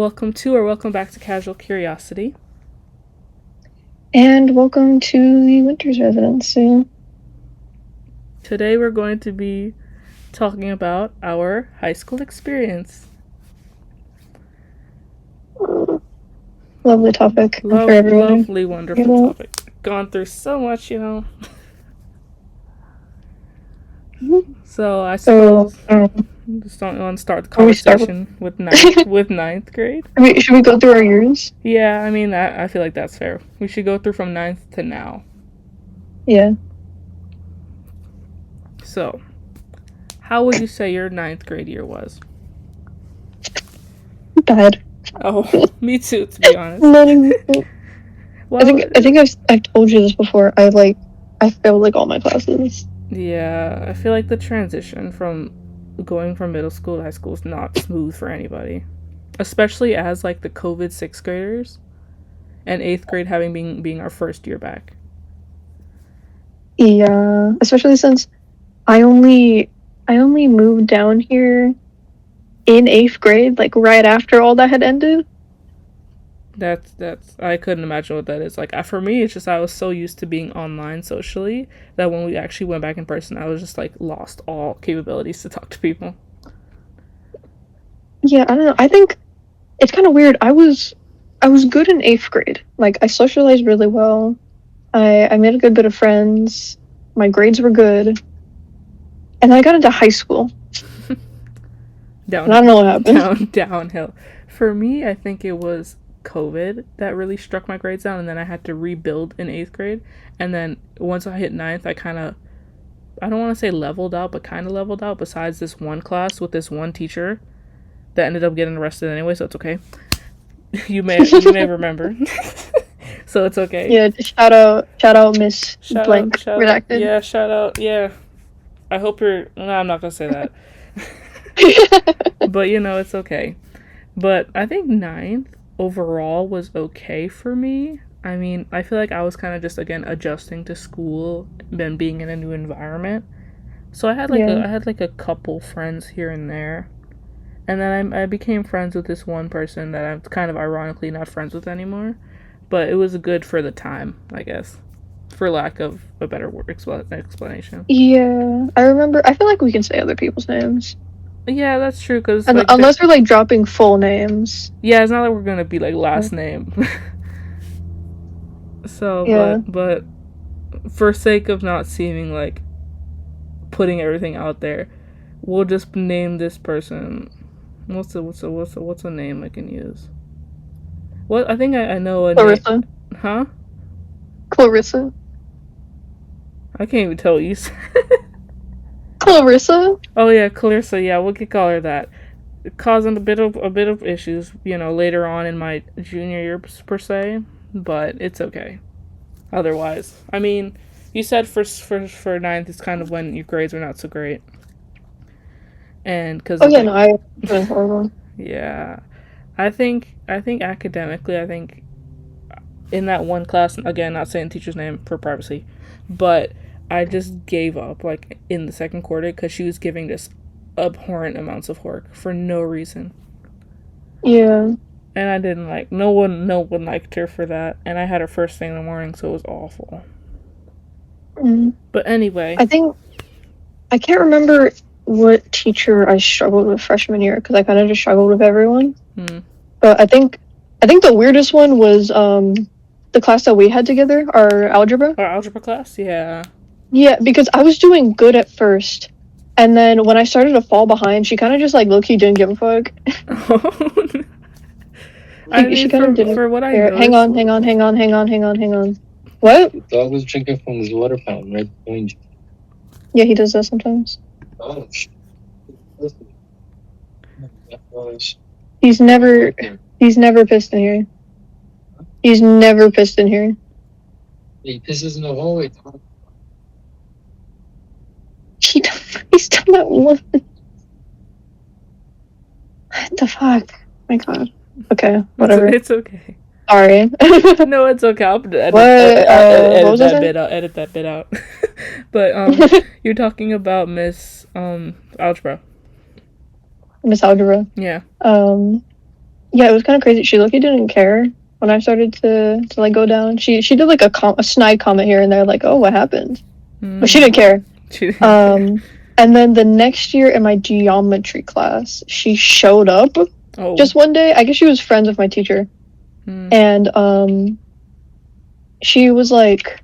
welcome to or welcome back to Casual Curiosity. And welcome to the Winter's Residency. Today we're going to be talking about our high school experience. Lovely topic. Lovely, wonderful topic. Gone through so much, So I suppose just don't want to start the conversation with ninth grade. I mean, should we go through our years? Yeah, I mean I feel like that's fair. We should go through from 9th to now. Yeah. So, how would you say your 9th grade year was? Bad. Oh, me too, to be honest. Well, I think I've told you this before. I failed like all my classes. Yeah, I feel like the transition from going from middle school to high school is not smooth for anybody, especially as like the COVID 6th graders, and 8th grade having being our first year back. Yeah, especially since I only moved down here in 8th grade, like right after all that had ended. That's I couldn't imagine what that is. Like for me, it's just I was so used to being online socially that when we actually went back in person, I was just like lost all capabilities to talk to people. Yeah, I don't know. I think it's kind of weird. I was good in 8th grade. Like I socialized really well. I made a good bit of friends. My grades were good. And I got into high school. Downhill. I don't know what happened. Downhill. For me, I think it was COVID that really struck my grades down, and then I had to rebuild in 8th grade. And then once I hit 9th, I don't want to say leveled out, but kind of leveled out, besides this one class with this one teacher that ended up getting arrested anyway, so it's okay. You may remember. So it's okay. Yeah, shout out Miss Blank. Redacted. Yeah, shout out. Yeah. I hope you're... No, I'm not going to say that. But, it's okay. But I think 9th overall was okay for me. I mean, I feel like I was kind of just, again, adjusting to school and being in a new environment. So I had a couple friends here and there. And then I became friends with this one person that I'm kind of ironically not friends with anymore. But it was good for the time, I guess. For lack of a better explanation. Yeah, I remember. I feel like we can say other people's names. Yeah, that's true. Cause unless we're like dropping full names. Yeah, it's not like we're gonna be like last name. So, yeah. But for sake of not seeming like putting everything out there, we'll just name this person. What's a name I can use? What I think I know a Clarissa. Name. Huh? Clarissa. I can't even tell you. Clarissa. Oh yeah, Clarissa. Yeah, we could call her that. Causing a bit of issues, later on in my junior year per se, but it's okay. Otherwise, I mean, you said for 9th is kind of when your grades were not so great, and because yeah, I think academically, I think in that one class, again, not saying the teacher's name for privacy, but I just gave up like in the second quarter because she was giving just abhorrent amounts of work for no reason. Yeah. And I didn't like no one liked her for that, and I had her first thing in the morning, so it was awful. But anyway, I can't remember what teacher I struggled with freshman year because I kind of just struggled with everyone. But I think the weirdest one was the class that we had together, our algebra. Our algebra class, yeah. Yeah, because I was doing good at first, and then when I started to fall behind, she kind of just like low-key didn't give a fuck. I mean, she kind of didn't. For what I noticed... Hang on. What? The dog was drinking from his water fountain right behind you. Yeah, he does that sometimes. Oh, He's never pissed in here. He's never pissed in here. He pisses in the hallway. He's done that once. What the fuck? My God. Okay, whatever. It's okay. Sorry. No, it's okay. I'll edit that bit out. But you're talking about Miss Algebra. Miss Algebra. Yeah. Yeah, it was kind of crazy. She lucky didn't care when I started to like go down. She did like a snide comment here and there, like, "Oh, what happened?" But she didn't care. She didn't care. And then the next year in my geometry class, she showed up just one day. I guess she was friends with my teacher, and she was like,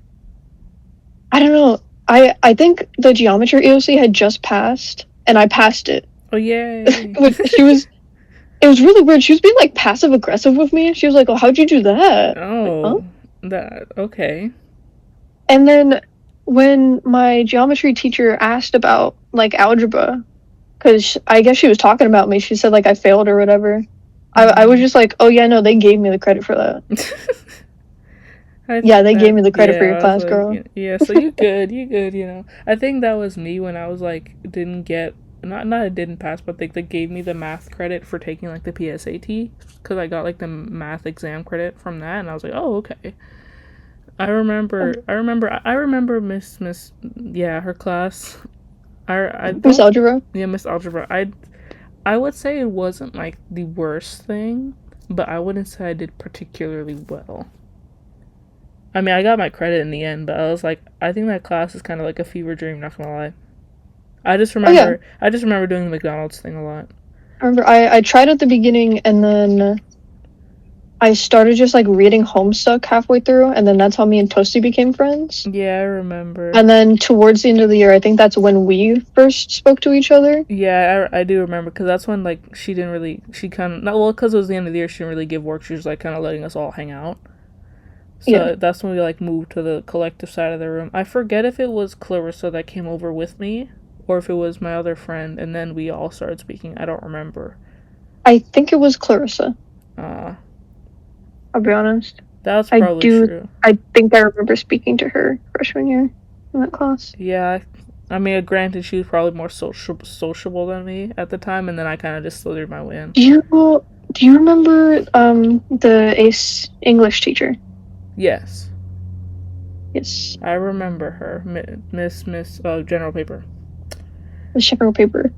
I don't know. I think the geometry EOC had just passed, and I passed it. Oh yay! She was. It was really weird. She was being like passive aggressive with me. She was like, "Oh, how'd you do that?" Oh, like, huh? that okay. And then when my geometry teacher asked about like algebra, because I guess she was talking about me, she said like I failed or whatever. I was just like, "Oh yeah, no, they gave me the credit for that." Yeah, they gave me the credit for your I was class, like, girl. yeah, so you good, I think that was me when I was like, didn't get, not I didn't pass, but they gave me the math credit for taking like the PSAT, because I got like the math exam credit from that, and I was like, oh, okay. I remember Miss, yeah, her class. I Miss don't, Algebra. yeah, Miss Algebra. I would say it wasn't like the worst thing, but I wouldn't say I did particularly well. I mean, I got my credit in the end, but I was like, I think that class is kind of like a fever dream. Not gonna lie. Oh yeah, I just remember doing the McDonald's thing a lot. I remember. I tried at the beginning, and then I started just like reading Homestuck halfway through, and then that's how me and Toasty became friends. Yeah, I remember. And then towards the end of the year, I think that's when we first spoke to each other. Yeah, I do remember because that's when like she didn't really, she kind of, not well, because it was the end of the year, she didn't really give work. She was like kind of letting us all hang out. So Yeah. that's when we like moved to the collective side of the room. I forget if it was Clarissa that came over with me or if it was my other friend, and then we all started speaking. I don't remember. I think it was Clarissa. I'll be honest. That's probably true. I think I remember speaking to her freshman year in that class. Yeah, I mean, granted, she was probably more sociable than me at the time, and then I kind of just slithered my way in. Do you remember the ACE English teacher? Yes. Yes. I remember her, Miss General Paper. The general paper.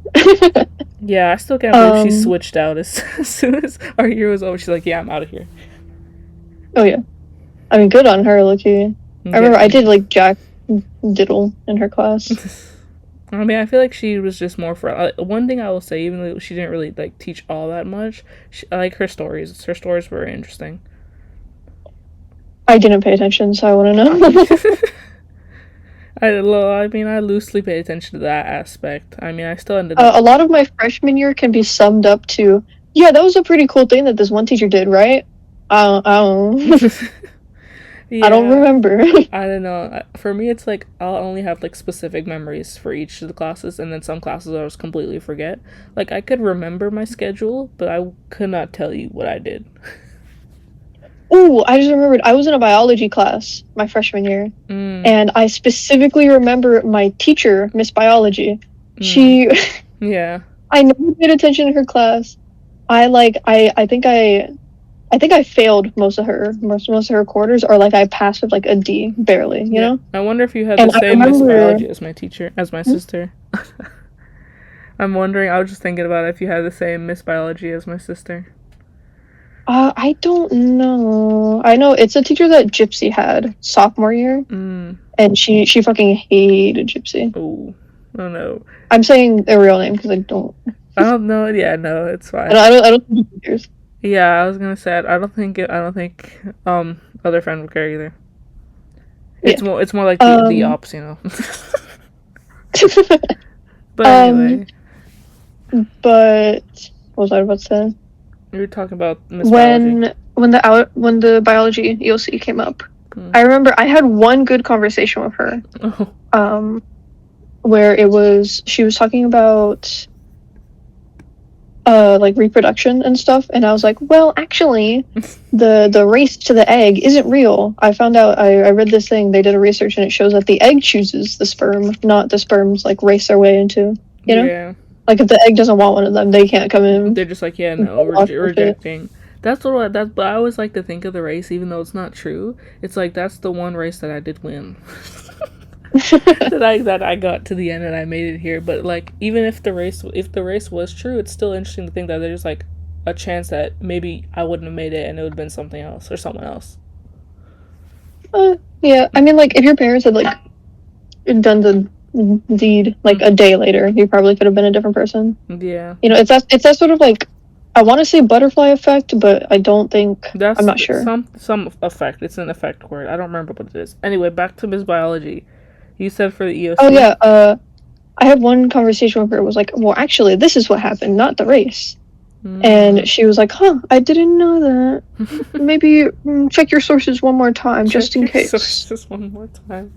Yeah, I still can't believe she switched out as soon as our year was over. She's like, yeah, I'm out of here. Oh yeah. I mean, good on her, Lucky. I remember I did like Jack Diddle in her class. I mean, I feel like she was just more for one thing I will say, even though she didn't really like teach all that much. I like her stories. Her stories were interesting. I didn't pay attention, so I want to know. I mean, I loosely paid attention to that aspect. I mean, I still ended up. A lot of my freshman year can be summed up to, yeah, that was a pretty cool thing that this one teacher did, right? I don't Yeah, I don't remember. I don't know. For me, it's like I'll only have like specific memories for each of the classes, and then some classes I'll just completely forget. Like I could remember my schedule, but I could not tell you what I did. Ooh, I just remembered. I was in a biology class my freshman year, and I specifically remember my teacher, Miss Biology. She, yeah, I never paid attention to her class. I think I failed most of her quarters, or like I passed with like a D, barely, you know. I wonder if you had the same Miss Biology as my teacher, as my sister. I'm wondering. I was just thinking about if you had the same Miss Biology as my sister. I don't know. I know it's a teacher that Gypsy had sophomore year, and she fucking hated Gypsy. Oh no. I'm saying their real name because I don't. I don't know. Yeah, no, it's fine. I don't think he cares. Yeah, I was gonna say I don't think other friend would care either. It's more like the ops, you know. But anyway. But what was I about to say? We were talking about Miss Biology. When the biology EOC came up, I remember I had one good conversation with her. Oh. Where she was talking about like reproduction and stuff, and I was like, well, actually, the race to the egg isn't real. I found out. I read this thing. They did a research, and it shows that the egg chooses the sperm, not the sperms like race their way into. You know. Yeah. Like, if the egg doesn't want one of them, they can't come in. They're just like, yeah, no, rejecting. But I always like to think of the race, even though it's not true. It's like, that's the one race that I did win. that I got to the end and I made it here. But, like, even if the race was true, it's still interesting to think that they're just like, a chance that maybe I wouldn't have made it and it would have been something else or someone else. Yeah, I mean, like, if your parents had, like, done the deed, like, a day later, you probably could have been a different person. Yeah. You know, it's that sort of, like, I want to say butterfly effect, but I don't think, I'm not sure. Some effect. It's an effect word. I don't remember what it is. Anyway, back to Ms. Biology. You said for the EOC. Oh, yeah, I had one conversation with her. It was like, well, actually, this is what happened, not the race. And she was like, huh, I didn't know that. Maybe check your sources one more time, just in case. Sources one more time.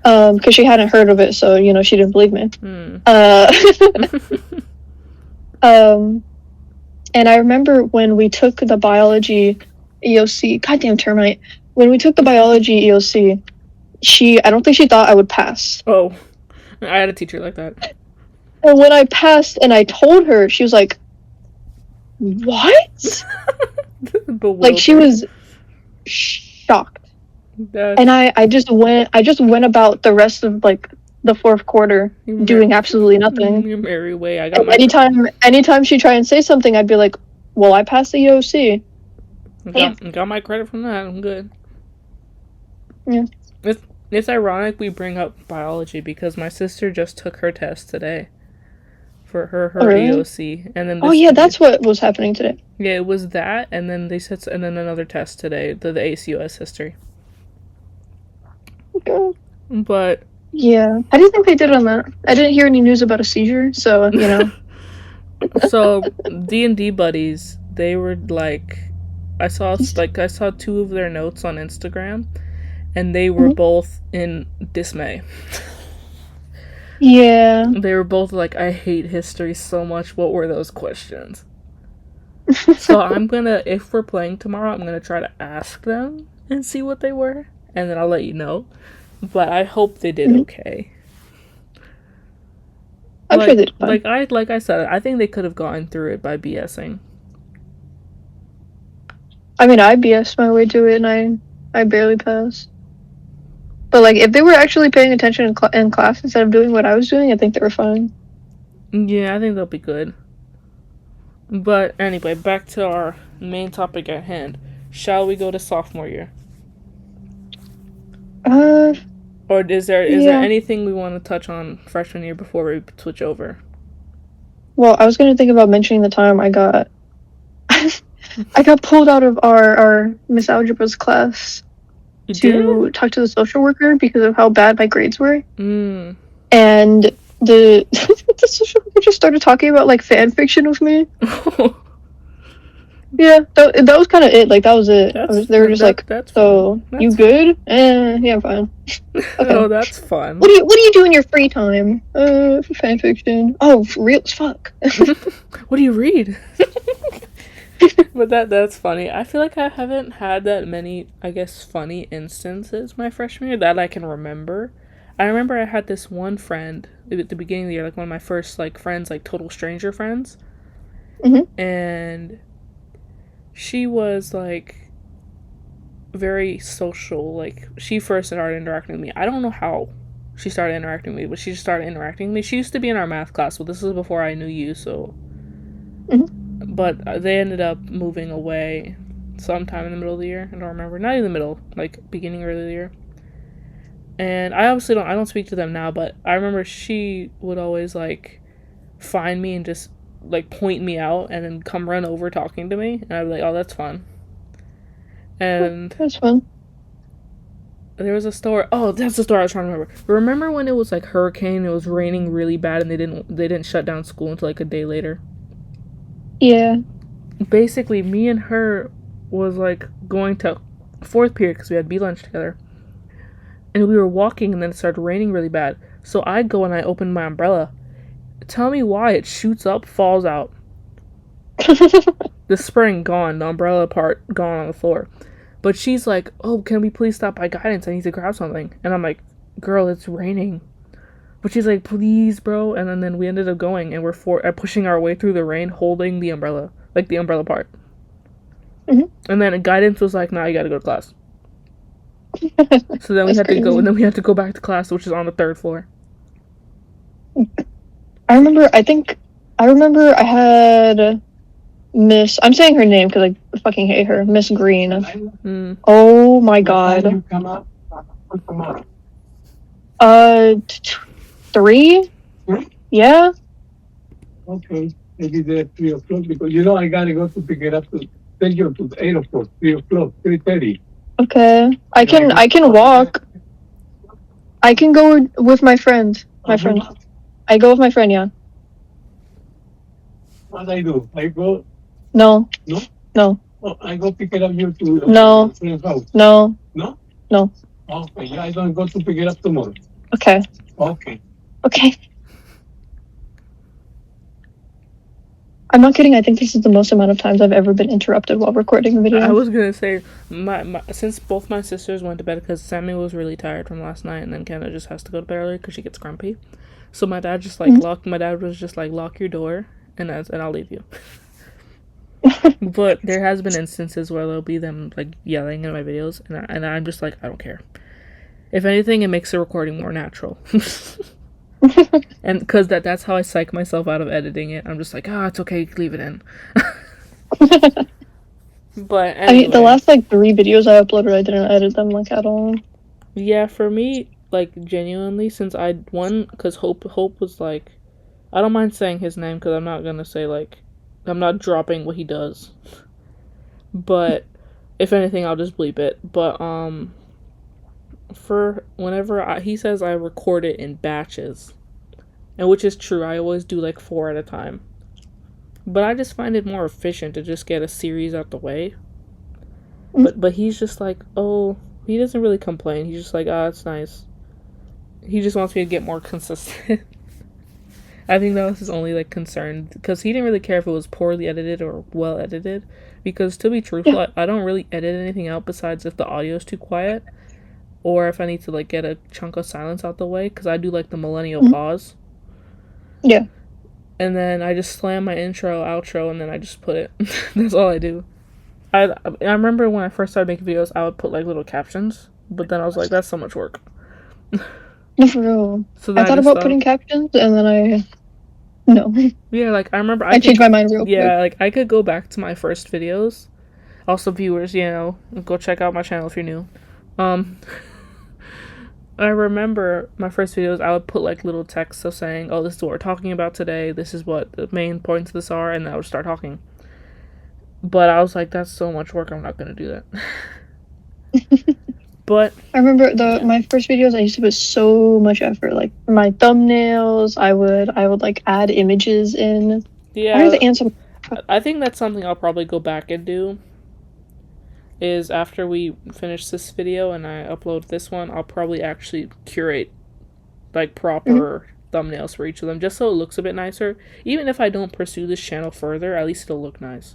Because she hadn't heard of it, so, you know, she didn't believe me. And I remember when we took the biology EOC, goddamn termite, when we took the biology EOC, I don't think she thought I would pass. Oh, I had a teacher like that. And when I passed and I told her, she was like, what? Like, she was shocked. And I just went about the rest of, like, the fourth quarter doing absolutely nothing. Your merry way. I got anytime she tried and say something, I'd be like, well, I passed the EOC. Got my credit from that. I'm good. Yeah. It's ironic we bring up biology because my sister just took her test today for her really? EOC, and then that's what was happening today. Yeah, it was that, and then and then another test today, the ACUS history. Okay. But yeah, how do you think they did on that? I didn't hear any news about a seizure, so you know. So D&D buddies, they were like, I saw two of their notes on Instagram, and they were both in dismay. Yeah. They were both like, I hate history so much. What were those questions? So if we're playing tomorrow, I'm gonna try to ask them and see what they were, and then I'll let you know. But I hope they did okay. I'm sure they did fine. Like I said, I think they could have gotten through it by BSing. I mean, I BS'd my way to it, and I barely passed. But, like, if they were actually paying attention in class instead of doing what I was doing, I think they were fine. Yeah, I think they'll be good. But anyway, back to our main topic at hand. Shall we go to sophomore year? Or is there anything we want to touch on freshman year before we switch over? Well, I was going to think about mentioning the time I got I got pulled out of our Miss Algebra's class to talk to the social worker because of how bad my grades were. And the social worker just started talking about, like, fan fiction with me. Yeah, that was kind of it. Like, that was it. They were just like, so, you good? Yeah, fine. Okay. Oh, that's fun. What do you do in your free time? Fan fiction. Oh, real as fuck. What do you read? But that's funny. I feel like I haven't had that many, I guess, funny instances my freshman year that I can remember. I remember I had this one friend at the beginning of the year, like one of my first, like, friends, like total stranger friends. And she was, like, very social. Like, she first started interacting with me. I don't know how she started interacting with me, but she just started interacting with me. She used to be in our math class, but this was before I knew you, so... But they ended up moving away sometime in the middle of the year. I don't remember. Not in the middle, like, beginning or early of the year. And I obviously don't speak to them now, but I remember she would always, like, find me and just, like, point me out and then come run over talking to me. And I'd be like, oh, that's fun. And... That's fun. There was a story... Oh, that's the story I was trying to remember. Remember when it was, like, hurricane, it was raining really bad, and they didn't shut down school until, like, a day later? Yeah. Basically, me and her was, like, going to fourth period because we had lunch together. And we were walking, and then it started raining really bad. So I go and I open my umbrella. Tell me why it shoots up, falls out. The spring gone, the umbrella part gone on the floor. But she's like, oh, can we please stop by guidance? I need to grab something. And I'm like, girl, it's raining. But she's like, please, bro. And then we ended up going, and we're pushing our way through the rain, holding the umbrella, like the umbrella part. And then guidance was like, nah, you gotta go to class. So then we had to go, and then we had to go back to class, which is on the third floor. I remember I had Miss. I'm saying her name because I fucking hate her. Miss Green. Mm. Oh my god. You come up tomorrow. 3. Yeah. Okay, maybe there at 3 o'clock because I gotta go to pick it up to take you to the airport. 3 o'clock, 3:30. Okay. I can walk. I can go with my friend. My friend. I go with my friend. Yeah. What I do? I go. No. No. No. Oh, I go pick it up you to No. friend's house. No. No. No. Okay, yeah, I don't go to pick it up tomorrow. Okay. Okay. Okay. I'm not kidding. I think this is the most amount of times I've ever been interrupted while recording a video. I was gonna say, since both my sisters went to bed because Sammy was really tired from last night, and then Kenna just has to go to bed early because she gets grumpy. So my dad just My dad was just like, lock your door, and I'll leave you. But there has been instances where there'll be them like yelling in my videos, and I'm just like, I don't care. If anything, it makes the recording more natural. And because that's how I psych myself out of editing it. I'm just like, it's okay, leave it in. But anyway. I mean, the last 3 videos I uploaded, I didn't edit them at all. Yeah, for me, genuinely, since because Hope was like, I don't mind saying his name because I'm not gonna say I'm not dropping what he does. But if anything, I'll just bleep it. But for whenever he says I record it in batches, and which is true, I always do 4 at a time. But I just find it more efficient to just get a series out the way. But he's just like, he doesn't really complain. He's just like, it's nice. He just wants me to get more consistent. I think that was his only concern, because he didn't really care if it was poorly edited or well edited. Because to be truthful, I don't really edit anything out besides if the audio is too quiet, or if I need to get a chunk of silence out the way, because I do the millennial pause. Yeah. And then I just slam my intro, outro, and then I just put it. That's all I do. I remember when I first started making videos, I would put little captions, but then I was like, that's so much work. No, for real. So I thought about putting captions, and then no. Yeah, I remember I changed my mind real quick. Yeah, I could go back to my first videos. Also, viewers, go check out my channel if you're new. I remember my first videos, I would put little text of saying, this is what we're talking about today, this is what the main points of this are, and then I would start talking. But I was like, that's so much work, I'm not gonna do that. But I remember my first videos, I used to put so much effort. For my thumbnails, I would add images in. Yeah, I think that's something I'll probably go back and do. Is after we finish this video and I upload this one, I'll probably actually curate proper thumbnails for each of them, just so it looks a bit nicer. Even if I don't pursue this channel further, at least it'll look nice.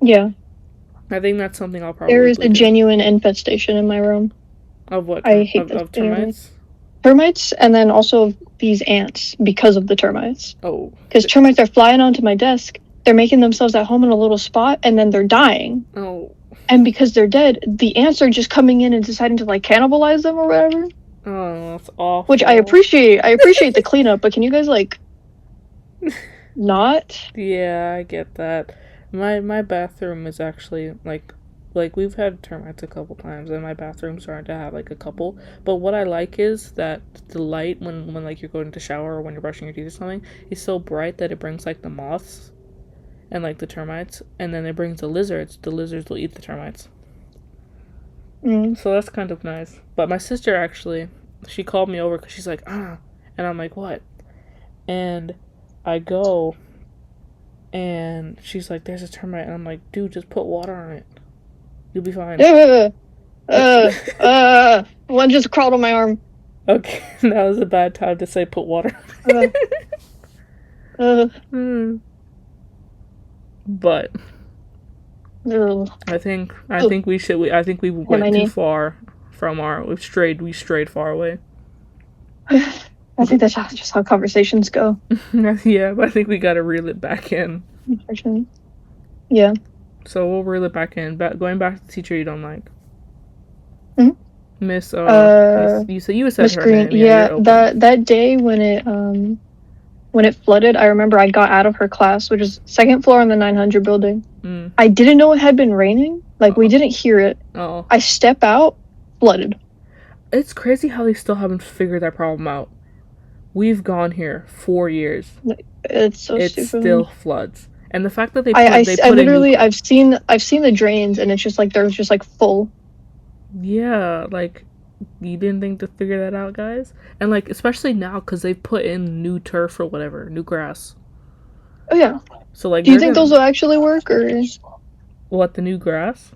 Yeah. I think that's something I'll probably do. There is a genuine infestation in my room. Of what? I hate of termites? Termites, and then also these ants because of the termites. Oh. Because termites are flying onto my desk, they're making themselves at home in a little spot, and then they're dying. Oh. And because they're dead, the ants are just coming in and deciding to cannibalize them or whatever. Oh, that's awful. Which I appreciate. I appreciate the cleanup, but can you guys not? Yeah, I get that. My bathroom is actually we've had termites a couple times, and my bathroom's starting to have a couple. But what I like is that the light when you're going to shower or when you're brushing your teeth or something is so bright that it brings the moths and the termites, and then it brings the lizards. The lizards will eat the termites. So that's kind of nice. But my sister actually, she called me over because she's like, and I'm like, what? And I go, and she's like, there's a termite, and I'm like, dude, just put water on it. You'll be fine. One just crawled on my arm. Okay, that was a bad time to say put water. But I think we should. I think we went too far from we strayed far away. I think that's just how conversations go. Yeah, but I think we gotta reel it back in. Unfortunately. Yeah. So we'll reel it back in. Going back to the teacher you don't like. Miss. You said Miss her Green. name. Yeah, that day when it when it flooded, I remember I got out of her class, which is second floor in the 900 building. Mm. I didn't know it had been raining. Like, we didn't hear it. Oh. I step out, flooded. It's crazy how they still haven't figured that problem out. We've gone here 4 years. It's so it stupid. Still floods. And the fact that I literally, I've seen the drains, and it's just like, they're just like full. Yeah, like, you didn't think to figure that out, guys? And like, especially now, because they've put in new turf or whatever, new grass. Oh yeah. So like, do you think those will actually work, or what, the new grass?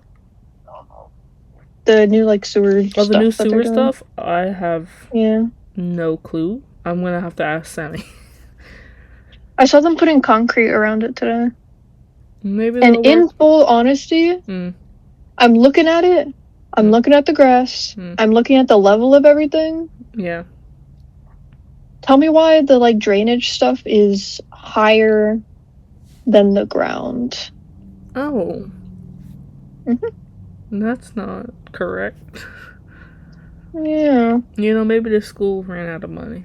The new like sewer stuff? Oh, the new sewer stuff? I have yeah no clue. I'm gonna have to ask Sammy. I saw them putting concrete around it today. Maybe. And in full honesty, I'm looking at it. I'm looking at the grass. I'm looking at the level of everything. Yeah. Tell me why the like drainage stuff is higher than the ground. Oh. That's not correct. Yeah. You know, maybe the school ran out of money.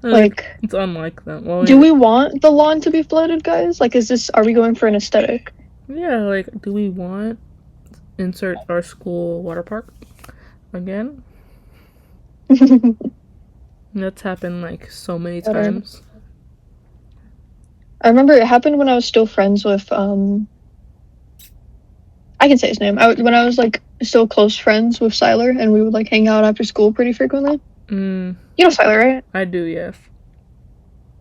Like, it's unlike them. Well, do we want the lawn to be flooded, guys? Like, are we going for an aesthetic? Yeah, like, do we want insert our school water park again? That's happened like so many times. I remember it happened when I was still friends with I can say his name. When I was like still close friends with Siler, and we would like hang out after school pretty frequently. You know Siler, right? I do, yes.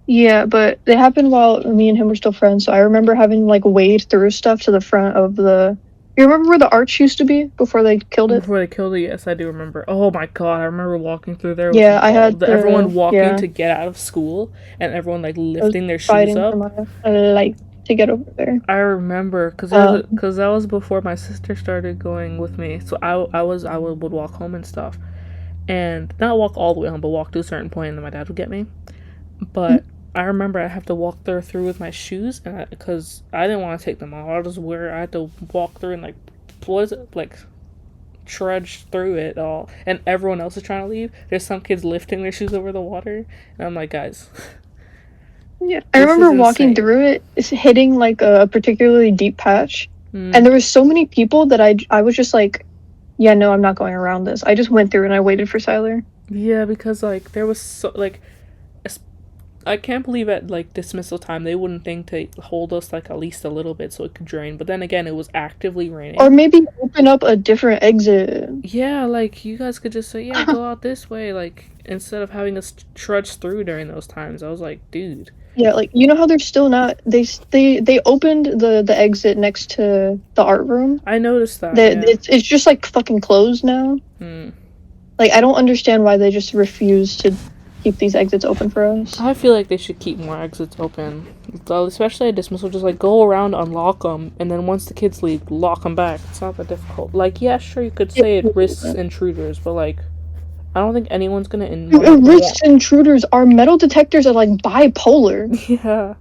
Yeah, but it happened while me and him were still friends. So I remember having like wade through stuff to the front of the. You remember where the arch used to be before they killed it? Before they killed it, yes, I do remember. Oh my god, I remember walking through there. Yeah, I had everyone walking to get out of school, and everyone like lifting their shoes up. Like to get over there. I remember because that was before my sister started going with me. So I would walk home and stuff, and not walk all the way home, but walk to a certain point, and then my dad would get me. But I remember I have to walk through with my shoes, and because I didn't want to take them off. I had to walk through and trudge through it all, and everyone else is trying to leave. There's some kids lifting their shoes over the water, and I'm like, guys. Yeah, I remember walking through it, hitting like a particularly deep patch, and there was so many people that I was just like, yeah, no, I'm not going around this. I just went through and I waited for Siler. Yeah, because like there was so like, I can't believe at like dismissal time they wouldn't think to hold us like at least a little bit so it could drain. But then again, it was actively raining. Or maybe open up a different exit. Yeah, like you guys could just say, yeah, go out this way, like instead of having us trudge through during those times. I was like, dude. Yeah, like you know how they're still not they opened the exit next to the art room. I noticed that. It's just like fucking closed now. Like I don't understand why they just refuse to keep these exits open for us. I feel like they should keep more exits open, especially at dismissal. Just like go around, unlock them, and then once the kids leave, lock them back. It's not that difficult. Like, yeah, sure, you could say it risks intruders, but like, I don't think anyone's gonna risks intruders. Our metal detectors are like bipolar. Yeah,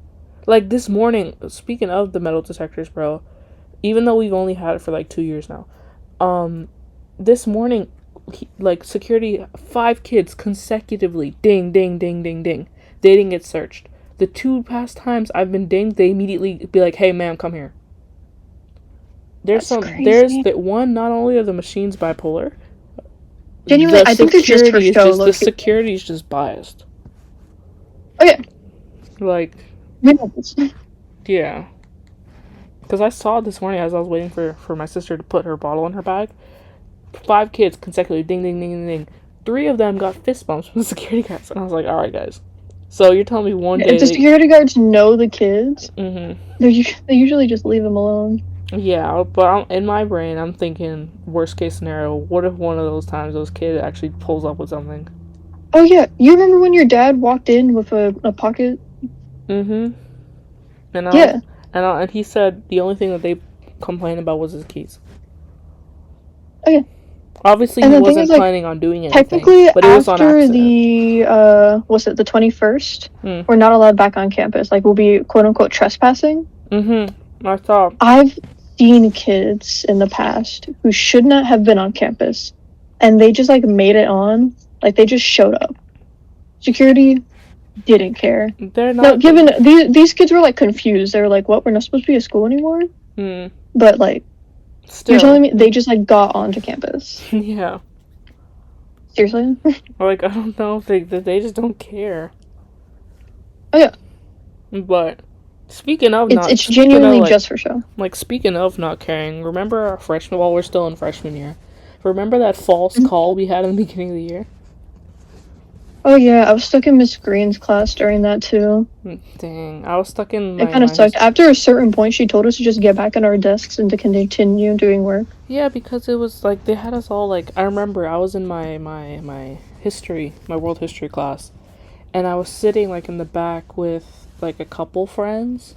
like this morning. Speaking of the metal detectors, bro, even though we've only had it for like 2 years now, this morning. Like security, 5 kids consecutively ding ding ding ding ding. They didn't get searched. The 2 past times I've been dinged, they immediately be like, hey ma'am, come here. There's the one, not only are the machines bipolar, genuinely I think it's just for show. The security is just biased. Okay. Like yeah, because I saw it this morning as I was waiting for my sister to put her bottle in her bag. 5 kids consecutively, ding, ding, ding, ding, ding. 3 of them got fist bumps from the security guards, and I was like, "All right, guys." So you're telling me one day if the security guards know the kids, they usually just leave them alone. Yeah, but in my brain, I'm thinking worst case scenario. What if one of those times those kids actually pulls up with something? Oh yeah, you remember when your dad walked in with a pocket? And he said the only thing that they complained about was his keys. Okay. Obviously, he wasn't planning on doing anything. Technically, but it was on after accident. the 21st, we're not allowed back on campus. Like, we'll be quote unquote trespassing. I thought. I've seen kids in the past who should not have been on campus, and they just like made it on. Like they just showed up. Security didn't care. They're No, not. given these kids were like confused. They were like, "What? We're not supposed to be at school anymore?" But like, Still. you're telling me they just like got onto campus? Yeah. Seriously? Like, I don't know if they just don't care. Oh yeah. But speaking of it's genuinely just for show. Like, speaking of not caring, remember our freshman, while we're still in freshman year, remember that false call we had in the beginning of the year? Oh yeah, I was stuck in Miss Green's class during that too. Dang, I was stuck in It kind of sucked. After a certain point, she told us to just get back in our desks and to continue doing work. Yeah, because it was like they had us all like. I remember I was in my history, my world history class, and I was sitting like in the back with like a couple friends,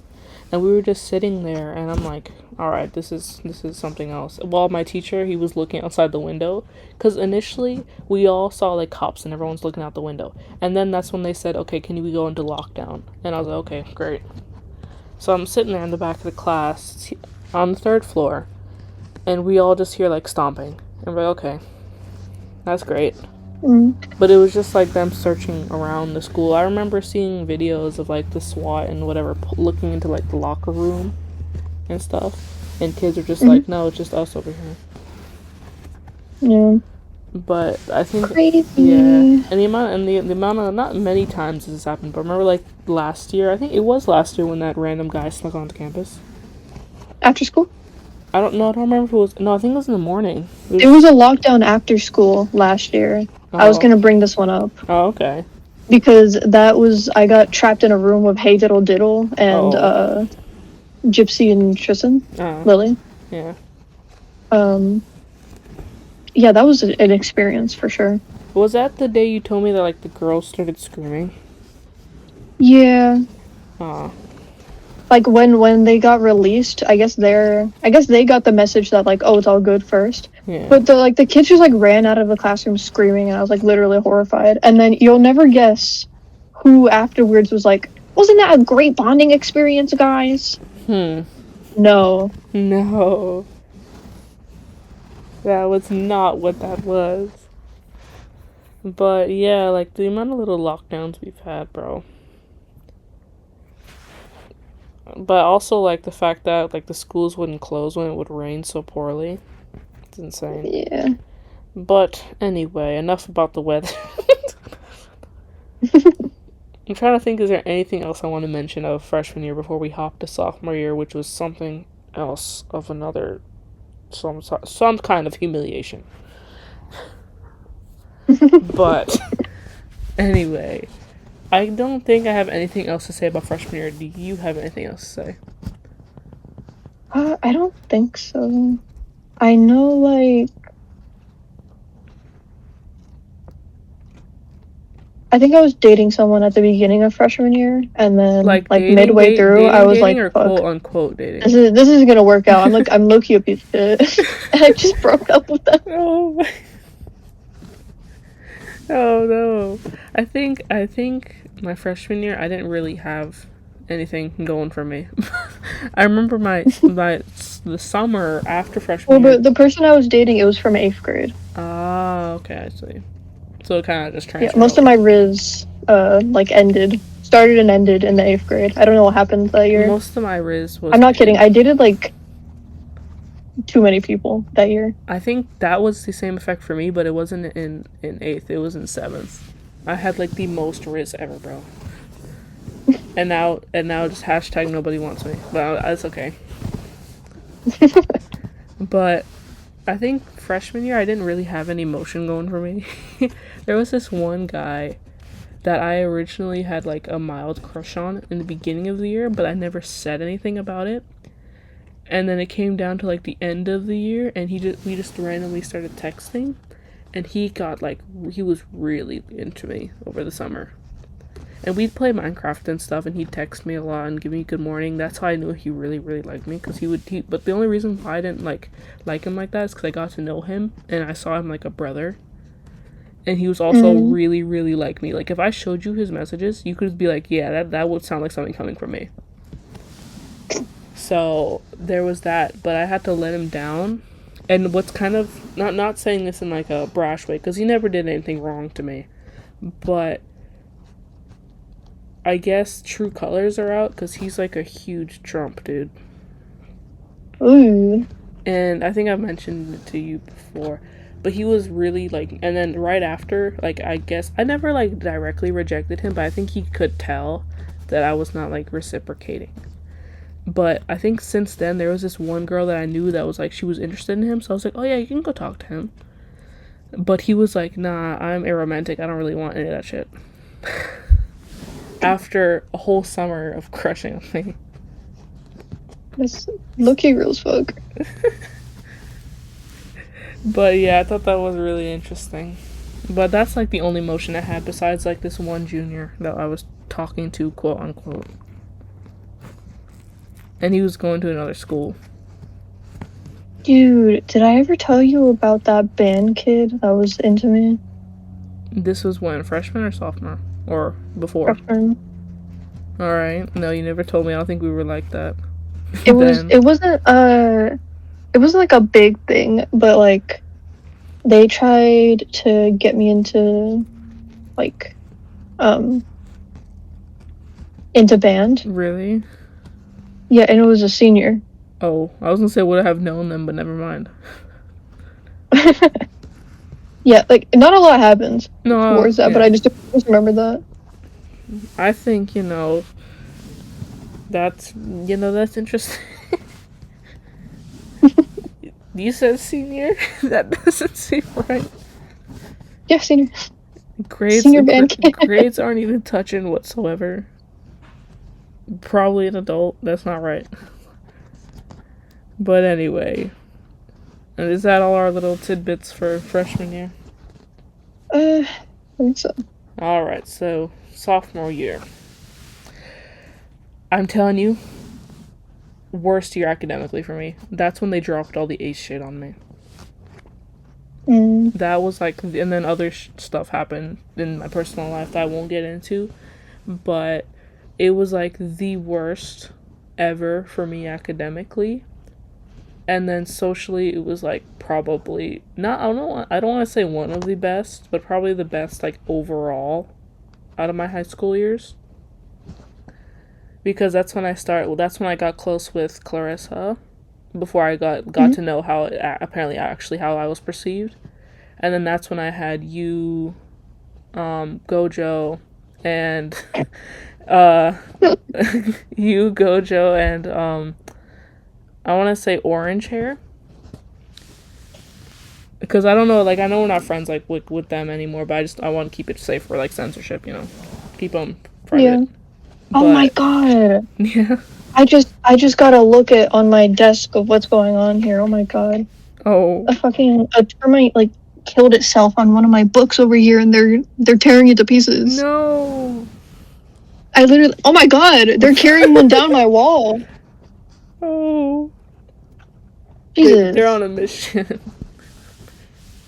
and we were just sitting there, and I'm like, all right, this is something else. While my teacher, he was looking outside the window, because initially we all saw like cops and everyone's looking out the window, and then that's when they said, okay, can we go into lockdown? And I was like, okay, great. So I'm sitting there in the back of the class on the 3rd floor, and we all just hear like stomping, and we're like, okay, that's great. But it was just like them searching around the school. I remember seeing videos of like the SWAT and whatever looking into like the locker room and stuff, and kids are just like, no, it's just us over here. Yeah. But I think crazy. Yeah, and the amount of, not many times this has happened, but remember like last year, I think it was last year when that random guy snuck onto campus after school. I don't remember if it was. No, I think it was in the morning. It was a lockdown after school last year. Oh. I was gonna bring this one up. Oh, okay. Because I got trapped in a room with Hey Diddle Diddle and Gypsy and Tristan, Lily. Yeah. Yeah, that was an experience for sure. Was that the day you told me that like the girls started screaming? Yeah. Like when they got released, I guess they got the message that like, oh, it's all good first. Yeah. But the kids just like ran out of the classroom screaming, and I was like literally horrified. And then you'll never guess who afterwards was like, wasn't that a great bonding experience, guys? No. That was not what that was. But yeah, like the amount of little lockdowns we've had, bro. But also like the fact that like the schools wouldn't close when it would rain so poorly. It's insane. Yeah. But anyway, enough about the weather. I'm trying to think, is there anything else I want to mention of freshman year before we hop to sophomore year, which was something else of another some kind of humiliation. But anyway, I don't think I have anything else to say about freshman year. Do you have anything else to say? I don't think so. I know, like, I think I was dating someone at the beginning of freshman year, and then like midway through, I was like, or "Fuck, quote unquote dating." This is gonna work out. I'm low key a piece of shit, and I just broke up with them. Oh no! I think my freshman year, I didn't really have anything going for me. I remember the summer after freshman year. Well, but the person I was dating, it was from 8th grade. Ah, okay, I see. So it kind of just transferred. Yeah, most of my Riz started and ended in the 8th grade. I don't know what happened that year. Most of my Riz was. I'm not kidding. I dated like too many people that year. I think that was the same effect for me, but it wasn't in 8th. It was in 7th. I had like the most Riz ever, bro. and now just hashtag nobody wants me. But that's okay. But I think freshman year I didn't really have any motion going for me. There was this one guy that I originally had like a mild crush on in the beginning of the year, but I never said anything about it. And then it came down to like the end of the year, and we just randomly started texting, and he was really into me over the summer. And we'd play Minecraft and stuff, and he'd text me a lot and give me good morning. That's how I knew he really, really liked me, because but the only reason why I didn't like him like that is because I got to know him, and I saw him like a brother. And he was also really, really like me. Like, if I showed you his messages, you could be like, yeah, that would sound like something coming from me. So, there was that, but I had to let him down. And what's kind of, not saying this in like a brash way, because he never did anything wrong to me, but I guess true colors are out because he's like a huge Trump dude. Ooh. And I think I've mentioned it to you before, but he was really like, and then right after, like, I guess I never like directly rejected him, but I think he could tell that I was not like reciprocating. But I think since then there was this one girl that I knew that was like, she was interested in him, so I was like, oh yeah, you can go talk to him. But he was like, nah, I'm aromantic, I don't really want any of that shit. After a whole summer of crushing on me. That's low-key real as fuck. But yeah, I thought that was really interesting. But that's like the only motion I had besides like this one junior that I was talking to, quote unquote. And he was going to another school. Dude, did I ever tell you about that band kid that was into me? This was when? Freshman or sophomore? Or before? Freshman. Alright. No, you never told me. I don't think we were like that. It wasn't like a big thing, but like they tried to get me into like into band. Really? Yeah, and it was a senior. Oh, I was gonna say would I have known them, but never mind. Yeah, like not a lot happened No, towards that, yeah. but I just remember that. I think, that's interesting. You said senior? That doesn't seem right. Yeah, senior. Grades, Senior band kid. grades aren't even touching whatsoever. Probably an adult. That's not right. But anyway. And is that all our little tidbits for freshman year? I think so. Alright, so sophomore year. I'm telling you, worst year academically for me. That's when they dropped all the ace shit on me. That was like, and then other stuff happened in my personal life that I won't get into, but it was like the worst ever for me academically. And then socially, it was like probably not. I don't want to say one of the best, but probably the best like overall out of my high school years. Because that's when I got close with Clarissa, before I got to know how it apparently actually how I was perceived, and then that's when I had you, Gojo, and you, Gojo, and I want to say Orange Hair. Because I don't know, like, I know we're not friends, like, with them anymore, but I want to keep it safe for, like, censorship, Keep them private. Yeah. Oh my god. Yeah. I just got to look at on my desk of what's going on here. Oh my god. Oh. A termite, like, killed itself on one of my books over here, and they're tearing it to pieces. No. I literally, oh my god, they're carrying one down my wall. Oh. Jesus. They're on a mission.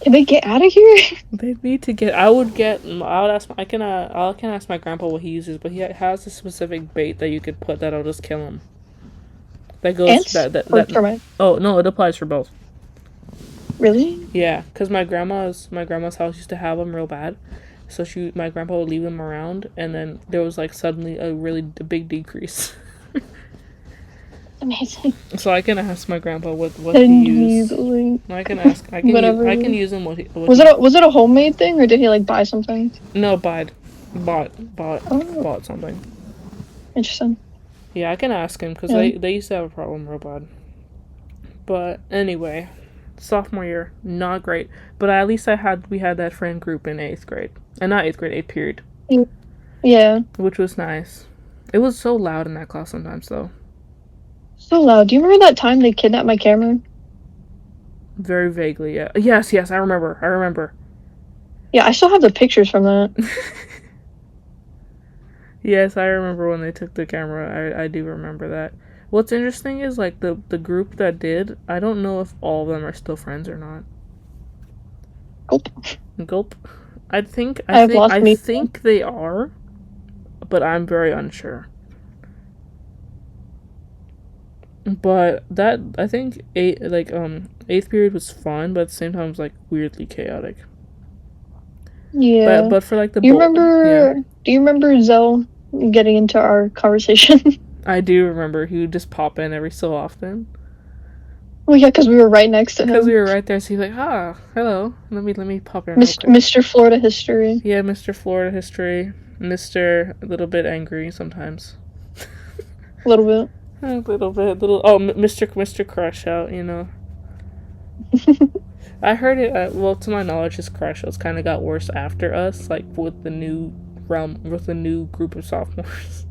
Can they get out of here? They need to get. I would ask. I can ask my grandpa what he uses, but he has a specific bait that you could put that'll just kill him. That goes. Ants or termite? Oh no, it applies for both. Really? Yeah, because my grandma's house used to have them real bad, so my grandpa would leave them around, and then there was like suddenly a big decrease. Amazing. So I can ask my grandpa what he used. I can ask. I can use him. Was it a homemade thing, or did he like buy something? No, bought something. Interesting. Yeah, I can ask him because they used to have a problem real bad. But anyway, sophomore year, not great. But at least we had that friend group in 8th grade. And not 8th grade, 8th period. Yeah. Which was nice. It was so loud in that class sometimes, though. So loud. Do you remember that time they kidnapped my camera? Very vaguely, yeah. Yes, I remember. Yeah, I still have the pictures from that. Yes, I remember when they took the camera. I do remember that. What's interesting is, like, the group that did, I don't know if all of them are still friends or not. Gulp. I think they are, but I'm very unsure. But that, I think, 8th period was fun, but at the same time it was, like, weirdly chaotic. Yeah. But for, like, Do you remember Zoe? getting into our conversation. I do remember he would just pop in every so often. Well, yeah, because we were right next to him. Because we were right there, so he's like, hello. Let me pop in real quick. Mr. Florida History. Yeah, Mr. Florida History. Mr. a little bit angry sometimes. A little bit. A little bit. Oh, Mr. Crush Out, you know. I heard it, well, to my knowledge, his crush outs kind of got worse after us, like, with the new group of sophomores.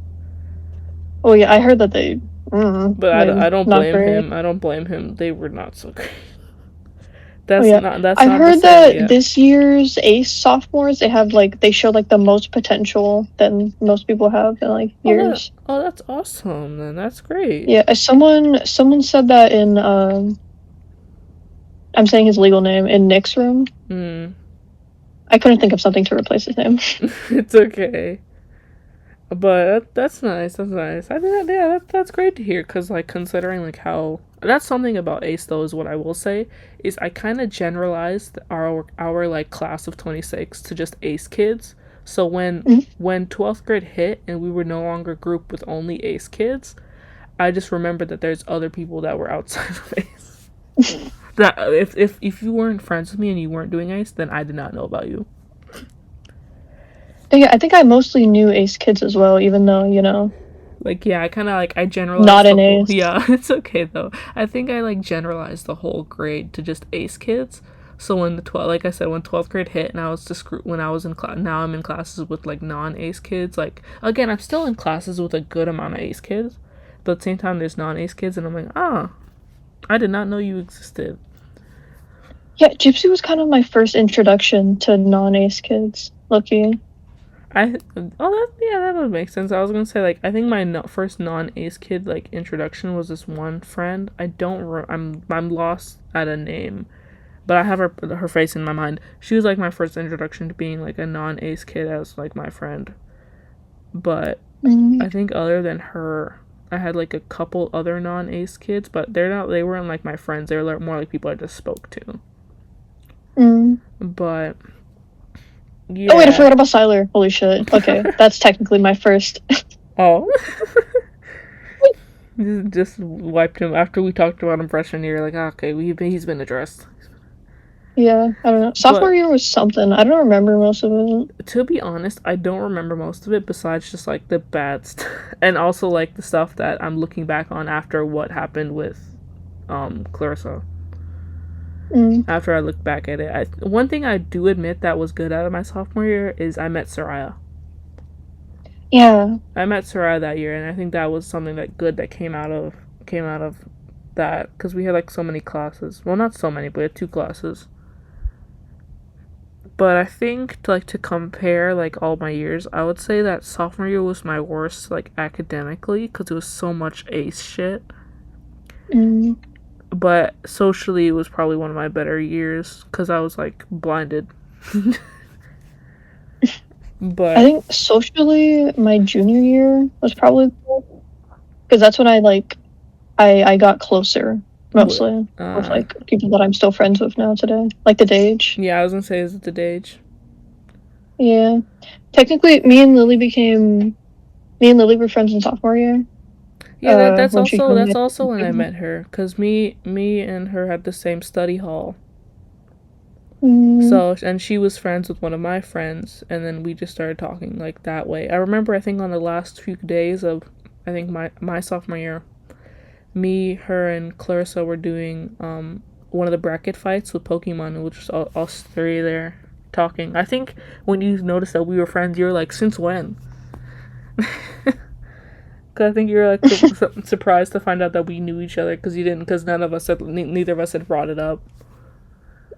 Oh, yeah, I heard that they... But I don't blame him. I don't blame him. They were not so great. That's not I've heard that yeah. This year's ACE sophomores, they show like the most potential than most people have in like years. Oh, that's awesome. Then that's great. Yeah, someone said that in I'm saying his legal name, in Nick's room. I couldn't think of something to replace his name. It's okay. But that's nice. That's nice. I think that's great to hear, because like considering like how that's something about ACE though, is what I will say is I kind of generalized our like class of 26 to just ACE kids. So when 12th grade hit and we were no longer grouped with only ACE kids, I just remembered that there's other people that were outside of ACE. That if you weren't friends with me and you weren't doing ACE, then I did not know about you. Yeah, I think I mostly knew ACE kids as well, even though, you know. Like, yeah, I kind of, like, I generalized not an ACE. Yeah, it's okay, though. I think I, like, generalized the whole grade to just ACE kids. So when like I said, when 12th grade hit and I was when I was in class, now I'm in classes with, like, non-ACE kids. Like, again, I'm still in classes with a good amount of ACE kids. But at the same time, there's non-ACE kids, and I'm like, I did not know you existed. Yeah, Gypsy was kind of my first introduction to non-ACE kids. Lucky. That would make sense. I was gonna say, like, I think my first non-ACE kid, like, introduction was this one friend. I'm lost at a name, but I have her face in my mind. She was like my first introduction to being like a non-ACE kid as like my friend. But I think other than her, I had like a couple other non-ACE kids, but they weren't like my friends. They were more like people I just spoke to. But yeah. Oh wait, I forgot about Siler. Holy shit. Okay, that's technically my first. Oh. Just wiped him after we talked about him freshman year. Like, okay, he's been addressed. Yeah, I don't know. Sophomore year was something. I don't remember most of it. To be honest, I don't remember most of it besides just like the bad stuff, and also like the stuff that I'm looking back on after what happened with Clarissa. After I look back at it, one thing I do admit that was good out of my sophomore year is I met Soraya. Yeah, I met Soraya that year, and I think that was something that came out of that, because we had like so many classes. Well, not so many, but we had 2 classes. But I think to compare like all my years, I would say that sophomore year was my worst, like, academically, because it was so much ACE shit. But socially, it was probably one of my better years because I was like blinded. But I think socially, my junior year was probably because that's when I got closer mostly with like people that I'm still friends with now today, like the Dage. Yeah, I was gonna say, is it the Dage? Yeah, technically, me and Lily were friends in sophomore year. Yeah, that's also when I met her, because me and her had the same study hall. So, and she was friends with one of my friends, and then we just started talking like that way. I remember, I think on the last few days of, I think my sophomore year, me, her, and Clarissa were doing one of the bracket fights with Pokemon, and which was us 3 there talking. I think when you noticed that we were friends, you were like, since when? Because I think you were like surprised to find out that we knew each other, because neither of us had brought it up.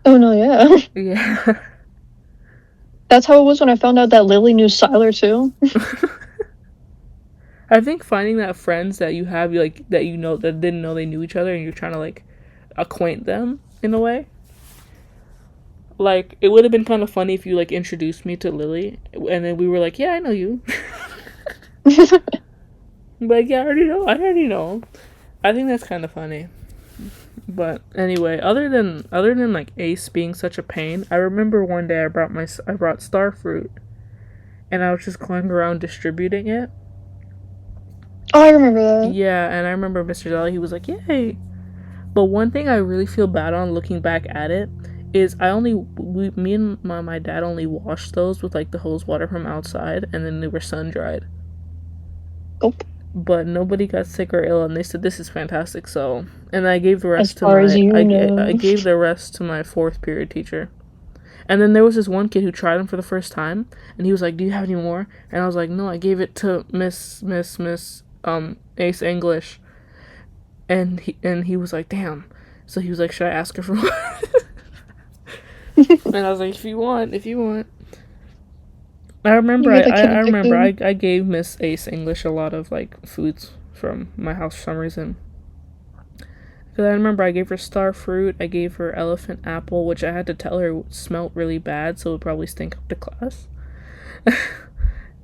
Oh no, yeah. Yeah. That's how it was when I found out that Lily knew Siler too. I think finding that friends that you have, like, that that didn't know they knew each other, and you're trying to like acquaint them in a way. Like, it would have been kind of funny if you like introduced me to Lily, and then we were like, yeah, I know you. Like, yeah, I already know. I think that's kind of funny. But anyway, other than like Ace being such a pain, I remember one day I brought Starfruit, and I was just going around distributing it. Oh, I remember that. Yeah, and I remember Mr. Zelly, he was like, yay. But one thing I really feel bad on looking back at it is me and my dad only washed those with like the hose water from outside, and then they were sun dried. Oh. But nobody got sick or ill, and they said this is fantastic. So, and I gave the As rest to far as my you know. I gave the rest to my fourth period teacher. And then there was this one kid who tried them for the first time, and he was like, "Do you have any more?" And I was like, "No, I gave it to Miss Ace English." And he was like, "Damn." So he was like, "Should I ask her for more?" And I was like, if you want. I remember You get the kid addicted. I gave Miss Ace English a lot of like foods from my house for some reason. Because I remember I gave her star fruit, I gave her elephant apple, which I had to tell her smelled really bad, so it would probably stink up to class.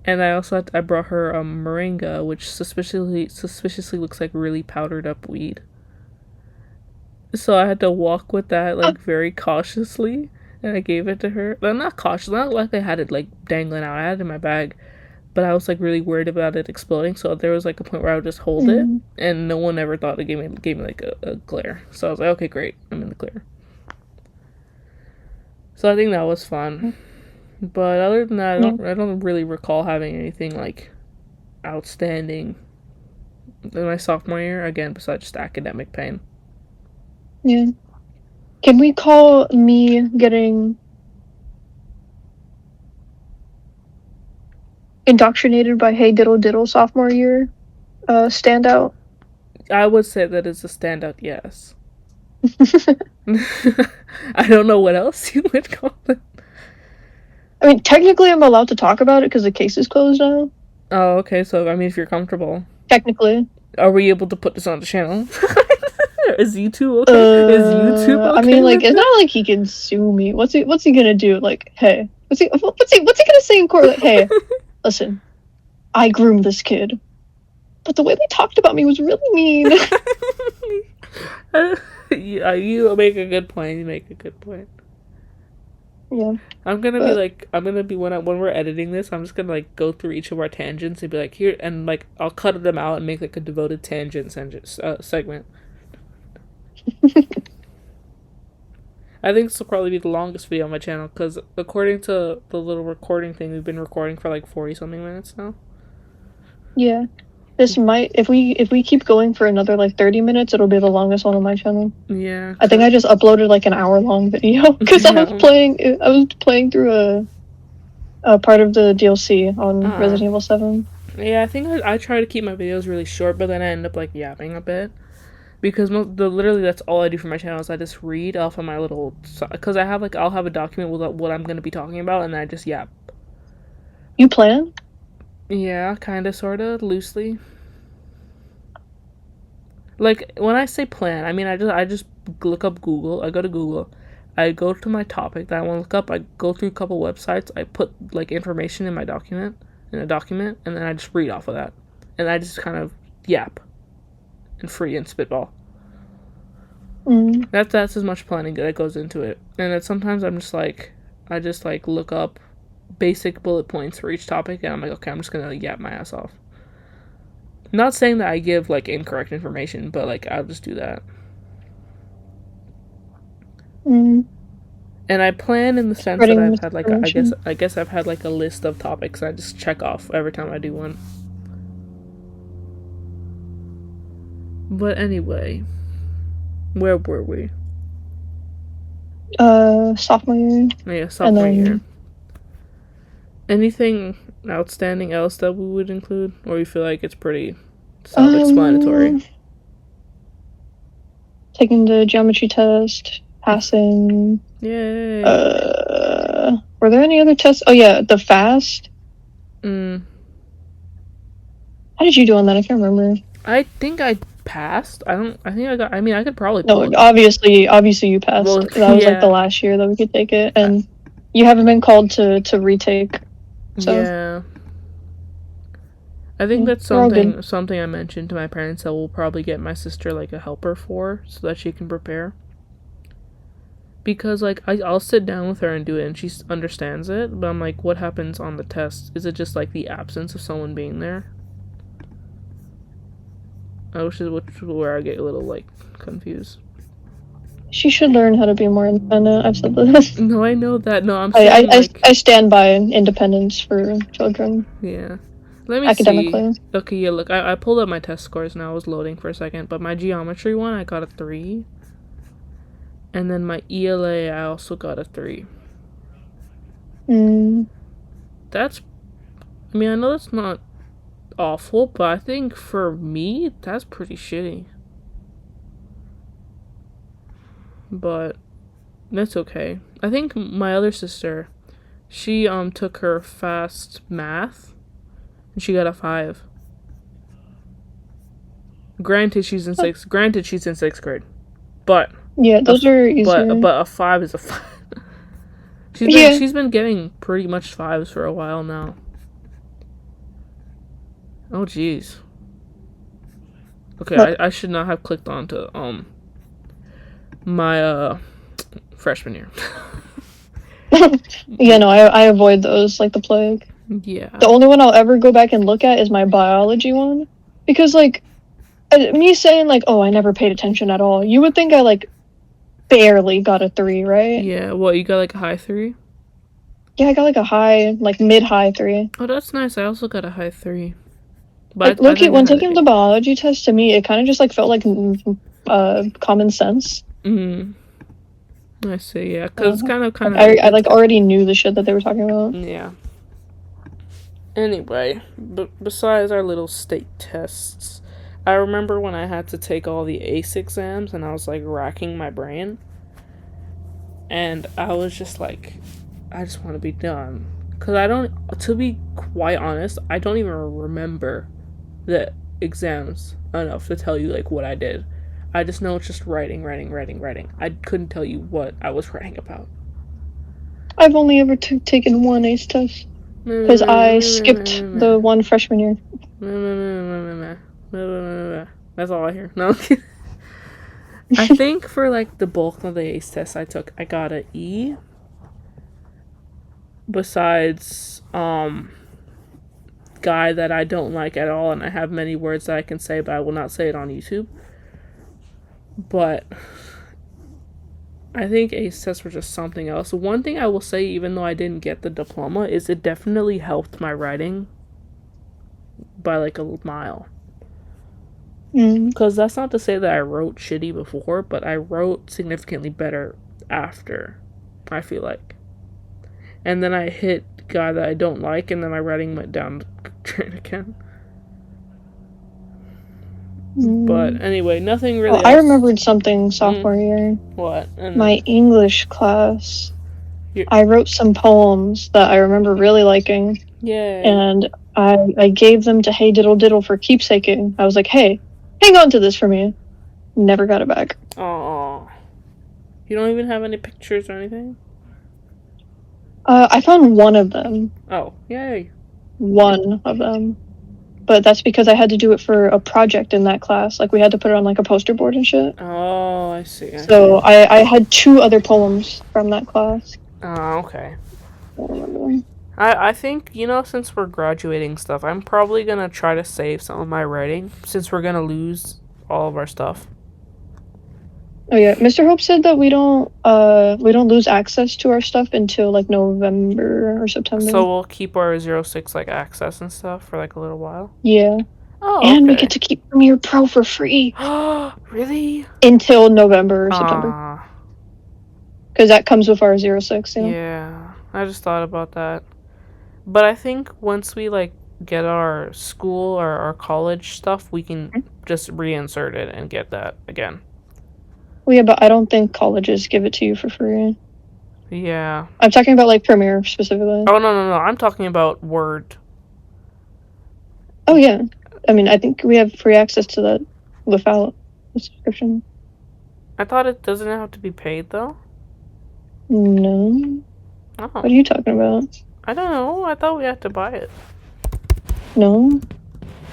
And I brought her moringa, which suspiciously looks like really powdered up weed. So I had to walk with that like very cautiously, and I gave it to her. But not cautious, not like I had it like dangling out. I had it in my bag, but I was like really worried about it exploding. So there was like a point where I would just hold it, and no one ever thought it gave me like a glare. So I was like, okay, great, I'm in the clear. So I think that was fun. But other than that, I don't really recall having anything like outstanding in my sophomore year. Again, besides just academic pain. Yeah. Can we call me getting indoctrinated by Hey Diddle Diddle sophomore year standout? I would say that is a standout, yes. I don't know what else you would call it. I mean, technically, I'm allowed to talk about it because the case is closed now. Oh, okay. So, I mean, if you're comfortable. Technically. Are we able to put this on the channel? Is YouTube okay? Is YouTube okay? I mean, like, it's not like he can sue me. What's he gonna do? Like, hey, what's he gonna say in court? Like, hey, listen, I groomed this kid, but the way they talked about me was really mean. You make a good point. Yeah. I'm gonna be when we're editing this, I'm just gonna like go through each of our tangents and be like here, and like I'll cut them out and make like a devoted tangent segment. I think this will probably be the longest video on my channel because according to the little recording thing, we've been recording for like 40 something minutes now. Yeah. This might, if we keep going for another like 30 minutes, it'll be the longest one on my channel. Yeah. I think I just uploaded like an hour-long video because I was playing through a part of the DLC on Resident Evil 7. Yeah, I think I try to keep my videos really short, but then I end up like yapping a bit. Because literally that's all I do for my channel is I just read off of my little, because I have like I'll have a document with what I'm gonna be talking about, and then I just yap. You plan? Yeah, kind of, sort of, loosely. Like when I say plan, I mean I just look up Google. I go to Google, I go to my topic that I want to look up. I go through a couple websites. I put like information in a document, and then I just read off of that, and I just kind of yap. And free and spitball. That's as much planning that goes into it. And then sometimes I just look up basic bullet points for each topic, and I'm like, okay, I'm just gonna yap my ass off. Not saying that I give like incorrect information, but like I'll just do that. And I plan in the sense that I've had like I guess I've had like a list of topics and I just check off every time I do one. But anyway, where were we? Sophomore year. Yeah, sophomore year. Anything outstanding else that we would include, or you feel like it's pretty self-explanatory? Taking the geometry test, passing. Yay. Were there any other tests? Oh yeah, the FAST. How did you do on that? I can't remember. I think I passed. I could probably. No, obviously you passed. Well, that was like the last year that we could take it, and you haven't been called to retake. So. Yeah. I think that's something I mentioned to my parents that we'll probably get my sister like a helper for so that she can prepare. Because, like, I'll sit down with her and do it, and she understands it, but I'm like, what happens on the test? Is it just, like, the absence of someone being there? Which is where I get a little, like, confused. She should learn how to be more independent. I've said this. No, I know that. No, I'm saying, I stand by independence for children. Yeah. Let me academically. see. Okay, yeah, look, I pulled up my test scores now. I was loading for a second, but my geometry one, I got a 3. And then my ELA, I also got a 3. That's, I mean, I know that's not awful, but I think for me, that's pretty shitty. But that's okay. I think my other sister, she took her fast math, and she got a 5. Granted, she's in sixth grade, but yeah, those are easier. But a 5 is a 5. She's been getting pretty much 5s for a while now. Oh jeez. Okay, I should not have clicked onto my freshman year. Yeah, no, I avoid those like the plague. Yeah. The only one I'll ever go back and look at is my biology one, because like me saying like, oh, I never paid attention at all, you would think I like barely got a 3, right? Yeah. What, you got like a high 3? Yeah, I got like a high, like mid-high 3. Oh, that's nice. I also got a high 3. But like, look, when taking the biology test, to me, it kind of just like felt like common sense. I see. Yeah, because it's kind of. I like already knew the shit that they were talking about. Yeah. Anyway, besides our little state tests, I remember when I had to take all the ACE exams, and I was like racking my brain, and I was just like, I just want to be done. Because to be quite honest, I don't even remember the exams enough to tell you like what I did. I just know it's just writing. I couldn't tell you what I was writing about. I've only ever taken one ACE test. Because I skipped the one freshman year. That's all I hear. No. I think for like the bulk of the ACE tests I took, I got an E. Besides, guy that I don't like at all, and I have many words that I can say, but I will not say it on YouTube. But I think ACE tests were just something else. One thing I will say, even though I didn't get the diploma, is it definitely helped my writing by like a mile. Because that's not to say that I wrote shitty before, but I wrote significantly better after, I feel like. And then I hit guy that I don't like, and then my writing went down the drain again. But anyway, nothing really else. I remembered something sophomore year. What? My English class. I wrote some poems that I remember really liking. Yay. And I gave them to Hey Diddle Diddle for keepsaking. I was like, hey, hang on to this for me. Never got it back. Aww. You don't even have any pictures or anything? I found one of them. Oh, yay. One of them. But that's because I had to do it for a project in that class. Like, we had to put it on, like, a poster board and shit. Oh, I see. So I had 2 other poems from that class. Oh, okay. I don't remember. I think, since we're graduating stuff, I'm probably going to try to save some of my writing, since we're going to lose all of our stuff. Oh yeah, Mr. Hope said that we don't lose access to our stuff until like November or September. So we'll keep our 06 like access and stuff for like a little while. Yeah. Oh, and we get to keep Premiere Pro for free. Really? Until November or September. Because that comes with our 06. Yeah, I just thought about that. But I think once we like get our school or our college stuff, we can just reinsert it and get that again. Well, yeah, but I don't think colleges give it to you for free. Yeah. I'm talking about, like, Premiere, specifically. Oh, no. I'm talking about Word. Oh, yeah. I mean, I think we have free access to that without the subscription. I thought it doesn't have to be paid, though. No. Oh. What are you talking about? I don't know. I thought we had to buy it. No.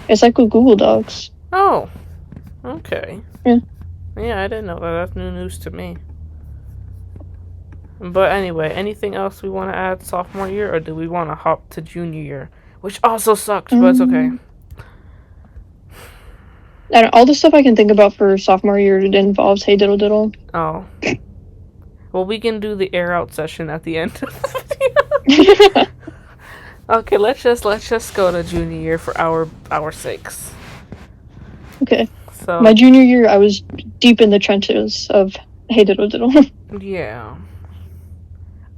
It's like with Google Docs. Oh. Okay. Yeah. Yeah, I didn't know that. That's new news to me. But anyway, anything else we want to add sophomore year, or do we want to hop to junior year, which also sucked, but it's okay. And all the stuff I can think about for sophomore year involves Hey Diddle Diddle. Oh. Well, we can do the air out session at the end of the video. Okay, let's just go to junior year for our sakes. Okay. So my junior year, I was deep in the trenches of Hey Diddle Diddle. Yeah.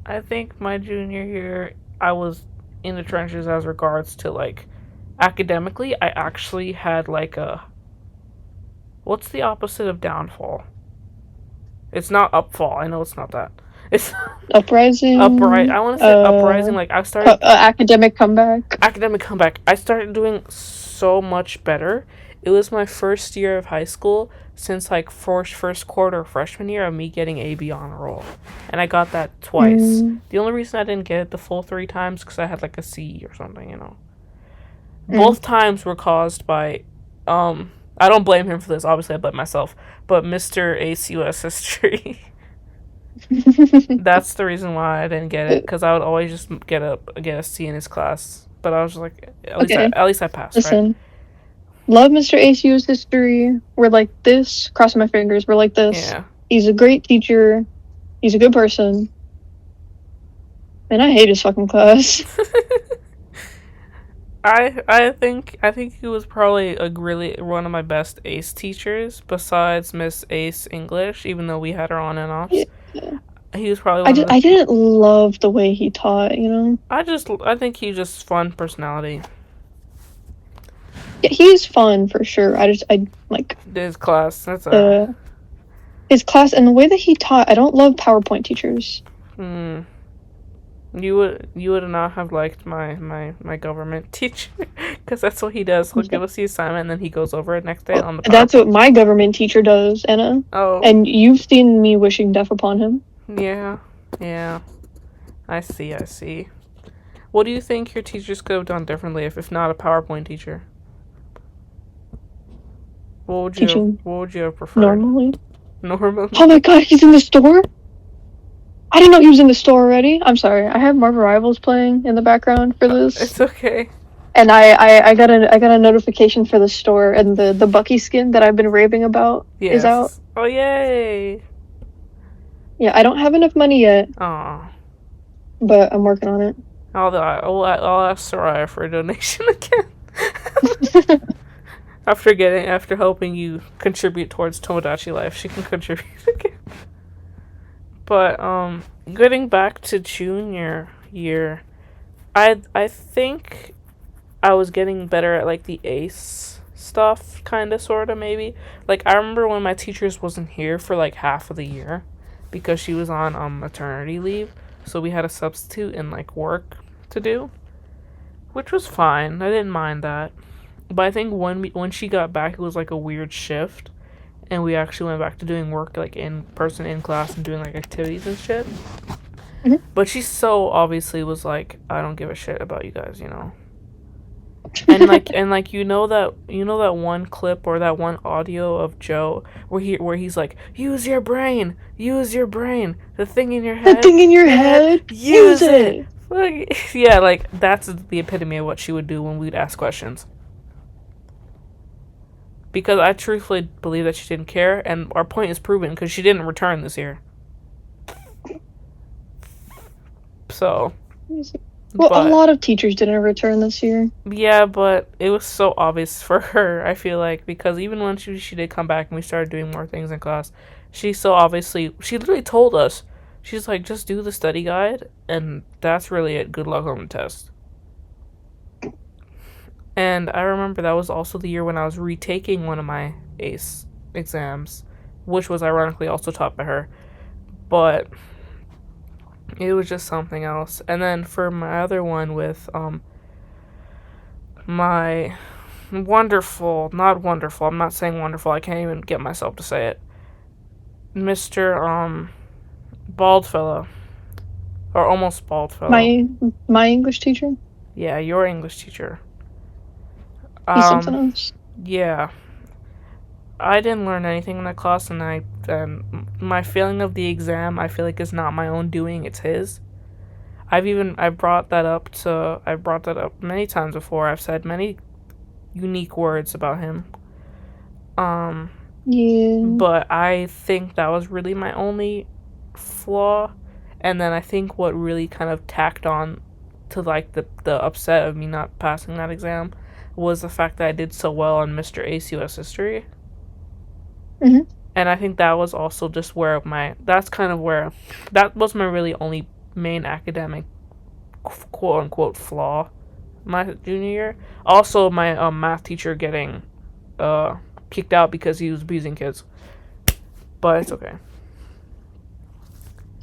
I think my junior year, I was in the trenches as regards to, like, academically. I actually had, like, what's the opposite of downfall? It's not upfall. I know it's not that. It's uprising. I want to say uprising. Like, I started academic comeback. I started doing so much better. It was my first year of high school since, like, first quarter freshman year of me getting AB honor roll, and I got that twice. The only reason I didn't get it the full 3 times because I had, like, a C or something, you know. Both times were caused by I don't blame him for this. Obviously, I blame myself. But Mr. ACUS history. That's the reason why I didn't get it, because I would always just get a C in his class. But I was just like, at least I passed. Listen, right? Love Mr. ACU's history. We're like this. Crossing my fingers. We're like this. Yeah. He's a great teacher. He's a good person. And I hate his fucking class. I think he was probably really one of my best ACE teachers besides Miss Ace English, even though we had her on and off. Yeah. He was probably I didn't love the way he taught, you know? I think he's just fun personality. Yeah, he's fun for sure. I like his class. That's his class and the way that he taught. I don't love PowerPoint teachers. You would not have liked my government teacher, because that's what he does. He'll give us the assignment and then he goes over it next day on the PowerPoint. That's what my government teacher does, Anna. Oh. And you've seen me wishing death upon him. Yeah. I see. What do you think your teachers could have done differently if not a PowerPoint teacher? What would you have preferred? Normally. Oh my god, he's in the store? I didn't know he was in the store already. I'm sorry. I have Marvel Rivals playing in the background for this. It's okay. And I got a notification for the store, and the Bucky skin that I've been raving about is out. Oh, yay. Yeah, I don't have enough money yet. Aw. But I'm working on it. I'll ask Soraya for a donation again. After helping you contribute towards Tomodachi Life, she can contribute again. But getting back to junior year, I think I was getting better at, like, the ACE stuff, kind of, sort of, maybe. Like, I remember when my teachers wasn't here for, like, half of the year because she was on maternity leave, so we had a substitute and, like, work to do, which was fine. I didn't mind that. But I think when she got back, it was, like, a weird shift, and we actually went back to doing work, like, in person, in class, and doing, like, activities and shit. But she so obviously was like, I don't give a shit about you guys, you know. and you know that one clip or that one audio of Joe where he's like, use your brain, the thing in your head, use it. Like, yeah, like, that's the epitome of what she would do when we'd ask questions. Because I truthfully believe that she didn't care, and our point is proven because she didn't return this year. So. Well, a lot of teachers didn't return this year. Yeah, but it was so obvious for her, I feel like, because even when she did come back and we started doing more things in class, she literally told us, she's like, just do the study guide, and that's really it. Good luck on the test. And I remember that was also the year when I was retaking one of my ACE exams, which was ironically also taught by her. But it was just something else. And then for my other one with my I'm not saying wonderful, I can't even get myself to say it, Mr. Bald Fella, or almost Bald Fella. My English teacher? Yeah, your English teacher. He's something else. Yeah. I didn't learn anything in that class, and my failing of the exam, I feel like is not my own doing; it's his. I brought that up many times before. I've said many unique words about him. Yeah. But I think that was really my only flaw. And then I think what really kind of tacked on to like the upset of me not passing that exam was the fact that I did so well on Mr. ACUS history. Hmm. And I think that was also just where that's kind of where that was my really only main academic quote unquote flaw my junior year. Also, my math teacher getting uh, kicked out because he was abusing kids. But it's okay.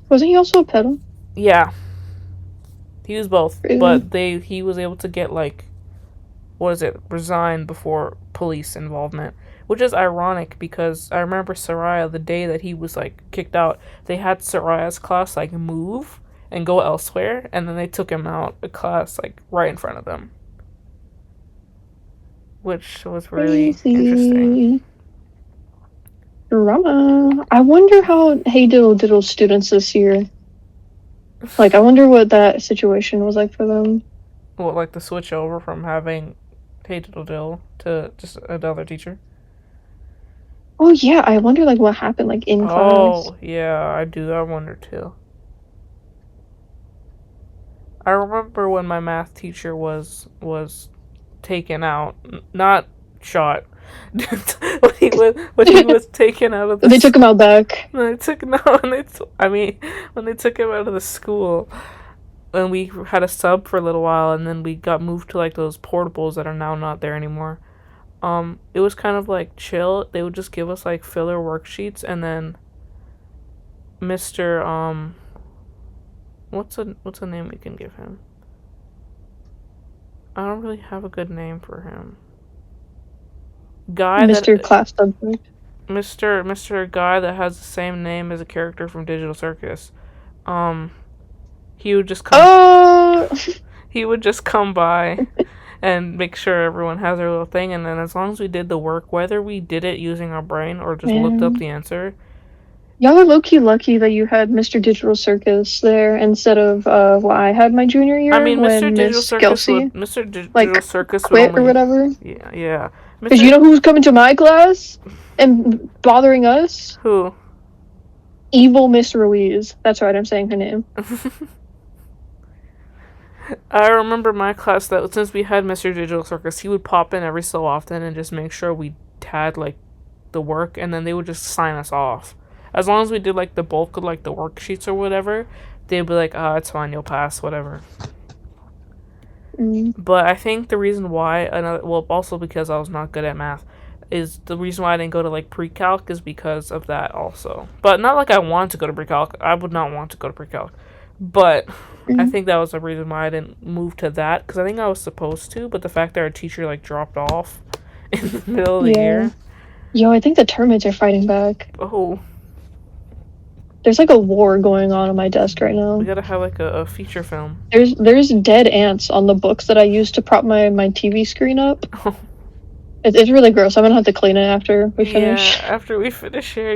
Wasn't he also a pedo? Yeah, he was both. Really? But he was able to get like what is it, resigned before police involvement. Which is ironic because I remember Soraya, the day that he was like kicked out, they had Soraya's class like move and go elsewhere, and then they took him out of class like right in front of them, which was really interesting. Crazy. Drama. I wonder how Hey Diddle Diddle students this year. Like, I wonder what that situation was like for them. What, like the switch over from having Hey Diddle Dill to just another teacher? Oh yeah, I wonder like what happened like in class. Oh, yeah, I do. I wonder too. I remember when my math teacher was taken out, not shot. when he was taken out of the They took him out back. when they took no when they I mean when they took him out of the school, and we had a sub for a little while, and then we got moved to like those portables that are now not there anymore. It was kind of like chill. They would just give us like filler worksheets, and then Mr. What's a name we can give him? I don't really have a good name for him. Guy Mr. that Class subject. Mr. Guy that has the same name as a character from Digital Circus. Um, he would just come. Oh, He would just come by and make sure everyone has their little thing, and then as long as we did the work, whether we did it using our brain or just looked up man. the answer. Y'all are low key lucky that you had Mr. Digital Circus there instead of what I had my junior I year mean, when Miss Gelsey Digital like Circus would quit or only. whatever. Yeah, yeah. Because you know who's coming to my class and bothering us? Who? Evil Miss Ruiz. That's right, I'm saying her name. I remember my class that since we had Mr. Digital Circus, he would pop in every so often and just make sure we had like the work, and then they would just sign us off. As long as we did like the bulk of like the worksheets or whatever, they'd be like, "Ah, it's fine, you'll pass, whatever." Mm. But I think the reason why also because I was not good at math, is the reason why I didn't go to like pre-calc is because of that also. But not like I wanted to go to pre-calc. I would not want to go to pre-calc. But I Mm. think that was the reason why I didn't move to that, because I think I was supposed to, but the fact that our teacher like dropped off in the middle of the Yeah. year. Yo, I think the termites are fighting back. Oh, There's like a war going on my desk right now. we gotta have like a feature film. There's dead ants on the books that I used to prop my TV screen up. Oh, It's really gross. I'm gonna have to clean it after we finish. yeah. After we finish here,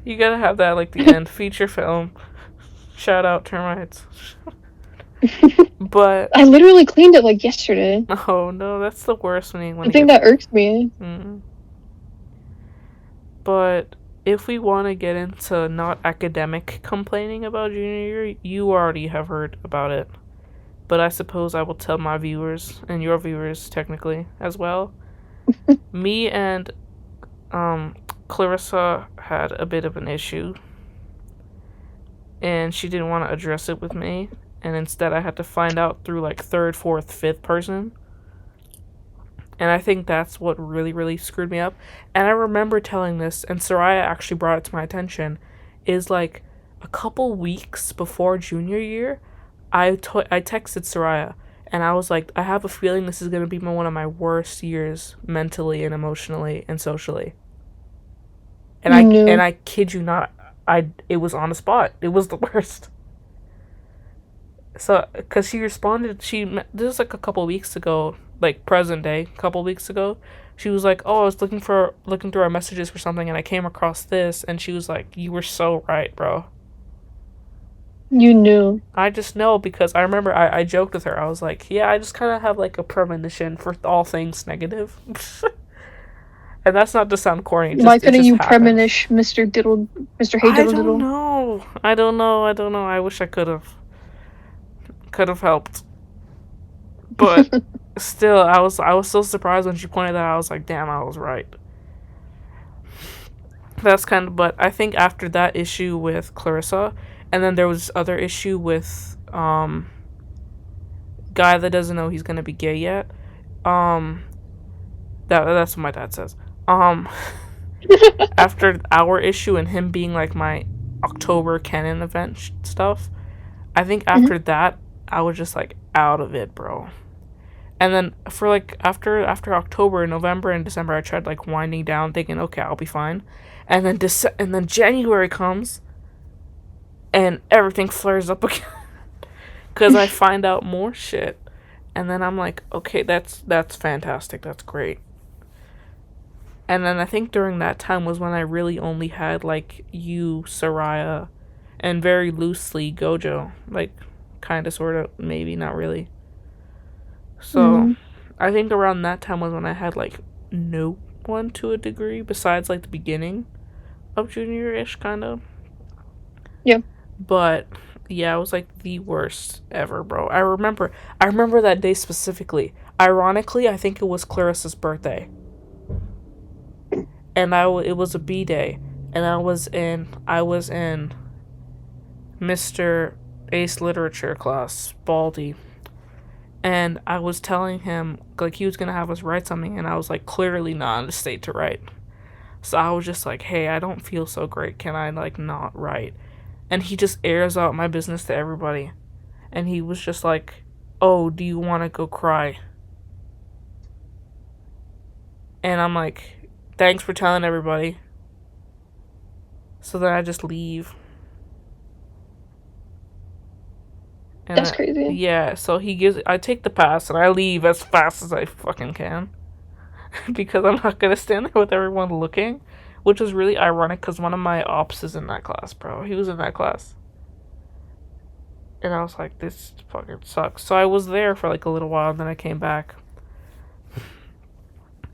you gotta have that like the end feature film. Shout out termites. But I literally cleaned it like yesterday. oh no, that's the worst when The thing that irks me. But if we want to get into not academic complaining about junior year, you already have heard about it. But I suppose I will tell my viewers and your viewers technically as well. Me and Clarissa had a bit of an issue, and she didn't want to address it with me, and instead I had to find out through like third, fourth, fifth person. And I think that's what really, really screwed me up. And I remember telling this, and Soraya actually brought it to my attention, is like a couple weeks before junior year, I texted Soraya, and I was like, I have a feeling this is going to be one of my worst years mentally and emotionally and socially. And I kid you not, it was on the spot. It was the worst. So, because she responded, this was like a couple weeks ago, like present day, a couple weeks ago. She was like, "Oh, I was looking through our messages for something, and I came across this." And she was like, "You were so right, bro." You knew. I just know because I remember I joked with her. I was like, "Yeah, I just kind of have like a premonition for all things negative," and that's not to sound corny. Why It couldn't just you happens. premonish Mr. Hey I Diddle don't Diddle? know. I don't know. I don't know. I wish I could have helped, but still, I was so surprised when she pointed that out. I was like, "Damn, I was right." That's kind of, but I think after that issue with Clarissa, and then there was this other issue with guy that doesn't know he's gonna be gay yet. Um, that's what my dad says. Um, after our issue and him being like my October canon event stuff, I think Mhm. after that I was just like out of it, bro. And then for like after October, November, and December, I tried like winding down, thinking, okay, I'll be fine. And then January comes, and everything flares up again because I find out more shit, and then I'm like, okay, that's fantastic, that's great. And then I think during that time was when I really only had like you, Soraya, and very loosely Gojo, like kind of, sort of, maybe not really. So Mm, I think around that time was when I had like no one to a degree besides like the beginning of junior-ish kind of. yeah, But yeah, it was like the worst ever, bro. I remember that day specifically. Ironically, I think it was Clarissa's birthday. And it was a B day, and I was in Mr. Ace literature class, Baldy. And I was telling him like he was going to have us write something, and I was like clearly not in a state to write. So I was just like, "Hey, I don't feel so great. Can I like not write?" And he just airs out my business to everybody. And he was just like, "Oh, do you want to go cry?" And I'm like, "Thanks for telling everybody." So then I just leave. And that's crazy. yeah, so I take the pass and I leave as fast as I fucking can. Because I'm not gonna stand there with everyone looking. Which is really ironic because one of my ops is in that class, bro. He was in that class. And I was like, this fucking sucks. So I was there for like a little while, and then I came back.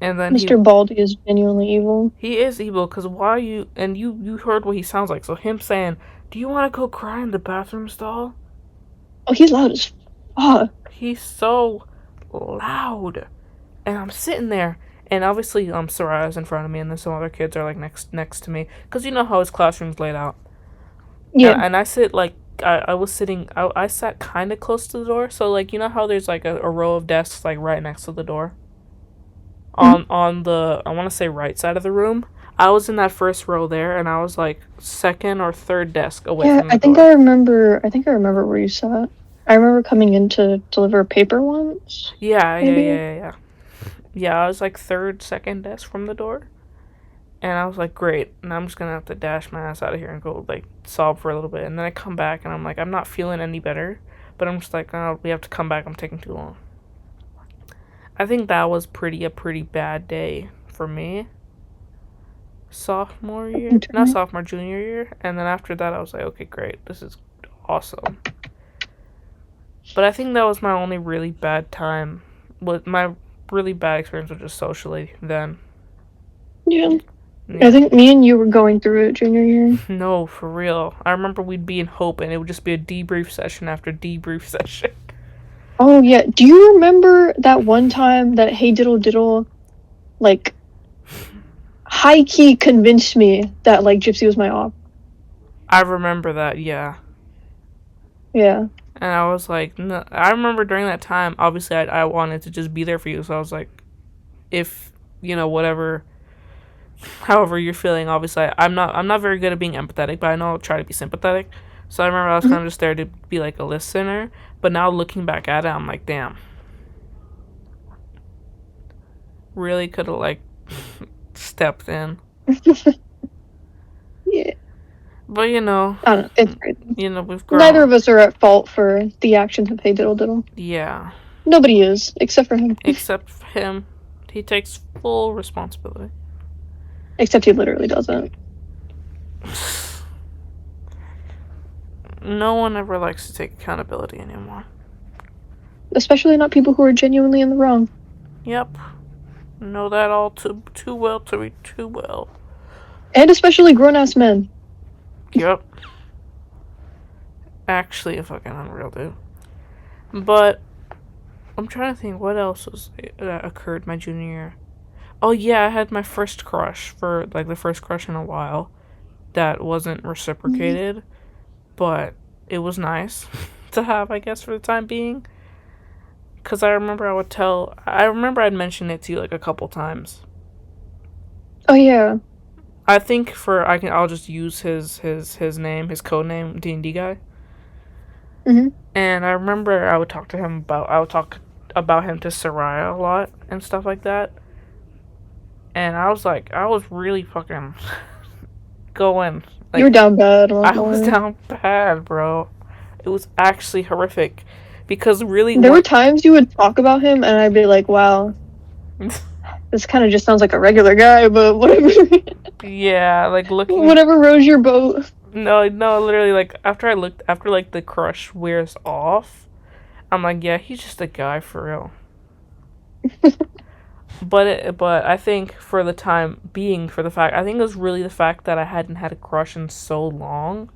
And then Mr. Baldy is genuinely evil. he is evil because why you, and you heard what he sounds like. So him saying, "Do you want to go cry in the bathroom stall?" Oh, he's loud as fuck. He's so loud. And I'm sitting there, and obviously Soraya's in front of me, and then some other kids are like next to me, because you know how his classroom's laid out. Yeah. And I sit like I was sitting. I sat kind of close to the door, so like you know how there's like a row of desks like right next to the door. Mhm. On the, I want to say, right side of the room. I was in that first row there, and I was like second or third desk away Yeah, from the I think door. I remember. I think I remember where you sat. I remember coming in to deliver paper once. Yeah, yeah, Maybe. yeah, yeah. Yeah, I was like third, second desk from the door. And I was like, great. And I'm just gonna have to dash my ass out of here and go like sob for a little bit. And then I come back and I'm like, I'm not feeling any better. But I'm just like, oh, we have to come back. I'm taking too long. I think that was a pretty bad day for me. Sophomore year, not Internment. sophomore, junior year. And then after that, I was like, okay, great. This is awesome. But I think that was my only really bad time. My really bad experience was just socially then. Yeah. I Yeah. think me and you were going through it junior year. No, for real. I remember we'd be in Hope and it would just be a debrief session after debrief session. Oh yeah. Do you remember that one time that Hey Diddle Diddle, like, high key convinced me that like Gypsy was my op? I remember that, yeah. Yeah. And I was like, no. I remember during that time, obviously, I wanted to just be there for you. So I was like, if, whatever, however you're feeling, obviously, I'm not very good at being empathetic, but I know I'll try to be sympathetic. So I remember I was Mhm. kind of just there to be like a listener. But now looking back at it, I'm like, damn. Really could have, like, stepped in. Yeah. But, I don't know. It's crazy. we've Neither grown. of us are at fault for the actions of Hey Diddle Diddle. Yeah. Nobody is, except for him. Except for him. He takes full responsibility. Except he literally doesn't. No one ever likes to take accountability anymore. Especially not people who are genuinely in the wrong. Yep. Know that all too well to be too well. And especially grown-ass men. Yep. Actually, fucking unreal, dude. But I'm trying to think what else occurred my junior year. Oh yeah, I had my first crush for like the first crush in a while. That wasn't reciprocated, but it was nice to have, I guess, for the time being. Cause I remember I'd mentioned it to you like a couple times. Oh yeah. I think I'll just use his name, his code name, D&D guy. Mhm. And I remember I would talk about him to Soraya a lot and stuff like that. And I was really fucking going. Like, You were down bad. I was down bad, bro. It was actually horrific. Because really, there were times you would talk about him, and I'd be like, "Wow, this kind of just sounds like a regular guy." But whatever. Yeah, like looking. Whatever rose your boat. No, literally, like after like the crush wears off, I'm like, yeah, he's just a guy for real. But I think for the time being, I think it was really the fact that I hadn't had a crush in so long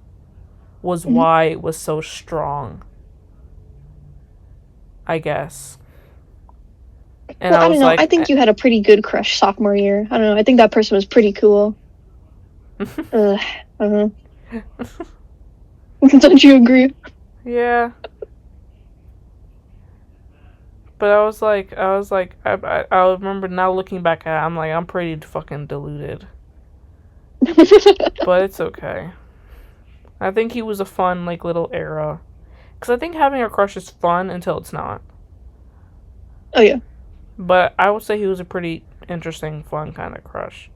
was why it was so strong. I guess. And well, I don't know. I think you had a pretty good crush sophomore year. I don't know. I think that person was pretty cool. I don't know. Don't you agree? Yeah. But I remember now looking back at it, I'm like, I'm pretty fucking deluded. But it's okay. I think he was a fun, like, little era. Because I think having a crush is fun until it's not. Oh, yeah. But I would say he was a pretty interesting, fun kind of crush.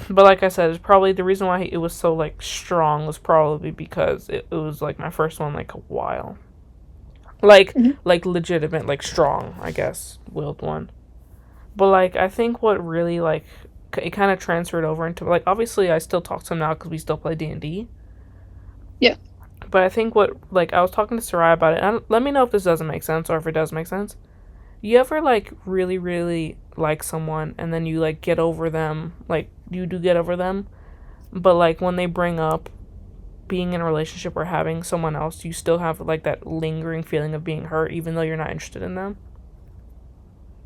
But like I said, it's probably the reason why it was so, like, strong was probably because it was, like, my first one, like, a while. Like, like, legitimate, like, strong, I guess, willed one. But, like, I think what really, like, it kind of transferred over into, like, obviously I still talk to him now because we still play D&D. Yeah. But I think like, I was talking to Sarai about it, and let me know if this doesn't make sense or if it does make sense. You ever, like, really, really like someone, and then you, like, get over them, like, you do get over them, but, like, when they bring up being in a relationship or having someone else, you still have, like, that lingering feeling of being hurt, even though you're not interested in them?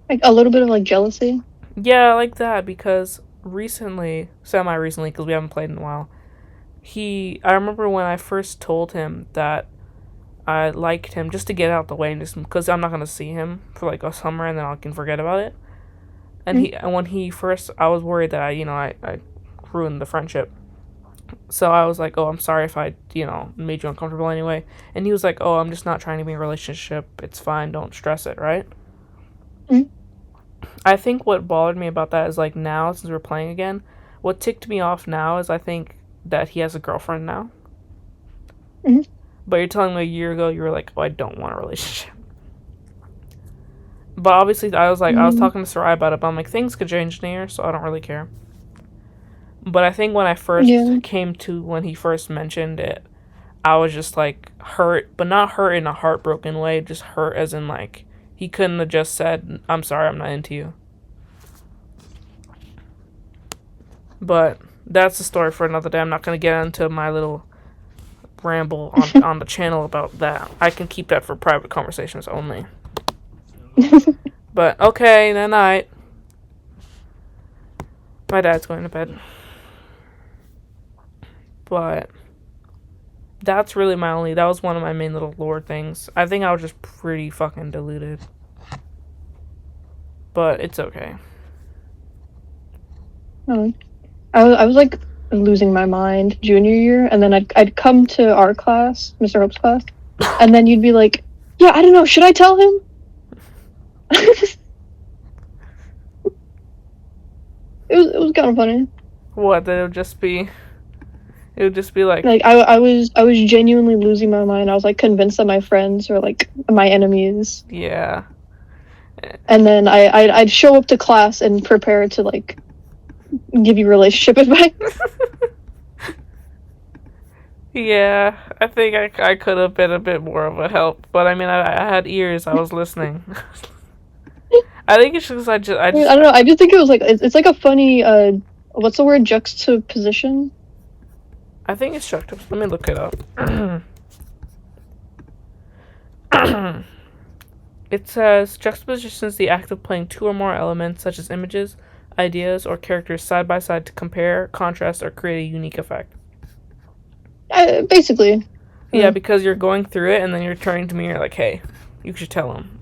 Like, a little bit of, like, jealousy? Yeah, like that, because semi-recently, because we haven't played in a while, I remember when I first told him that I liked him, just to get out the way, and just because I'm not going to see him for, like, a summer, and then I can forget about it. And when he first, I was worried that I ruined the friendship. So I was like, oh, I'm sorry if I, made you uncomfortable anyway. And he was like, oh, I'm just not trying to be in a relationship. It's fine. Don't stress it, right? I think what bothered me about that is, like, now, since we're playing again, what ticked me off now is I think that he has a girlfriend now. But you're telling me a year ago you were like, oh, I don't want a relationship. But obviously, I was talking to Sarai about it, but I'm like, things could change in a year, so I don't really care. But I think when I first when he first mentioned it, I was just, like, hurt, but not hurt in a heartbroken way, just hurt as in, like, he couldn't have just said, I'm sorry, I'm not into you. But that's a story for another day. I'm not going to get into my little ramble on the channel about that. I can keep that for private conversations only. But, okay, good night. My dad's going to bed. But that was one of my main little lore things. I think I was just pretty fucking deluded. But it's okay. I was like losing my mind junior year, and then I'd come to our class, Mr. Hope's class, and then you'd be like, yeah, I don't know, should I tell him? It was kind of funny. What, that it It would just be like I was genuinely losing my mind. I was like convinced that my friends were like my enemies. Yeah. And then I'd show up to class and prepare to like give you relationship advice. Yeah, I think I could have been a bit more of a help, but I mean, I had ears. I was listening. I think it's just I just I don't know. I just think it was like it's like a funny what's the word, juxtaposition? I think it's structured. Let me look it up. It says juxtaposition is the act of playing two or more elements, such as images, ideas, or characters side by side to compare, contrast, or create a unique effect. Basically. Yeah, because you're going through it and then you're turning to me and you're like, hey, you should tell him.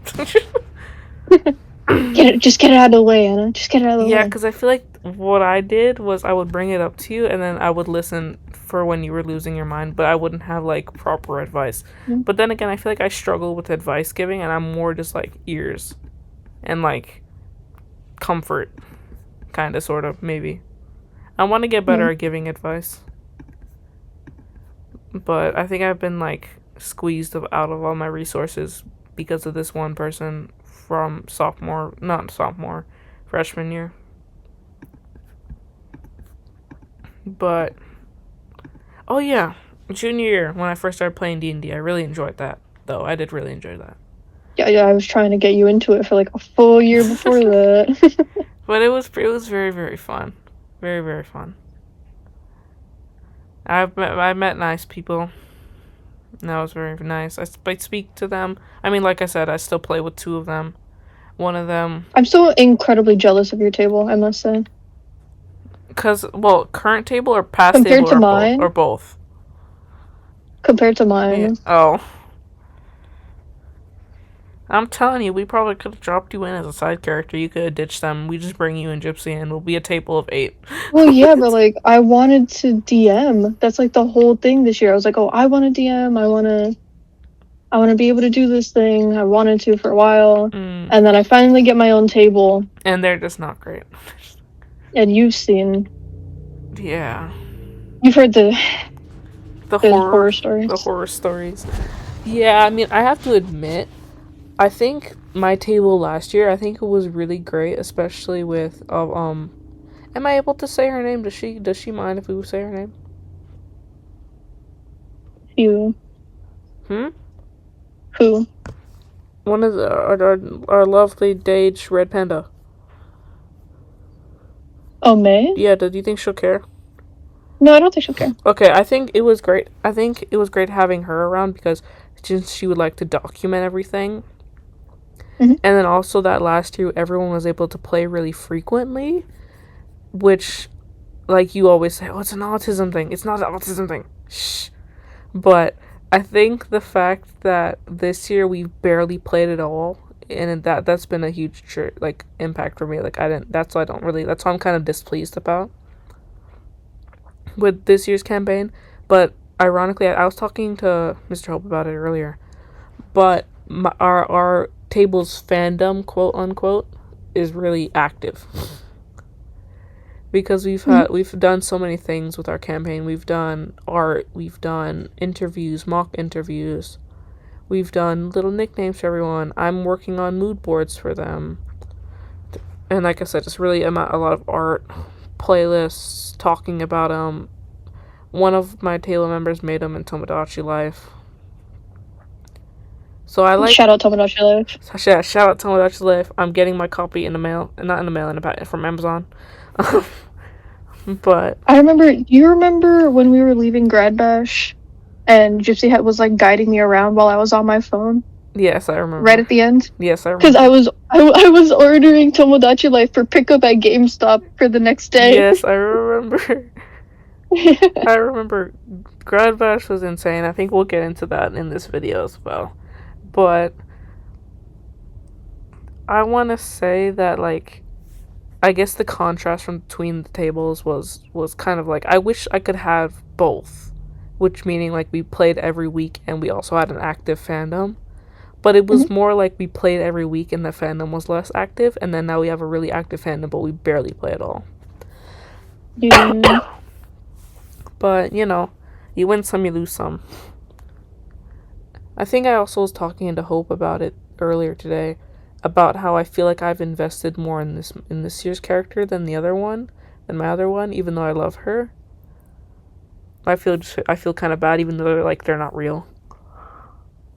Just get it out of the way, Anna. Just get it out of the way. Yeah, because I feel like what I did was I would bring it up to you and then I would listen for when you were losing your mind, but I wouldn't have like proper advice. Mm-hmm. But then again, I feel like I struggle with advice giving and I'm more just like ears and like comfort, kind of, sort of, maybe. I want to get better at giving advice. But I think I've been like squeezed out of all my resources because of this one person from freshman year. But oh yeah, junior year when I first started playing D&D, I really enjoyed that. Though I did really enjoy that. Yeah, I was trying to get you into it for like a full year before that. But it was very, very fun. Very, very fun. I met nice people. And that was very nice. I speak to them. I mean, like I said, I still play with two of them. One of them... I'm still incredibly jealous of your table, I must say. Because, well, current table or past compared table to mine? Or both? Compared to mine. Yeah. Oh. I'm telling you, we probably could have dropped you in as a side character. You could have ditched them. We just bring you and Gypsy in. It'll be a table of 8. Well, yeah, but like I wanted to DM. That's like the whole thing this year. I was like, oh, I want to DM. I want to be able to do this thing. I wanted to for a while, and then I finally get my own table. And they're just not great. And you've seen. Yeah. You've heard the horror stories. The horror stories. Yeah, I mean, I have to admit, I think my table last year, I think it was really great, especially with am I able to say her name? Does she mind if we say her name? You. Who? One of our lovely Dage Red Panda. Oh, May? Yeah, do you think she'll care? No, I don't think she'll care. Okay, I think it was great. I think it was great having her around because she would like to document everything. Mm-hmm. And then also that last year, everyone was able to play really frequently, which, like you always say, oh, it's an autism thing. It's not an autism thing. Shh. But I think the fact that this year we barely played at all, and that's been a huge impact for me. Like that's why I'm kind of displeased about with this year's campaign. But ironically, I was talking to Mr. Hope about it earlier. But our table's fandom, quote unquote, is really active. Because we've done so many things with our campaign. We've done art, we've done interviews, mock interviews. We've done little nicknames for everyone. I'm working on mood boards for them. And like I said, it's really a lot of art, playlists, talking about them. One of my table members made them in Tomodachi Life. So I like... Shout out Tomodachi Life. Yeah, shout out Tomodachi Life. I'm getting my copy in the mail. Not in the mail, from Amazon. But... You remember when we were leaving Grad Bash and Gypsy was like guiding me around while I was on my phone? Yes, I remember. Right at the end? Yes, I remember. Because I was ordering Tomodachi Life for pickup at GameStop for the next day. Yes, I remember. I remember. Grad Bash was insane. I think we'll get into that in this video as well. But I want to say that, like, I guess the contrast between the tables was kind of like, I wish I could have both, which meaning like we played every week and we also had an active fandom, but it was more like we played every week and the fandom was less active, and then now we have a really active fandom but we barely play at all. Yeah. But, you win some, you lose some. I think I also was talking to Hope about it earlier today, about how I feel like I've invested more in this year's character than my other one, even though I love her. I feel kind of bad, even though they're not real.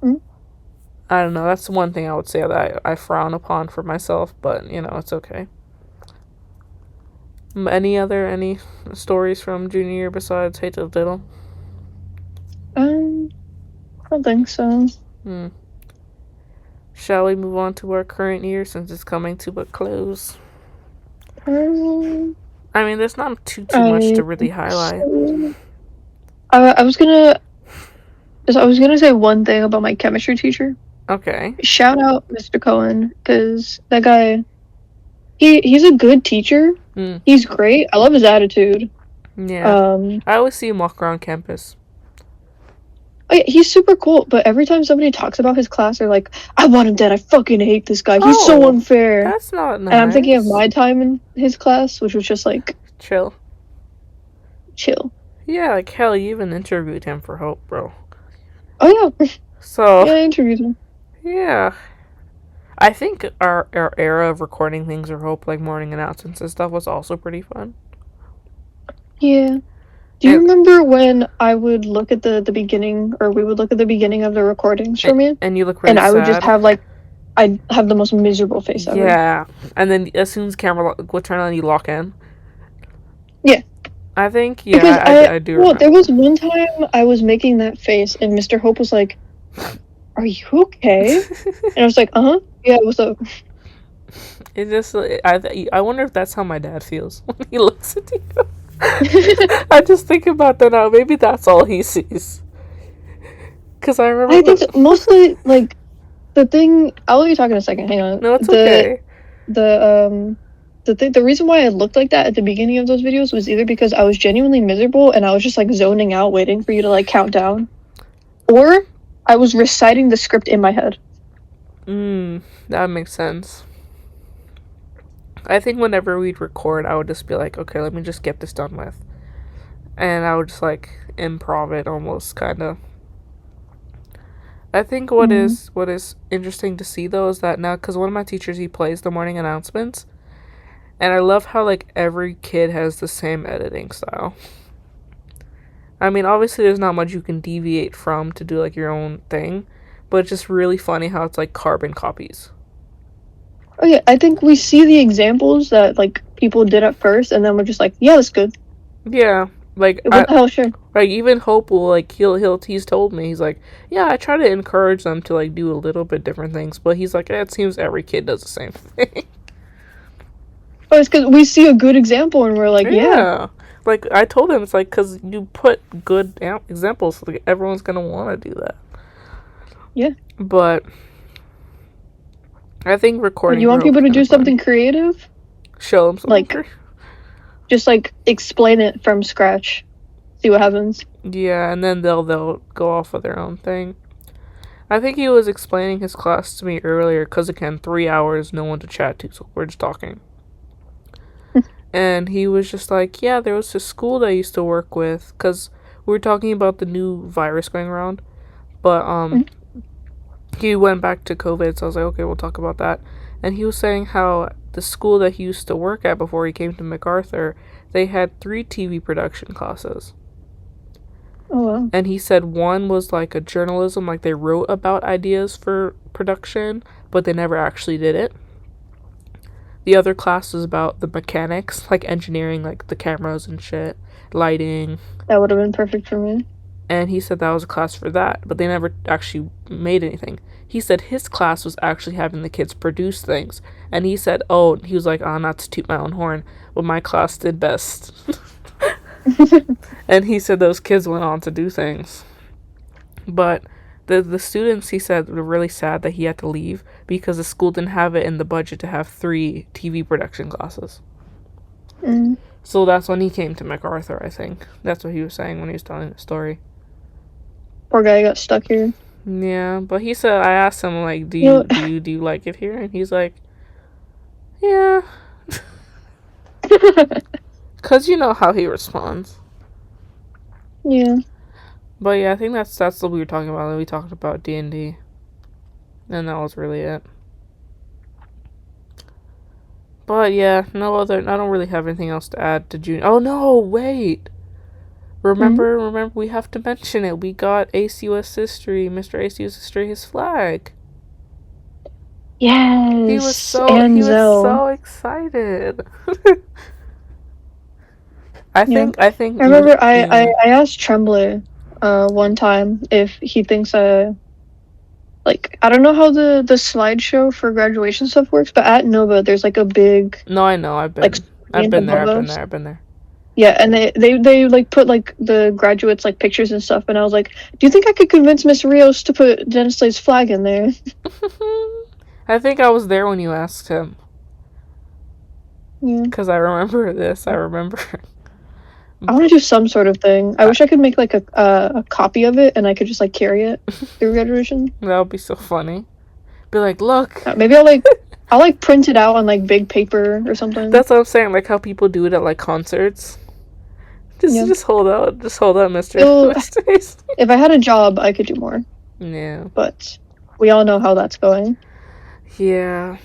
Mm-hmm. I don't know. That's one thing I would say that I frown upon for myself, but it's okay. Any stories from junior year besides Hate of Diddle? I don't think so. Shall we move on to our current year since it's coming to a close? I mean, there's not too much to really highlight. So. I was gonna say one thing about my chemistry teacher. Okay. Shout out Mr. Cohen, because that guy, he's a good teacher. He's great. I love his attitude. Yeah. I always see him walk around campus. He's super cool, but every time somebody talks about his class, they're like, I want him dead. I fucking hate this guy. He's so unfair. That's not nice. And I'm thinking of my time in his class, which was just like... Chill. Yeah, hell, you even interviewed him for Hope, bro. Oh, yeah. So... Yeah, I interviewed him. Yeah. I think our era of recording things for Hope, morning announcements and stuff, was also pretty fun. Yeah. Do you remember when I would look at the beginning, or we would look at the beginning of the recordings for me? And you look really sad. And I would just have, I'd have the most miserable face ever. Yeah. And then as soon as the camera would turn on, you lock in. Yeah. I think, I do remember. There was one time I was making that face, and Mr. Hope was like, are you okay? And I was like, uh-huh. Yeah, what's up? It just, I wonder if that's how my dad feels when he looks at you. I just think about that now. Maybe that's all he sees. Because I remember... I think mostly, the thing... I'll let you talk in a second. Hang on. No, it's okay. The reason why I looked like that at the beginning of those videos was either because I was genuinely miserable and I was just, zoning out, waiting for you to, count down. Or I was reciting the script in my head. That makes sense. I think whenever we'd record, I would just be like, okay, let me just get this done with. And I would just, improv it almost, kind of. I think what is interesting to see, though, is that now, because one of my teachers, he plays the morning announcements. And I love how, every kid has the same editing style. I mean, obviously, there's not much you can deviate from to do, your own thing. But it's just really funny how it's, carbon copies. Oh, yeah, I think we see the examples that, people did at first, and then we're just like, yeah, that's good. Yeah, what the hell, sure. Even Hope will, he's told me, he's like, yeah, I try to encourage them to, do a little bit different things, but he's like, it seems every kid does the same thing. Oh, it's because we see a good example, and we're like, yeah. I told him, it's because you put good examples, so everyone's gonna want to do that. Yeah. But... I think recording... You want people to do something creative? Show them something. Just, explain it from scratch. See what happens. Yeah, and then they'll go off of their own thing. I think he was explaining his class to me earlier, because, again, 3 hours, no one to chat to, so we're just talking. And he was just like, yeah, there was this school that I used to work with, because we were talking about the new virus going around. But, he went back to COVID, so I was like, okay, we'll talk about that. And he was saying how the school that he used to work at before he came to MacArthur, they had 3 TV production classes. Oh, wow. And he said one was a journalism, they wrote about ideas for production, but they never actually did it. The other class was about the mechanics, engineering, the cameras and shit, lighting. That would have been perfect for me. And he said that was a class for that, but they never actually made anything. He said his class was actually having the kids produce things. And he said, he was like, not to toot my own horn, but my class did best. And he said those kids went on to do things. But the students, he said, were really sad that he had to leave because the school didn't have it in the budget to have 3 TV production classes. So that's when he came to MacArthur, I think. That's what he was saying when he was telling the story. Poor guy got stuck here. Yeah, but he said, I asked him, do you like it here? And he's like, yeah. Because you know how he responds. Yeah. But yeah, I think that's what we were talking about. We talked about D&D, and that was really it. But yeah, no other. I don't really have anything else to add to June. Oh no, wait. Remember, we have to mention it. We got ACUS History, Mr. ACUS History, his flag. Yes, He and was Zell. so excited. Yeah. I think I remember yeah. I asked Tremblay one time if he thinks like I don't know how the slideshow for graduation stuff works, but at Nova there's like a big No, I know. like I've screen been there. above us. I've been there. Yeah, and they like put like the graduates like pictures and stuff, and I was like, do you think I could convince Miss Rios to put Dennis Slay's flag in there? I think I was there when you asked him. Yeah. Because I remember this. I remember. I want to do some sort of thing. I wish I could make like a copy of it and I could just like carry it through graduation. That would be so funny. Be like, look. Maybe I'll like print it out on like big paper or something. That's what I'm saying. Like how people do it at like concerts. Yeah. Just hold out, Mister. If I had a job, I could do more. Yeah. But we all know how that's going. Yeah.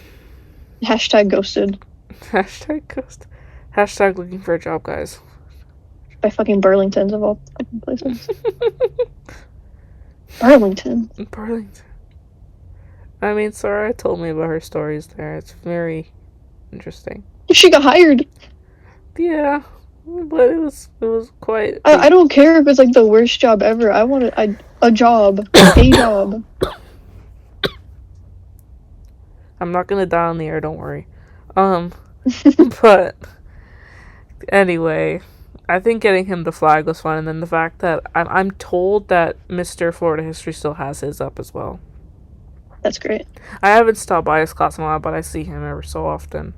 Hashtag ghosted. Hashtag ghost. Hashtag looking for a job, guys. By fucking Burlingtons of all fucking places. Burlington. Burlington. I mean, Sarah told me about her stories there. It's very interesting. She got hired. Yeah, but it was quite. I don't care if it's like the worst job ever. I want a job. A job. I'm not gonna die on the air, don't worry. But anyway, I think getting him the flag was fun, and then the fact that I'm told that Mr. Florida History still has his up as well. That's great. I haven't stopped by his class in a while, but I see him every so often.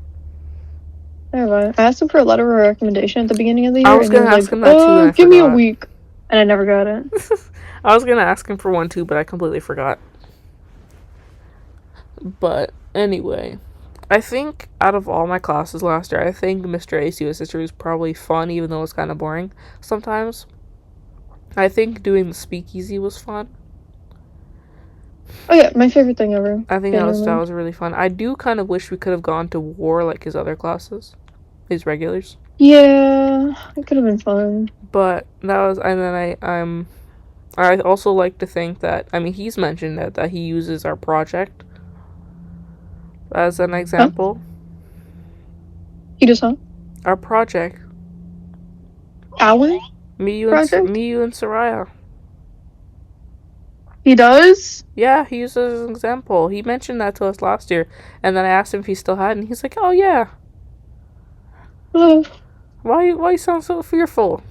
I asked him for a letter of recommendation at the beginning of the year. I was gonna ask him that too, and I give me a forgot. week, and I never got it. I was gonna ask him for one too, but I completely forgot. But anyway, I think out of all my classes last year, I think Mr. ACUS History was probably fun, even though it's kind of boring sometimes. I think doing the speakeasy was fun. Oh yeah, my favorite thing ever. I think that was really fun. I do kind of wish we could have gone to war like his other classes, his regulars. Yeah, it could have been fun. But that was, and then I also like to think that, I mean, he's mentioned that he uses our project as an example. Huh? He does, huh? Our project. Our Me, you, project? and Soraya. He does? Yeah, he uses as an example. He mentioned that to us last year, and then I asked him if he still had, and he's like, "Oh yeah." Why you sound so fearful?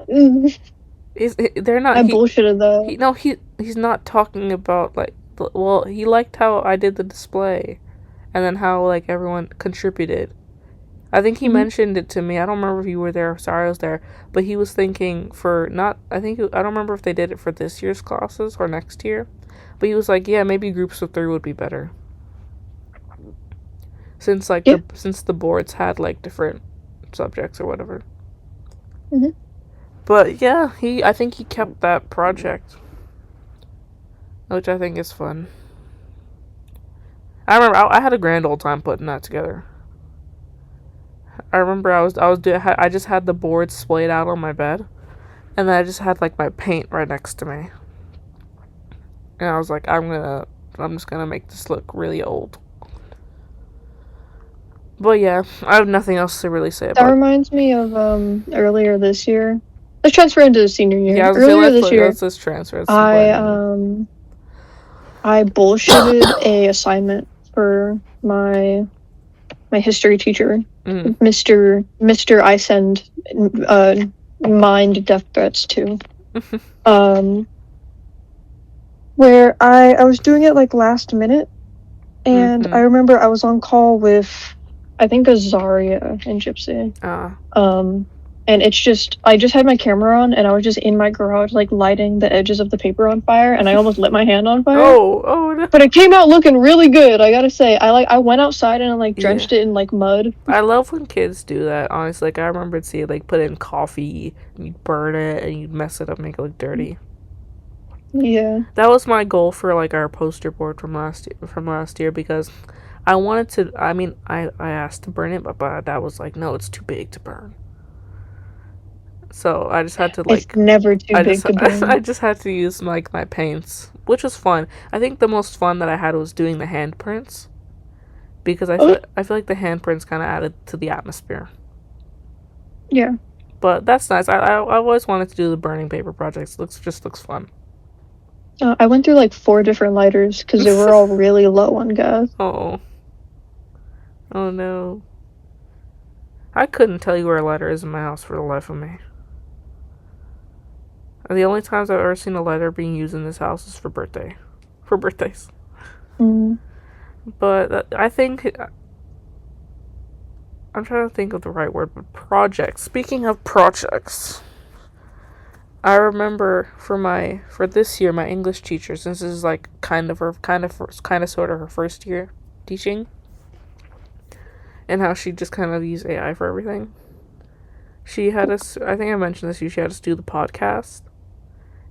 They're not. I bullshitted that. He's not talking about like. Well, he liked how I did the display, and then how like everyone contributed. I think he mentioned it to me. I don't remember if you were there or Sarah was there, but he was thinking for not. I don't remember if they did it for this year's classes or next year, but he was like, yeah, maybe groups of 3 would be better. Since like since the boards had like different subjects or whatever. But yeah, I think he kept that project, which I think is fun. I remember I had a grand old time putting that together. I remember I just had the board splayed out on my bed, and then I just had like my paint right next to me, and I was like, I'm just gonna make this look really old. But yeah, I have nothing else to really say about it. That reminds me of earlier this year. Let's transfer into the senior year. Yeah, earlier this year, let's transfer. I bullshitted a assignment for my history teacher, Mr. I send mind death threats to. Where I was doing it like last minute, and I remember I was on call with I think Azaria and Gypsy. and I just had my camera on, and I was just in my garage, like, lighting the edges of the paper on fire, and I almost lit my hand on fire. Oh no. But it came out looking really good, I gotta say. I went outside and, like, drenched it in, like, mud. I love when kids do that, honestly. Like, I remember seeing, like, put in coffee, and you'd burn it, and you'd mess it up, make it look dirty. Yeah. That was my goal for, like, our poster board from last year, because I wanted to, I asked to burn it, but my dad was like, no, it's too big to burn. So I just had to, like, it's never too big to burn. I just had to use, like, my paints, which was fun. I think the most fun that I had was doing the handprints, because I feel like the handprints kind of added to the atmosphere. Yeah. But that's nice. I always wanted to do the burning paper projects. It looks fun. I went through, like, 4 different lighters, because they were all really low on gas. Oh no. I couldn't tell you where a lighter is in my house for the life of me. And the only times I've ever seen a lighter being used in this house is for birthdays. But I think, I'm trying to think of the right word, but projects. Speaking of projects, I remember for this year, my English teacher, since this is, like, kind of sort of her first year teaching, and how she just kind of used AI for everything. She had us, I think I mentioned this, she had us do the podcast,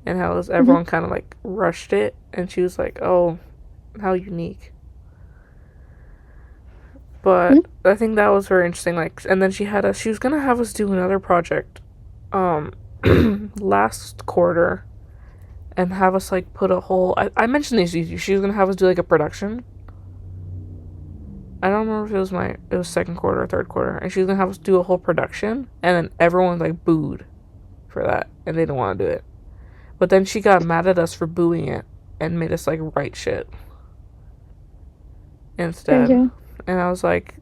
and how everyone kind of, like, rushed it, and she was like, oh, how unique. But I think that was very interesting, like, and then she was gonna have us do another project, last quarter, and have us, like, put a whole, I mentioned these to you, she was gonna have us do, like, a production. I don't remember if it was second quarter or third quarter, and she was gonna have us do a whole production, and then everyone, like, booed for that, and they didn't want to do it. But then she got mad at us for booing it, and made us, like, write shit instead. Yeah. And I was like,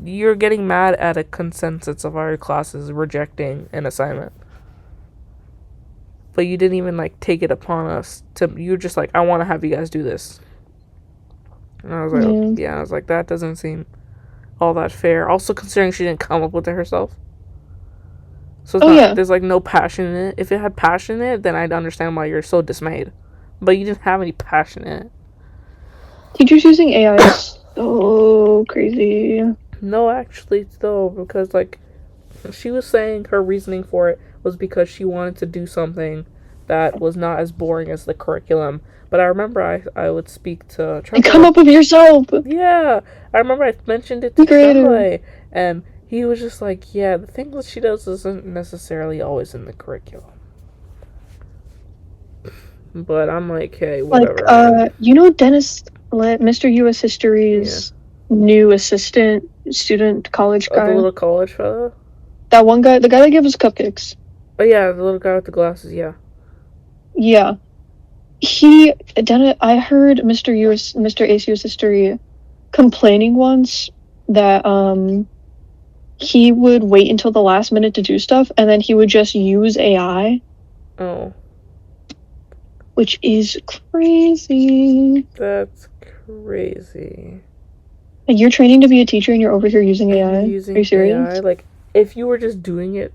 you're getting mad at a consensus of our classes rejecting an assignment. But you didn't even, like, take it upon us you're just like, I want to have you guys do this. And I was like, I was like, that doesn't seem all that fair. Also, considering she didn't come up with it herself. So there's, like, no passion in it. If it had passion in it, then I'd understand why you're so dismayed. But you didn't have any passion in it. Teachers using AI is so crazy. No, actually, though, because, like, she was saying her reasoning for it was because she wanted to do something that was not as boring as the curriculum. But I remember I would speak to Trevor. And come up with yourself! Yeah! I remember I mentioned it to Trevor, and he was just like, yeah, the thing that she does isn't necessarily always in the curriculum. But I'm like, hey, whatever. Like, you know Dennis, Mr. U.S. History's new assistant student college guy? The little college fellow? That one guy, the guy that gave us cupcakes. Oh yeah, the little guy with the glasses, yeah. Yeah. I heard Mr. Ace U.S. History complaining once that, he would wait until the last minute to do stuff, and then he would just use AI. Oh. Which is crazy. That's crazy. Like, you're training to be a teacher and you're over here using AI? Are you serious? AI? Like, if you were just doing it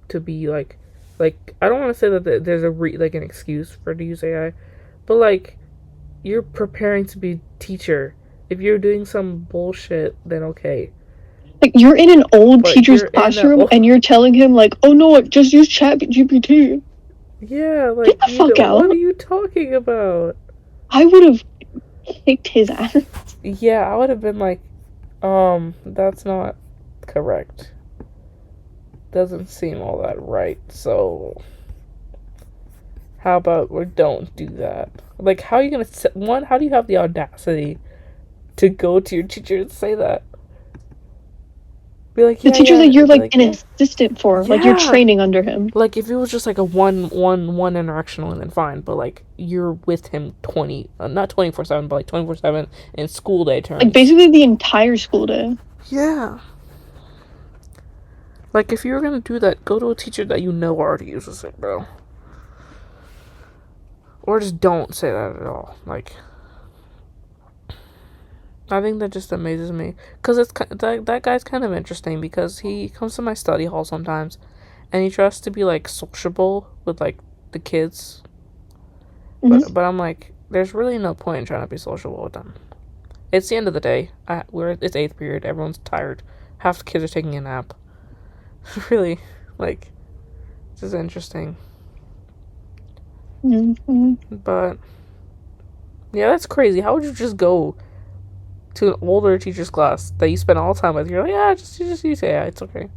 to be, like, I don't want to say that there's an excuse for to use AI, but, like, you're preparing to be a teacher. If you're doing some bullshit, then okay. Like, you're in an old teacher's classroom and you're telling him, like, oh no, just use ChatGPT. Yeah, like, get the fuck out. What are you talking about? I would have kicked his ass. Yeah, I would have been like, that's not correct. Doesn't seem all that right, so how about we don't do that? Like, how are you gonna, how do you have the audacity to go to your teacher and say that? Be like, the teacher that you're, like, an assistant for, like, you're training under him. Like, if it was just, like, a one interaction, then fine, but, like, you're with him not 24/7, but, like, 24/7 in school day terms. Like, basically the entire school day. Yeah. Like, if you're gonna do that, go to a teacher that you know already uses it, bro. Or just don't say that at all. Like, I think that just amazes me because that guy's kind of interesting because he comes to my study hall sometimes, and he tries to be like sociable with like the kids, but I'm like, there's really no point in trying to be sociable with them. It's the end of the day. It's 8th period. Everyone's tired. Half the kids are taking a nap. Really, like, this is interesting. But yeah, that's crazy. How would you just go to an older teacher's class that you spend all the time with? You're like, yeah, you say, yeah, it's okay.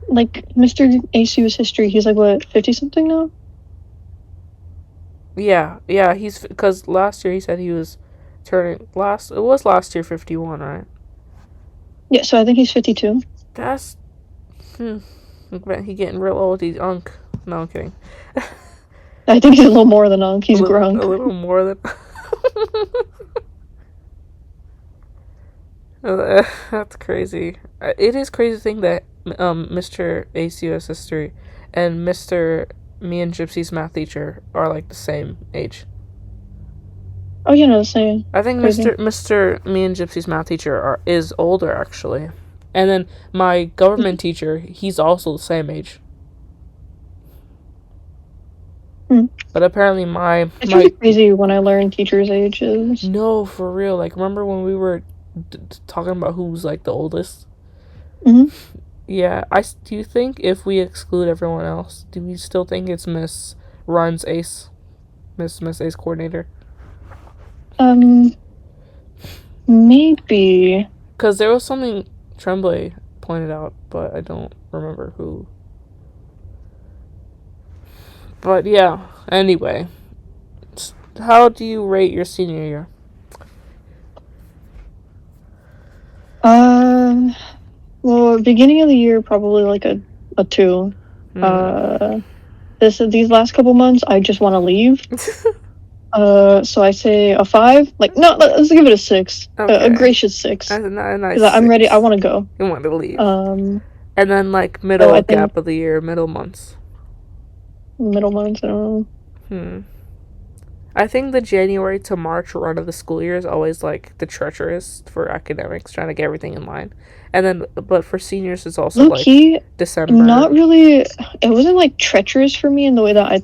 Like Mr. ACU's history, he's like what, 50 something now? Yeah, he's because last year he said he was turning it was last year 51, right? Yeah, so I think he's 52. That's he getting real old. He's unk. No, I'm kidding. I think he's a little more than unk. He's grunk. A little more than. That's crazy. It is crazy to think that Mr. ACUS history and Mr. Me and Gypsy's math teacher are like the same age. Oh, you know, the same. I think Mr. Me and Gypsy's math teacher is older actually, and then my government teacher, he's also the same age. But apparently it's really crazy when I learn teachers' ages. No, for real. Like, remember when we were talking about who's like the oldest? Yeah, do you think if we exclude everyone else, do we still think it's Miss Run's Ace, Miss Ace coordinator? Maybe. Because there was something Tremblay pointed out, but I don't remember who. But yeah, anyway. How do you rate your senior year? Well, beginning of the year, probably like a 2. These last couple months, I just want to leave. So I say a 5. Like, no, let's give it a 6. Okay. A gracious 6. A nice Because I'm ready. I want to go. You want to leave. And then like middle gap of the year, middle months. I don't know. I think the January to March run of the school year is always like the treacherous for academics, trying to get everything in line. And then, but for seniors, it's also like December. Not really. It wasn't like treacherous for me in the way that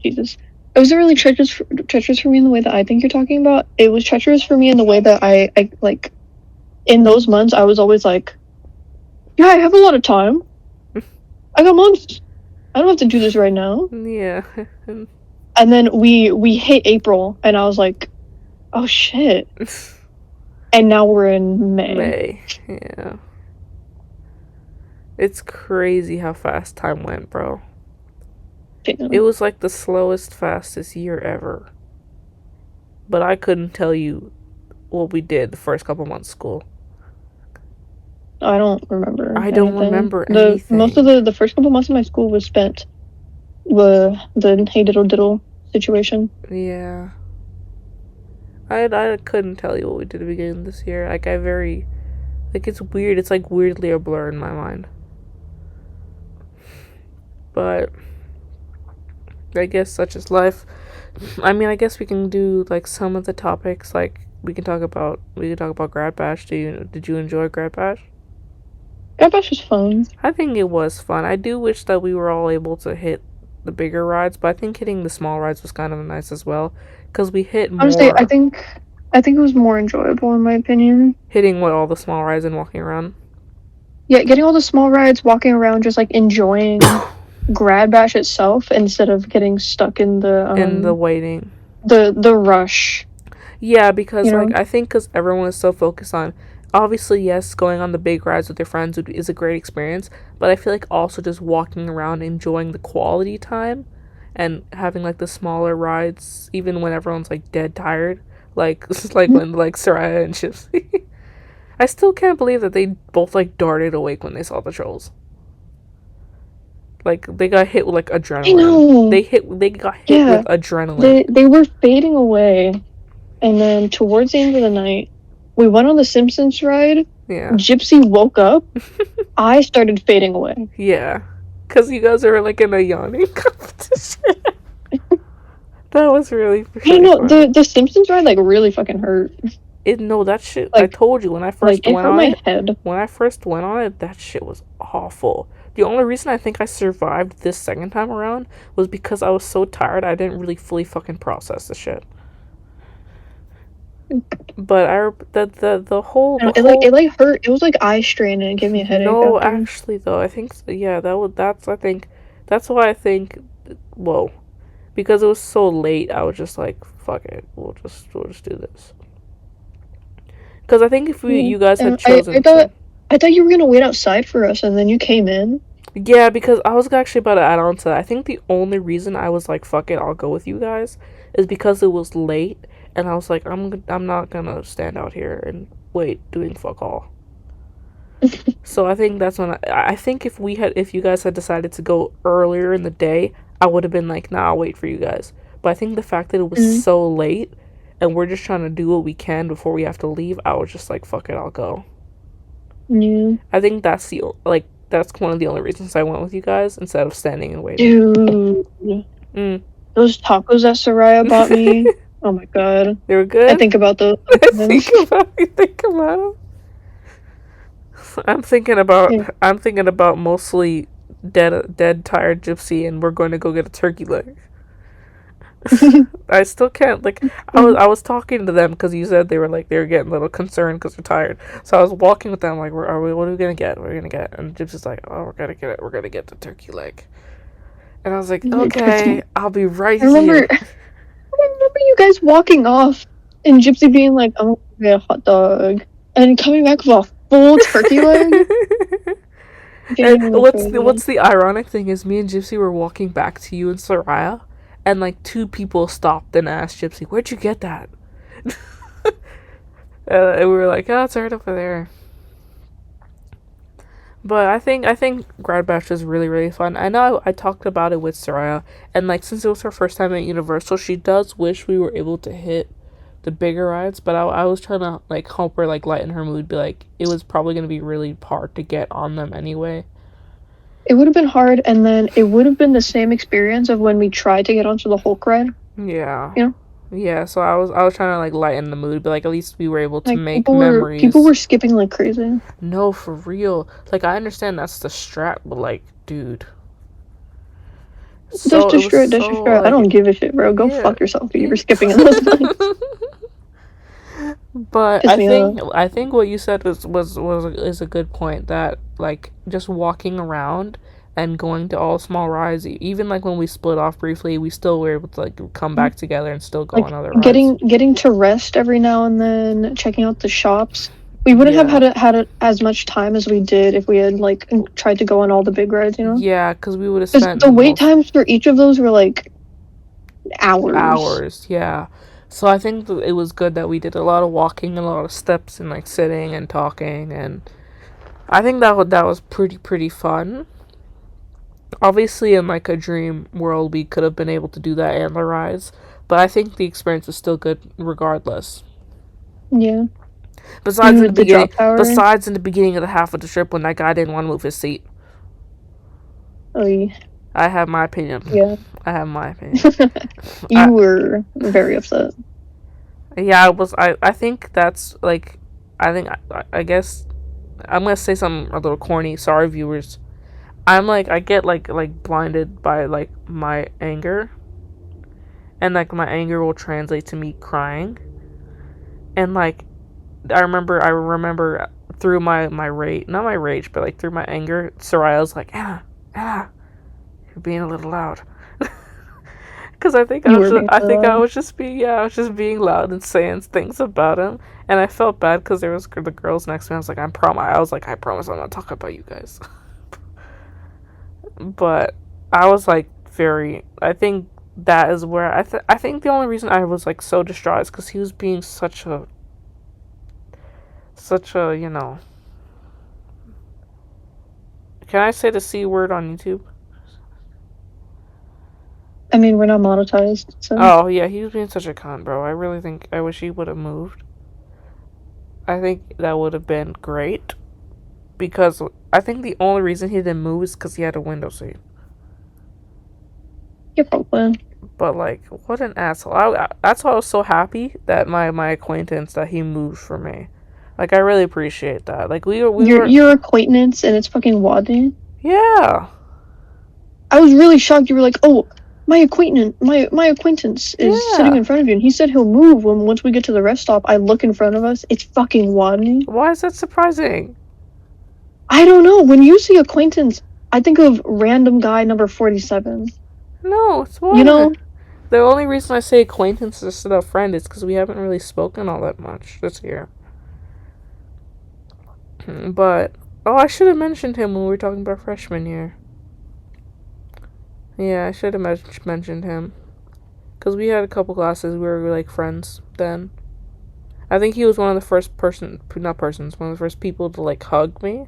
Jesus. It wasn't really treacherous for me in the way that I think you're talking about. It was treacherous for me in the way that I like, in those months, I was always like, yeah, I have a lot of time. I got months. I don't have to do this right now. Yeah. And then we hit April, and I was like, oh shit. And now we're in May. Yeah. It's crazy how fast time went, bro. It was like the slowest, fastest year ever. But I couldn't tell you what we did the first couple months of school. I don't remember. I don't remember anything. Most of the first couple months of my school was spent with the hey diddle diddle situation. Yeah. I couldn't tell you what we did at the beginning of this year. Like, it's weird. It's like weirdly a blur in my mind. But I guess such is life. I mean, I guess we can do like some of the topics. Like, we can talk about Grad Bash. Did you enjoy Grad Bash? Grad Bash was fun. I think it was fun. I do wish that we were all able to hit the bigger rides, but I think hitting the small rides was kind of nice as well, because we hit more. Honestly, I think it was more enjoyable in my opinion. Hitting all the small rides and walking around. Yeah, getting all the small rides, walking around, just like enjoying Grad Bash itself instead of getting stuck in the waiting, the rush. Yeah, because I think because everyone is so focused on, obviously, yes, going on the big rides with your friends is a great experience, but I feel like also just walking around, enjoying the quality time, and having like the smaller rides, even when everyone's like dead tired, like when like Soraya and Gypsy. I still can't believe that they both like darted awake when they saw the trolls. Like, they got hit with like adrenaline. I know. They got hit with adrenaline. They were fading away, and then towards the end of the night, we went on the Simpsons ride. Yeah. Gypsy woke up. I started fading away. Yeah. Because you guys are like in a yawning competition. That was really fun. The Simpsons ride like really fucking hurt. No, that shit. I Like told you when I like first it went hurt on my it. head. When I first went on it, that shit was awful. The only reason I think I survived this second time around was because I was so tired. I didn't really fully fucking process the shit. But the It whole like hurt. It was like eye strain and it gave me a headache no, after. actually though, I think yeah, that's I think that's why I think whoa, because it was so late. I was just like, fuck it, we'll just do this. Because I think if Yeah. you guys had And chosen to, I thought you were gonna wait outside for us and then you came in. yeah, because I was actually about to add on to that. I think the only reason I was like, fuck it, I'll go with you guys, is because it was late, and I was like, I'm not gonna stand out here and wait doing fuck all. So I think that's when I think if you guys had decided to go earlier in the day, I would have been like, nah, I'll wait for you guys. But I think the fact that it was Mm, so late, and we're just trying to do what we can before we have to leave, I was just like, fuck it, I'll go. yeah. I think that's one of the only reasons I went with you guys instead of standing and waiting. Dude. Mm. Those tacos that Soraya bought me. Oh my god. They were I good. think about those I sometimes. think about them. Yeah. I'm thinking about mostly dead tired gypsy, and we're going to go get a turkey leg. I still can't like. I was talking to them because you said they were getting a little concerned because they're tired. So I was walking with them like, where are we? What are we gonna get? What are we gonna get? And Gypsy's like, oh, we're gonna get it. We're gonna get the turkey leg. And I was like, okay, Turkey. I'll be right I remember here. I remember you guys walking off and Gypsy being like, I'm gonna get a hot dog. And coming back with a full turkey leg. And Getting crazy. what's the ironic thing is, me and Gypsy were walking back to you and Soraya, and like two people stopped and asked Gypsy, "Where'd you get that?" And we were like, "Oh, it's right over there." But I think Grad Bash is really fun. I know I talked about it with Soraya, and like since it was her first time at Universal, she does wish we were able to hit the bigger rides. But I was trying to like help her like lighten her mood, be like it was probably gonna be really hard to get on them anyway. It would have been hard, and then it would have been the same experience of when we tried to get onto the Hulk ride. Yeah. You know, Yeah, so I was trying to like lighten the mood, but like at least we were able to like make people memories. were skipping like crazy. No, for real. Like I understand that's the strat, but like, dude. That's It was That's so destroy. I like don't give a shit, bro. Go yeah. fuck yourself if you were skipping in those lines. But Piss me off. I think what you said was is a good point, that like just walking around and going to all small rides, even like when we split off briefly, we still were able to like come back together and still go on Like other rides. getting to rest every now and then, checking out the shops. We wouldn't have Yeah. had as much time as we did if we had like tried to go on all the big rides, you know? Yeah, because we would have Because spent the wait most times for each of those were like hours. hours. Yeah. So I think it was good that we did a lot of walking, a lot of steps, and like sitting and talking, and I think that was pretty fun. Obviously, in like a dream world, we could have been able to do that and the rides, but I think the experience was still good regardless. Yeah. Besides Even in the with the beginning, drop tower. besides in the beginning of the half of the trip when that guy didn't want to move his seat. Oh I have my opinion. yeah. I have my opinion. You were very upset. Yeah, I was. I think that's like. I guess I'm gonna say something a little corny. Sorry, viewers. I'm like I get like blinded by like my anger, and like my anger will translate to me crying, and like I remember through my rage, not my rage, but like through my anger, Soraya was like, Anna, you're being a little loud. Because You were being I think I loud. was just being, yeah, I was just being loud and saying things about him, and I felt bad because there was the girls next to me. I was like, I promise I'm not talking about you guys. But I was like I think that is where I think the only reason I was like so distraught is because he was being such a can I say the C word on YouTube? I mean, we're not monetized, so Oh yeah, he was being such a con, bro. I really think I wish he would have moved. I think that would have been great, because I think the only reason he didn't move is because he had a window seat. yeah, probably. But like, what an asshole! That's why I was so happy that my acquaintance that he moved for me. Like, I really appreciate that. Like, we were Your acquaintance and it's fucking Wadden. yeah. I was really shocked. You were like, "Oh, my acquaintance is sitting Yeah. in front of you," and he said he'll move when once we get to the rest stop. I look in front of us. It's fucking Wadden. Why is that surprising? I don't know. When you see acquaintance, I think of random guy number 47. No, it's You what? know? The only reason I say acquaintance instead of friend is because we haven't really spoken all that much this year. But I should have mentioned him when we were talking about freshman year. Yeah, I should have mentioned him because we had a couple classes we were like friends then. I think he was one of the first one of the first people to like hug me,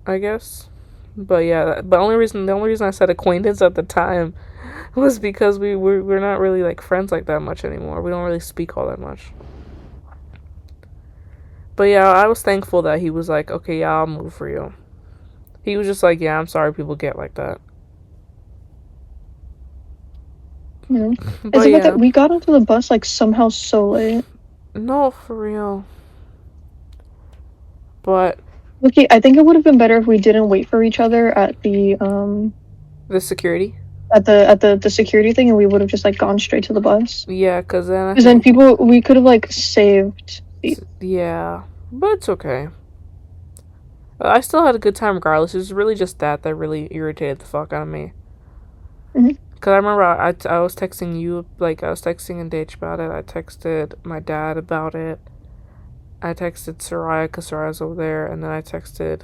I guess. But yeah, the only reason I said acquaintance at the time was because we're not really like friends like that much anymore. We don't really speak all that much. But yeah, I was thankful that he was like, okay, yeah, I'll move for you. He was just like, yeah, I'm sorry people get like that. Yeah. But Is it yeah, that we got onto the bus like somehow so late? no, for real. But Okay, I think it would have been better if we didn't wait for each other at the security, at the security thing, and we would have just like gone straight to the bus. yeah, because then Because then we could have like saved. yeah, but it's okay. I still had a good time regardless. It was really just that really irritated the fuck out of me. Mhm. Because I remember I was texting you, like, I was texting Andage about it. I texted my dad about it. I texted Soraya because Soraya's over there. And then I texted...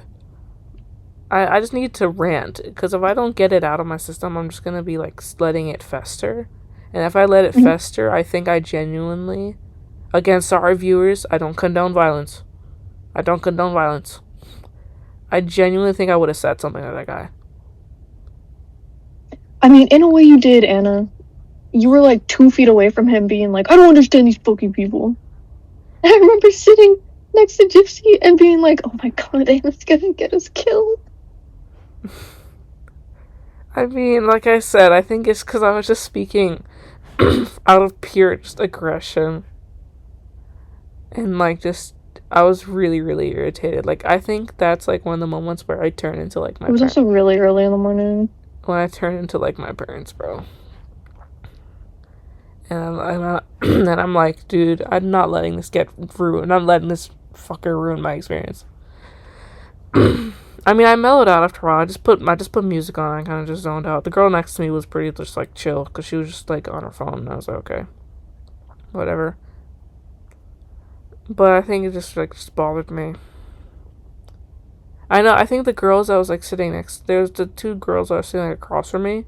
I just need to rant. Because if I don't get it out of my system, I'm just going to be, like, letting it fester. And if I let it fester, I think I genuinely... Again, sorry, viewers, I don't condone violence. I don't condone violence. I genuinely think I would have said something to that guy. I mean, in a way you did, Anna. You were like 2 feet away from him being like, I don't understand these fucking people. And I remember sitting next to Gypsy and being like, oh my god, Anna's gonna get us killed. I mean, like I said, I think it's because I was just speaking out of pure just aggression. And like just I was really, really irritated. Like I think that's like one of the moments where I turn into like my It was also really early in the morning. When I turn into like my parents, bro. And I'm like, dude, I'm not letting this get ruined. I'm letting this fucker ruin my experience. I mean, I mellowed out after a while. I just put music on. I kind of just zoned out. The girl next to me was pretty just like chill because she was just like on her phone. And I was like, okay, whatever. But I think it just bothered me. I know. I think the girls I was like sitting next, there's the 2 girls that were sitting like, across from me,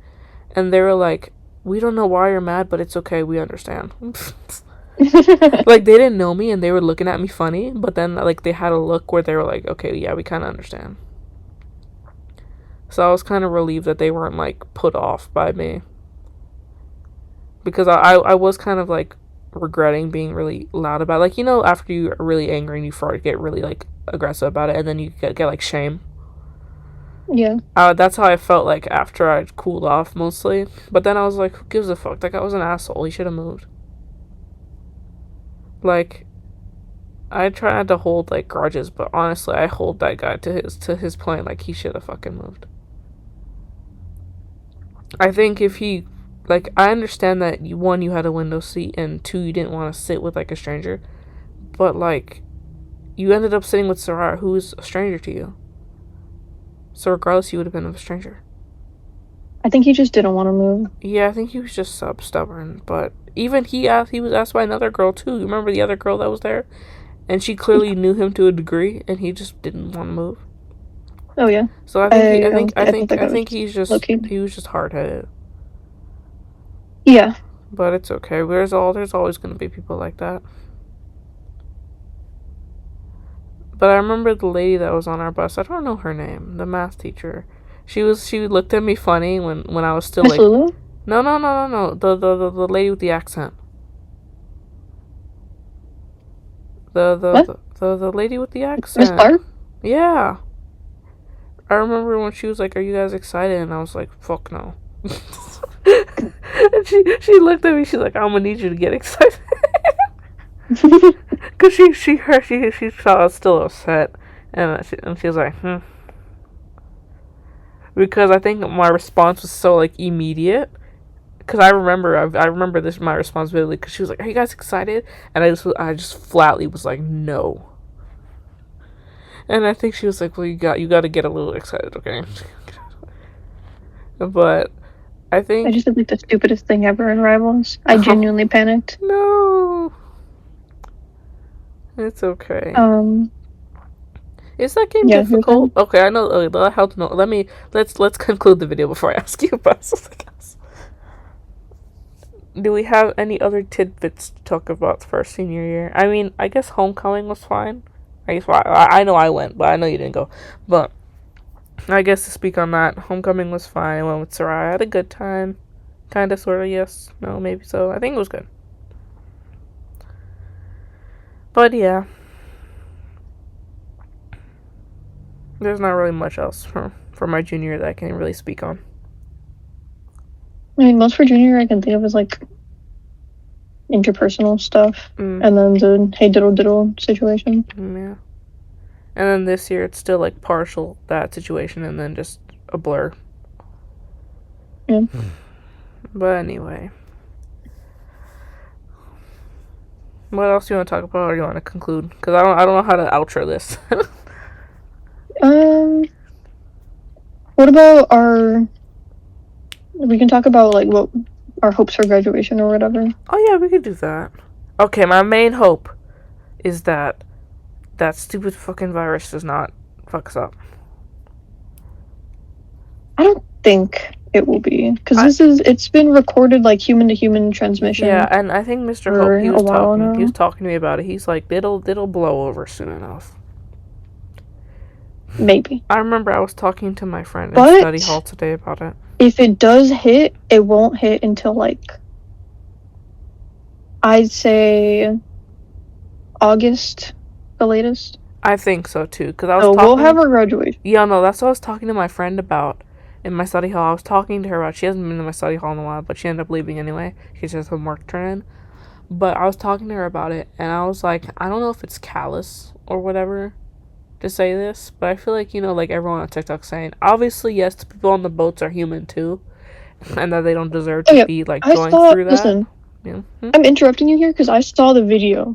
and they were like, "We don't know why you're mad, but it's okay. We understand." Like they didn't know me and they were looking at me funny, but then like they had a look where they were like, "Okay, yeah, we kind of understand." So I was kind of relieved that they weren't like put off by me, because I was kind of like regretting being really loud about it. Like, you know, after you are really angry and you get really like aggressive about it, and then you get like shame. Yeah. That's how I felt like after I cooled off mostly. But then I was like, who gives a fuck? That guy was an asshole. He should have moved. Like, I try not to hold like grudges, but honestly, I hold that guy to his point. Like, he should have fucking moved. I think if he, like, I understand that one, you had a window seat, and 2, you didn't want to sit with like a stranger, but like, you ended up sitting with Sarah, who is a stranger to you. So regardless, you would have been a stranger. I think he just didn't want to move. Yeah, I think he was just stubborn. But even he was asked by another girl too. You remember the other girl that was there, and she clearly knew him to a degree, and he just didn't want to move. Oh yeah. So I think he was just hard headed. Yeah. But it's okay. There's always gonna be people like that. But I remember the lady that was on our bus. I don't know her name. The math teacher. She looked at me funny when I was still Miss like. Lulu? No. The lady with the accent. The lady with the accent. Miss Clark? Yeah. I remember when she was like, "Are you guys excited?" And I was like, "Fuck no." And she looked at me. She's like, "I'm gonna need you to get excited," because she saw I was still upset, and she was like, because I think my response was so like immediate. Because I remember this my responsibility. Because she was like, "Are you guys excited?" And I just flatly was like, "No." And I think she was like, "Well, you got to get a little excited, okay?" But I I think just did like the stupidest thing ever in Rivals. I genuinely panicked. no, it's okay. Is that game Yeah, difficult? Okay, I know. That'll help. No, let's conclude the video before I ask you about something else. Do we have any other tidbits to talk about for our senior year? I mean, I guess homecoming was fine. I guess I know I went, but I know you didn't go. But I guess to speak on that, homecoming was fine. I went with Sarai. I had a good time. Kinda, sorta, yes. No, maybe so. I think it was good. But yeah. There's not really much else for my junior year that I can really speak on. I mean, most for junior year I can think of is like interpersonal stuff, and then the hey diddle diddle situation. Yeah. And then this year it's still like partial that situation, and then just a blur. Yeah. But anyway, what else do you want to talk about, or do you want to conclude? Because I don't know how to outro this. What about our? We can talk about like what our hopes for graduation or whatever. Oh yeah, we could do that. Okay, my main hope is that stupid fucking virus does not fuck us up. I don't think it will be, because it's been recorded like human to human transmission. Yeah, and I think Mr. Hope, he was talking to me about it. He's like, it'll blow over soon enough. Maybe. I remember I was talking to my friend in study hall today about it. If it does hit, it won't hit until like, I'd say August, the latest. I think so too, because we'll have our graduation. Yeah, no, that's what I was talking to my friend about in my study hall. I was talking to her about. She hasn't been in my study hall in a while, but she ended up leaving anyway. She just has some work to turn in. But I was talking to her about it, and I was like, I don't know if it's callous or whatever to say this, but I feel like, like everyone on TikTok saying, obviously, yes, the people on the boats are human too, and that they don't deserve to be like going through that. Listen, I'm interrupting you here because I saw the video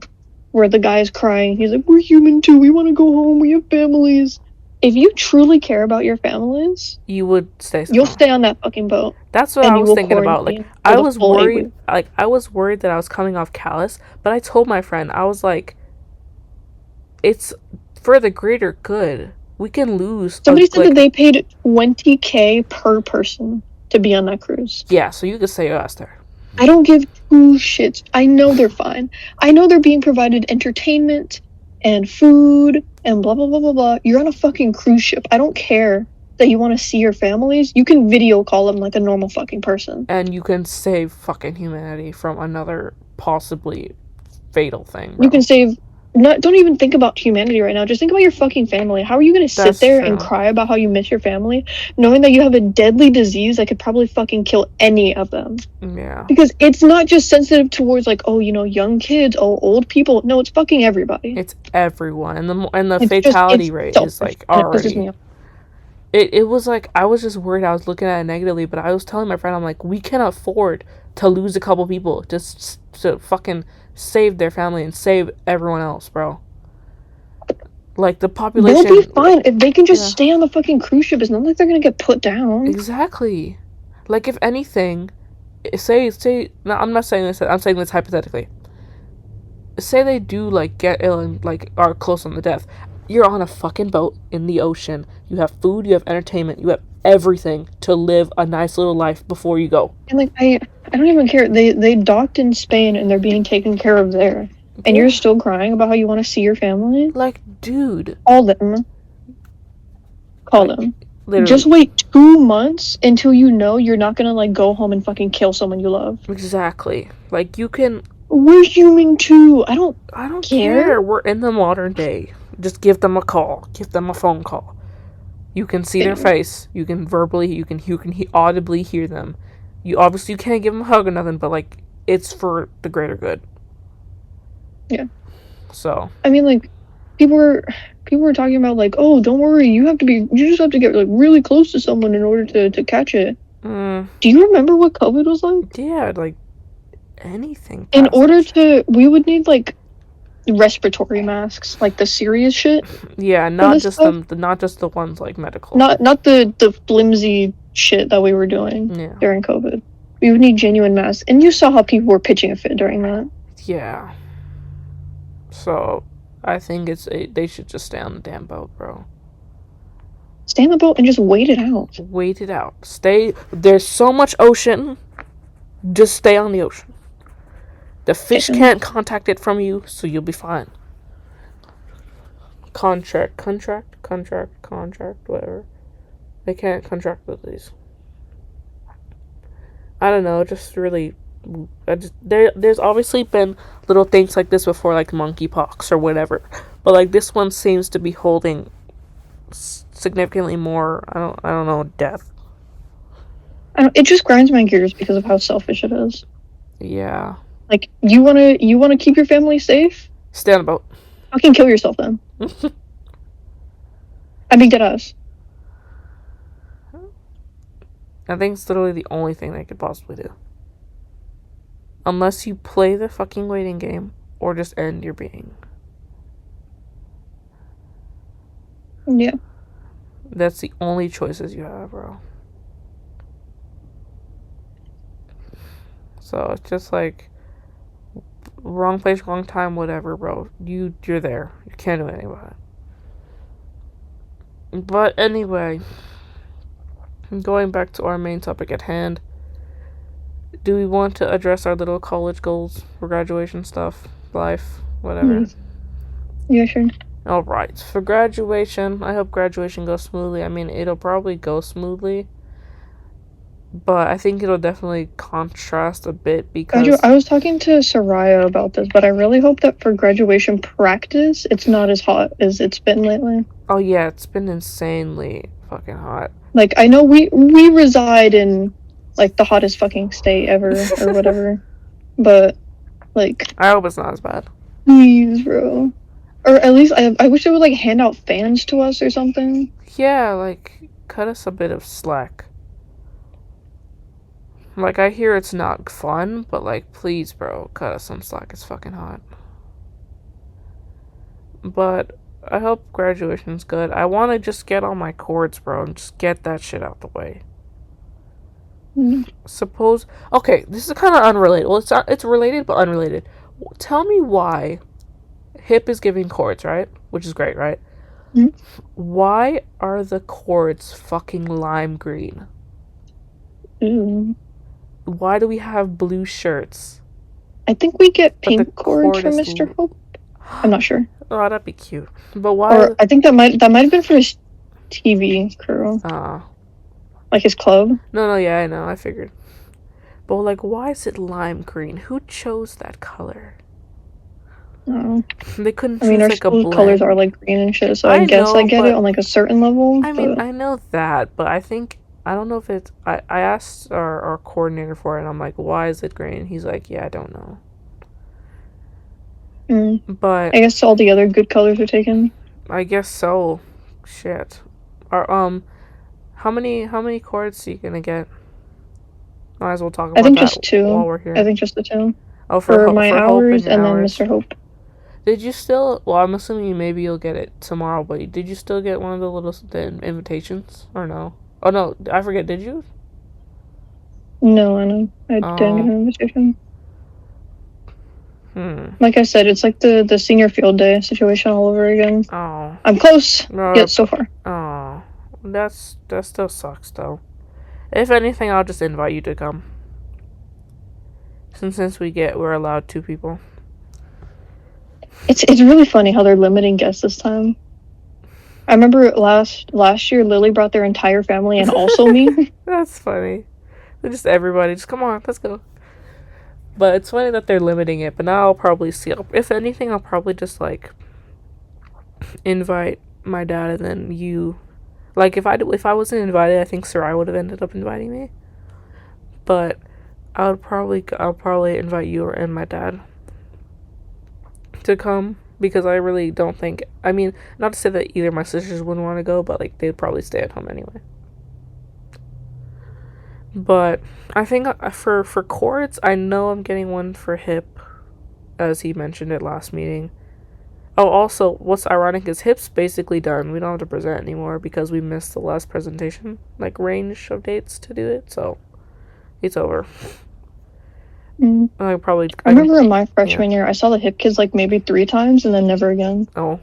where the guy is crying. He's like, "We're human too. We want to go home. We have families." If you truly care about your families, you would stay. You'll stay on that fucking boat. That's what I was thinking about. Like, I was worried. Like, I was worried that I was coming off callous, but I told my friend, I was like, it's for the greater good. We can lose. Somebody said that they paid $20,000 per person to be on that cruise. Yeah, so you could say us there. I don't give two shits. I know they're fine. I know they're being provided entertainment and food and blah, blah, blah, blah, blah. You're on a fucking cruise ship. I don't care that you want to see your families. You can video call them like a normal fucking person. And you can save fucking humanity from another possibly fatal thing, bro. You can save... don't even think about humanity right now. Just think about your fucking family. How are you going to sit there and cry about how you miss your family, knowing that you have a deadly disease that could probably fucking kill any of them? Yeah. Because it's not just sensitive towards like, young kids, old people. No, it's fucking everybody. It's everyone, and the fatality rate is like already. It was like, I was just worried. I was looking at it negatively, but I was telling my friend, I'm like, we can afford to lose a couple people just to fucking save their family and save everyone else, bro. Like, the population... They'll be fine. If they can just stay on the fucking cruise ship, it's not like they're gonna get put down. Exactly. Like, if anything, say... No, I'm not saying this. I'm saying this hypothetically. Say they do, like, get ill and, like, are close on the death. You're on a fucking boat in the ocean. You have food, you have entertainment, you have everything to live a nice little life before you go. And, like, I don't even care. They docked in Spain and they're being taken care of there. And you're still crying about how you want to see your family? Like, dude. Call them. Literally. Just wait 2 months until you know you're not gonna, like, go home and fucking kill someone you love. Exactly. Like, you can... We're human too. I don't care. We're in the modern day. Just give them a call. Give them a phone call. You can see their face. You can verbally, you can audibly hear them. You obviously can't give them a hug or nothing, but like it's for the greater good. Yeah. So. I mean, like, people were talking about like, oh, don't worry, you just have to get like really close to someone in order to catch it. Do you remember what COVID was like? Yeah, like anything. In order we would need like respiratory masks, like the serious shit. Yeah, not just the ones like medical. Not the flimsy shit that we were doing during COVID. We would need genuine masks, and you saw how people were pitching a fit during that. Yeah. So, I think they should just stay on the damn boat, bro. Stay on the boat and just wait it out. Wait it out. There's so much ocean. Just stay on the ocean. The fish can't contact it from you, so you'll be fine. Contract, whatever. They can't contract with these. I don't know, just really... There's obviously been little things like this before, like monkeypox or whatever. But like this one seems to be holding significantly more, I don't know, death. It just grinds my gears because of how selfish it is. Yeah. Like, you wanna keep your family safe? Stay on the boat. Fucking kill yourself then. I mean, get us. I think it's literally the only thing they could possibly do. Unless you play the fucking waiting game or just end your being. Yeah. That's the only choices you have, bro. So it's just like wrong place, wrong time, whatever, bro. You're there. You can't do anything about it. But anyway, going back to our main topic at hand. Do we want to address our little college goals for graduation stuff, life, whatever? Yeah, sure. Alright, for graduation, I hope graduation goes smoothly. I mean, it'll probably go smoothly, but I think it'll definitely contrast a bit because... I was talking to Soraya about this, but I really hope that for graduation practice, it's not as hot as it's been lately. Oh yeah, it's been insanely fucking hot. Like, I know we reside in... like the hottest fucking state ever or whatever, but like I hope it's not as bad. Please, bro. Or at least I wish they would like hand out fans to us or something. Yeah, like cut us a bit of slack. Like I hear it's not fun, but like please, bro, cut us some slack. It's fucking hot. But I hope graduation's good. I want to just get on my chords, bro, and just get that shit out the way. Suppose... okay, this is kind of unrelated. Well, it's related, but unrelated. Tell me why Hip is giving chords, right? Which is great, right? Mm-hmm. Why are the chords fucking lime green? Why do we have blue shirts? I think we get pink chords from Mr. Hope. I'm not sure. Oh, that'd be cute. But why... or I think that might have been for his TV crew. Like his club? No, yeah, I know, I figured. But, like, why is it lime green? Who chose that color? Oh. They couldn't choose, our like, a blend. colors are, like, green and shit, so I guess I get it on, like, a certain level. I mean, I know that, but I don't know if it's... I asked our coordinator for it, and I'm like, why is it green? He's like, yeah, I don't know. But... I guess all the other good colors are taken. I guess so. Shit. How many chords are you gonna get? Might as well talk about that. I think just 2. While we're here. I think just the 2. Oh, for my hours and then Mr. Hope. Did you still? Well, I'm assuming maybe you'll get it tomorrow. But did you still get one of the invitations or no? Oh no, I forget. Did you? No, I know. I didn't get an invitation. Like I said, it's like the senior field day situation all over again. Oh. I'm close. Yet so far. Oh. That still sucks though. If anything, I'll just invite you to come. Since we're allowed 2 people. It's really funny how they're limiting guests this time. I remember last year Lily brought their entire family and also me. That's funny. Just everybody, just come on, let's go. But it's funny that they're limiting it. But now I'll probably see. If anything, I'll probably just like invite my dad and then you. Like if I wasn't invited, I think Sarai would have ended up inviting me. But I'll probably invite you and my dad to come because I really don't think. I mean, not to say that either of my sisters wouldn't want to go, but like they'd probably stay at home anyway. But I think for chords, I know I'm getting one for hip, as he mentioned it last meeting. Oh, also, what's ironic is hip's basically done. We don't have to present anymore because we missed the last presentation, like range of dates to do it. So it's over. I remember in my freshman year, I saw the hip kids like maybe 3 times and then never again. Oh,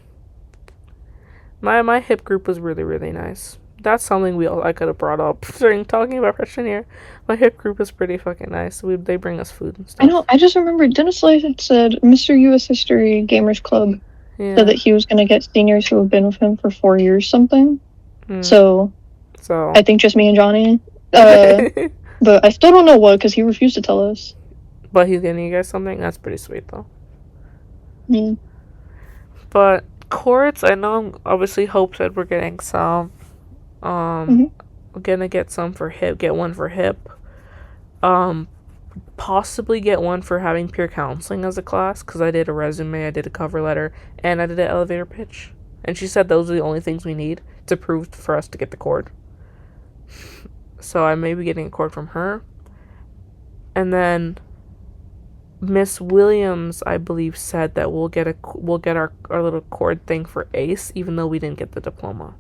my hip group was really, really nice. That's something I could have brought up during talking about freshman year. My hip group was pretty fucking nice. They bring us food and stuff. I know. I just remember Dennis Light had said Mr. U.S. History Gamers Club said that he was going to get seniors who have been with him for 4 years something. So I think just me and Johnny. But I still don't know what because he refused to tell us. But he's getting you guys something? That's pretty sweet though. Yeah. But chords, I know obviously Hope said we're getting some. We're gonna get some for hip, get one for hip. Possibly get one for having peer counseling as a class, because I did a resume, I did a cover letter, and I did an elevator pitch. And she said those are the only things we need to prove for us to get the cord. So I may be getting a cord from her. And then Miss Williams, I believe, said that we'll get our little cord thing for ACE, even though we didn't get the diploma.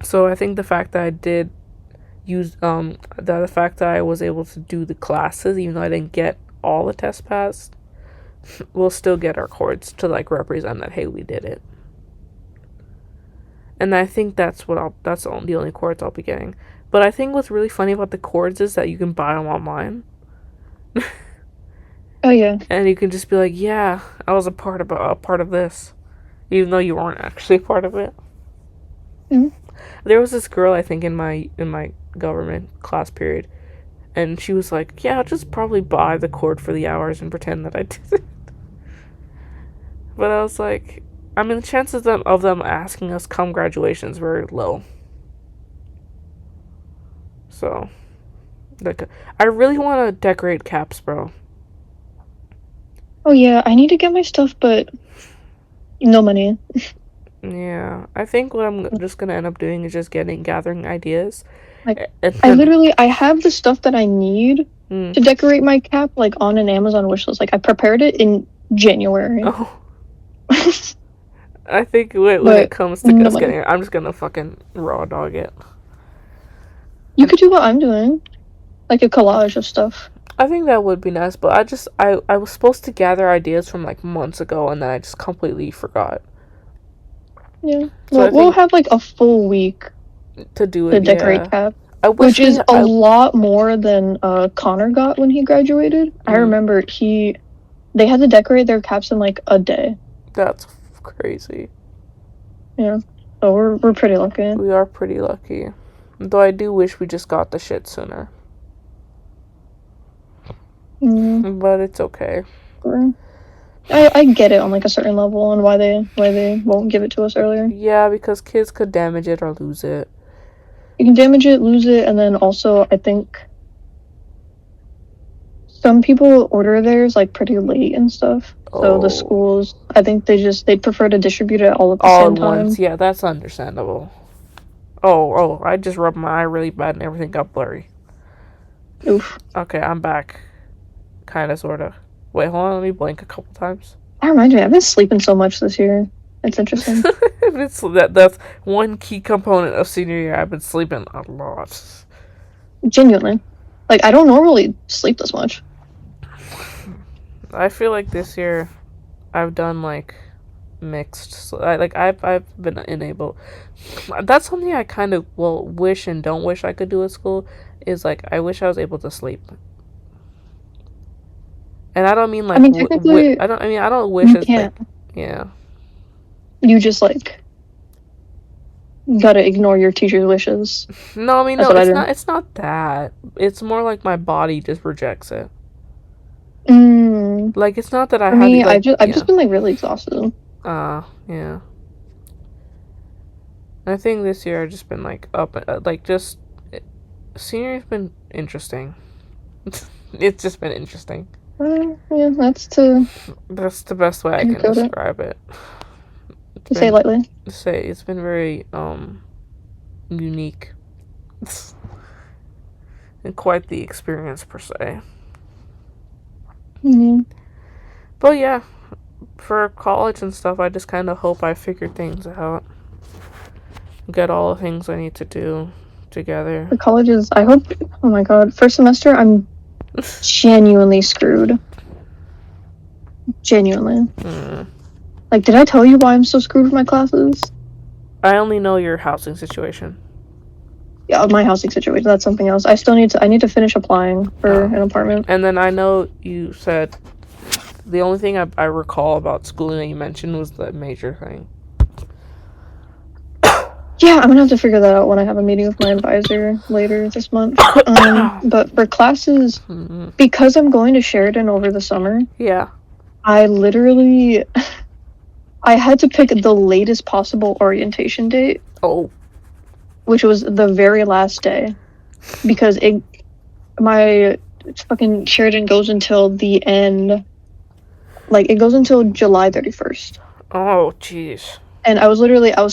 So I think the fact that I did use the fact that I was able to do the classes, even though I didn't get all the tests passed, we'll still get our cords to like represent that, hey, we did it. And I think that's the only cords I'll be getting. But I think what's really funny about the cords is that you can buy them online. Oh yeah. And you can just be like, yeah, I was a part of this, even though you weren't actually a part of it. There was this girl, I think, in my government class period, and she was like, yeah, I'll just probably buy the cord for the hours and pretend that I did it. But I was like, I mean, the chances of them asking us come graduation is very low. So, like, I really want to decorate caps, bro. Oh yeah, I need to get my stuff, but no money. Yeah, I think what I'm just gonna end up doing is just gathering ideas. Like, I have the stuff that I need to decorate my cap, like, on an Amazon wishlist. Like, I prepared it in January. Oh. I think when it comes to us getting it, I'm just gonna fucking raw dog it. You could do what I'm doing, like a collage of stuff. I think that would be nice, but I was supposed to gather ideas from like months ago, and then I just completely forgot. Yeah, so we'll have like a full week to do it, to decorate cap, which is a lot more than Connor got when he graduated. I remember they had to decorate their caps in like a day. That's crazy. Yeah, so we're pretty lucky. We are pretty lucky, though I do wish we just got the shit sooner. But it's okay. I get it on like a certain level and why they won't give it to us earlier. Yeah, because kids could damage it or lose it. You can damage it, lose it, and then also I think some people order theirs like pretty late and stuff. So the schools, I think they prefer to distribute it all at the same time. Once. Yeah, that's understandable. Oh, I just rubbed my eye really bad and everything got blurry. Oof. Okay, I'm back. Kinda, sorta. Wait, hold on, let me blink a couple times. That reminds me, I've been sleeping so much this year. It's interesting. That's one key component of senior year. I've been sleeping a lot. Genuinely. Like, I don't normally sleep this much. I feel like this year I've done like mixed. I've been enabled. That's something I kind of wish and don't wish I could do at school. Is like I wish I was able to sleep. And I don't mean like. Technically, I don't wish. You can't. Like, yeah. You just like gotta ignore your teacher's wishes. No, I mean no. It's not. It's not that. It's more like my body just rejects it. Like it's not that I. Me, like, I've just been like really exhausted. Yeah. Yeah. Yeah. I mean, I just been like really exhausted. Yeah. I think this year I've just been like just senior's been interesting. It's just been interesting. Yeah, that's the best way I can describe it. To say lightly. It's been very unique. And quite the experience per se. Mm-hmm. But yeah, for college and stuff, I just kind of hope I figure things out. Get all the things I need to do together. For colleges, I hope. Oh my god, first semester, I'm genuinely screwed. Genuinely. Like, did I tell you why I'm so screwed with my classes? I only know your housing situation. Yeah, my housing situation. That's something else. I need to finish applying for an apartment. And then I know you said the only thing I recall about schooling that you mentioned was the major thing. Yeah, I'm gonna have to figure that out when I have a meeting with my advisor later this month. But for classes, because I'm going to Sheridan over the summer, I literally I had to pick the latest possible orientation date. Oh. Which was the very last day, because my fucking Sheridan goes until the end. Like, it goes until July 31st. Oh, jeez. And I was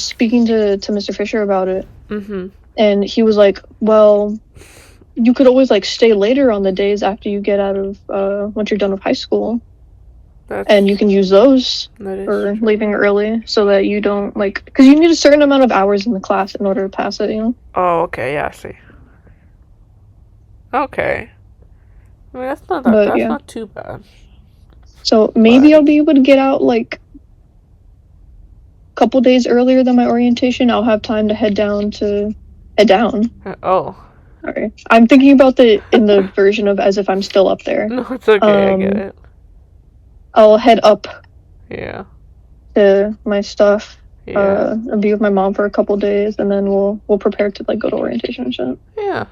speaking to Mr. Fisher about it. Mm-hmm. And he was like, well, you could always, like, stay later on the days after you get out of, once you're done with high school. And you can use those for leaving early so that you don't, like, because you need a certain amount of hours in the class in order to pass it, you know? Oh, okay, yeah, I see. Okay. I mean, that's not too bad. So maybe I'll be able to get out, like, a couple days earlier than my orientation. I'll have time to head down. Oh. Alright. I'm thinking about in the version of as if I'm still up there. No, it's okay, I get it. I'll head up. Yeah. To my stuff. Yeah. And be with my mom for a couple days, and then we'll prepare to, like, go to orientation and shit. Yeah.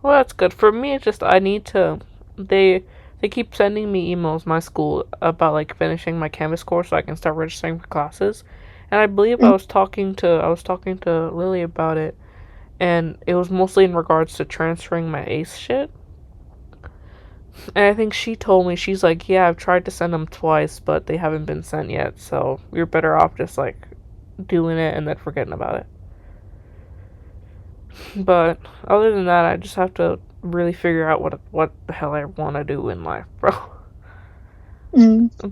Well, that's good. For me, it's just I need to. They keep sending me emails, my school, about, like, finishing my Canvas course so I can start registering for classes. And I believe I was talking to Lily about it, and it was mostly in regards to transferring my ACE shit. And I think she told me, she's like, yeah, I've tried to send them twice, but they haven't been sent yet, so you're better off just, like, doing it and then forgetting about it. But other than that, I just have to really figure out what the hell I want to do in life, bro.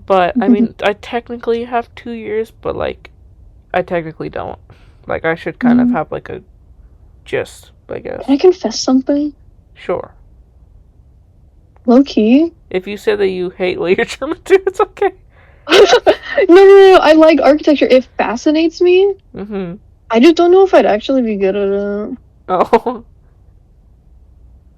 But, I mean, I technically have 2 years, but, like, I technically don't. Like, I should kind of have, like, a gist, I guess. Can I confess something? Sure. Low-key? If you say that you hate what you're trying to do, it's okay. No, I like architecture. It fascinates me. Mm-hmm. I just don't know if I'd actually be good at it. Oh.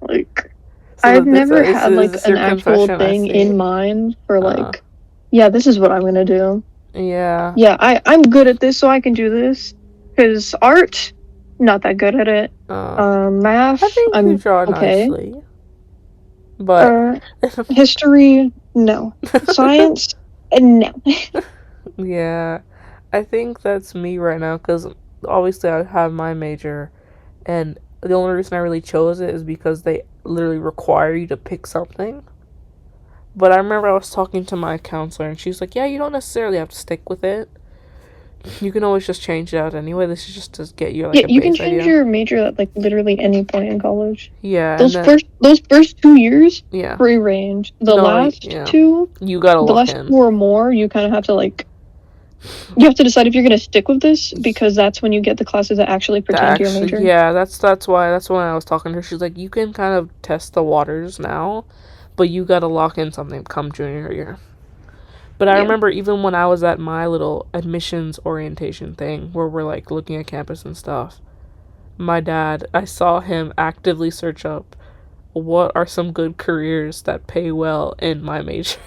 Like, so I've never had, like, an actual thing in mind for, like, yeah, this is what I'm gonna do. Yeah. Yeah, I'm good at this, so I can do this. Because art, not that good at it. Math, I think I'm you draw okay. Nicely. But history, no. Science, no. Yeah, I think that's me right now, because obviously I have my major, and the only reason I really chose it is because they literally require you to pick something. But I remember I was talking to my counselor, and she's like, yeah, you don't necessarily have to stick with it. You can always just change it out anyway. This is just to get you, like, a base idea. You can change your major at, like, literally any point in college. Yeah. Those first 2 years, free range. The last 2, you gotta lock in. The last 2 or more, you kind of have to, like, you have to decide if you're gonna stick with this, because that's when you get the classes that actually pertain to your major. Yeah, that's when I was talking to her. She's like, you can kind of test the waters now, but you gotta lock in something come junior year. But I remember even when I was at my little admissions orientation thing, where we're, like, looking at campus and stuff, my dad, I saw him actively search up what are some good careers that pay well in my major.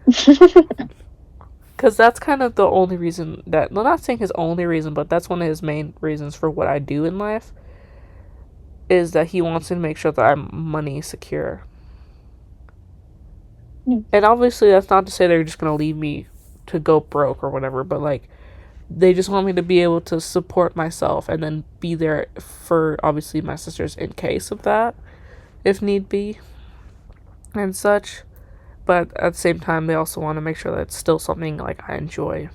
Because that's kind of the only reason that, well, not saying his only reason, but that's one of his main reasons for what I do in life, is that he wants to make sure that I'm money secure. And obviously that's not to say they're just going to leave me to go broke or whatever, but, like, they just want me to be able to support myself and then be there for obviously my sisters in case of that, if need be, and such. But at the same time, they also want to make sure that it's still something like I enjoy.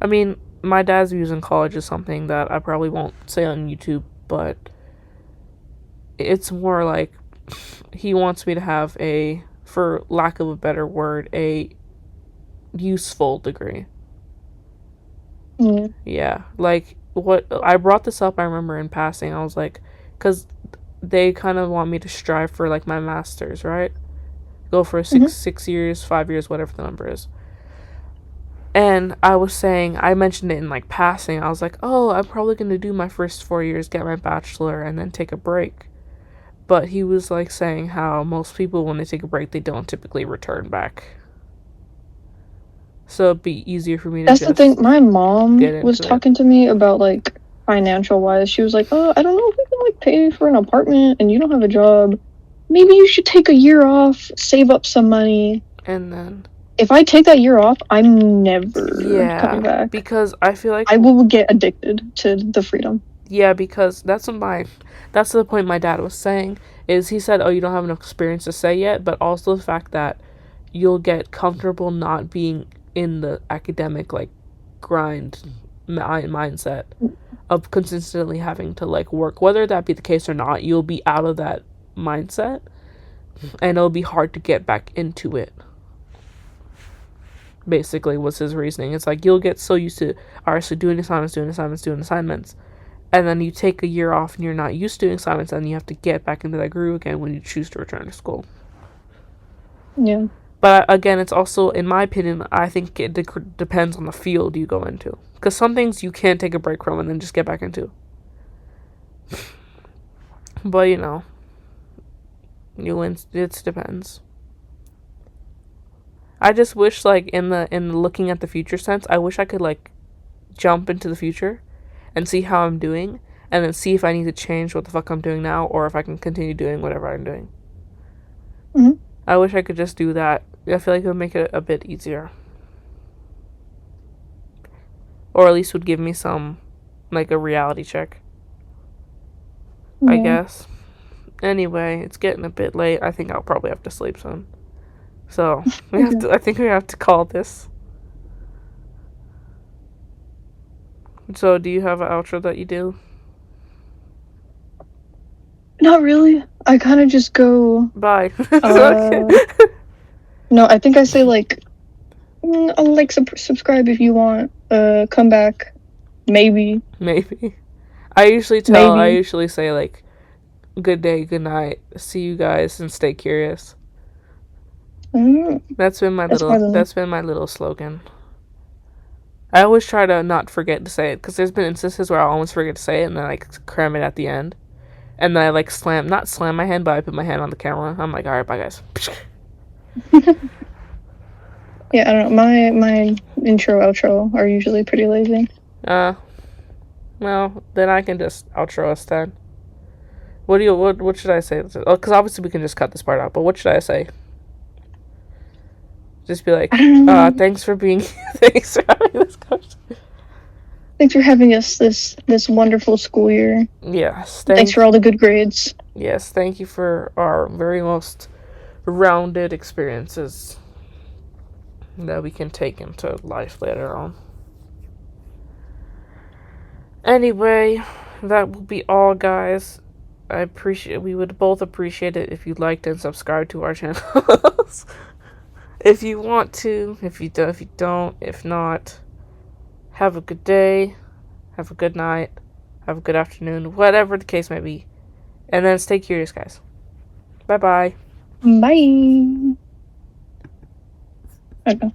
I mean, my dad's views in college is something that I probably won't say on YouTube, but it's more like he wants me to have a, for lack of a better word, a useful degree. Yeah, like what I brought this up, I remember in passing, I was like, because they kind of want me to strive for like my master's, right? Go for 6 years, 5 years, whatever the number is. And I was saying, I mentioned it in like passing. I was like, oh, I'm probably going to do my first 4 years, get my bachelor, and then take a break. But he was like saying how most people, when they take a break, they don't typically return back. So it'd be easier for me to That's just the thing. My mom was into talking to me about like financial wise. She was like, oh, I don't know if we can like pay for an apartment and you don't have a job. Maybe you should take a year off, save up some money. And then if I take that year off, I'm never coming back. Because I feel like I will get addicted to the freedom. Yeah, because that's the point my dad was saying, is he said, oh, you don't have enough experience to say yet, but also the fact that you'll get comfortable not being in the academic like grind mindset of consistently having to like work, whether that be the case or not. You'll be out of that mindset and it'll be hard to get back into it, basically was his reasoning. It's like you'll get so used to, alright, so doing assignments, and then you take a year off and you're not used to doing assignments, and you have to get back into that groove again when you choose to return to school. Yeah. But again, it's also, in my opinion, I think it depends on the field you go into. Because some things you can't take a break from and then just get back into. But, you know, it depends. I just wish, like, in the looking at the future sense, I wish I could, like, jump into the future and see how I'm doing, and then see if I need to change what the fuck I'm doing now, or if I can continue doing whatever I'm doing. I wish I could just do that. I feel like it would make it a bit easier. Or at least would give me some, like, a reality check. I guess. Anyway, it's getting a bit late. I think I'll probably have to sleep soon. So, I think we have to call this. So, do you have an outro that you do? Not really. I kind of just go... Bye. No, I think I say, like, like, subscribe if you want. Come back. Maybe. I usually say, like, good day, good night, see you guys, and stay curious. That's been my little slogan. I always try to not forget to say it, because there's been instances where I almost forget to say it, and then I cram it at the end. And then I, like, not slam my hand, but I put my hand on the camera. I'm like, alright, bye, guys. Yeah, I don't know. My intro, outro are usually pretty lazy. Well, then I can just outro us then. What should I say? Because obviously we can just cut this part out, but what should I say? Just be like, thanks for being thanks for having this conversation. Thanks for having us this wonderful school year. Yes. Thanks for all the good grades. Yes, thank you for our very most rounded experiences that we can take into life later on. Anyway, that will be all, guys. We would both appreciate it if you liked and subscribed to our channels. If you want to, if you don't, if not, have a good day, have a good night, have a good afternoon, whatever the case may be. And then stay curious, guys. Bye-bye. Bye. Okay.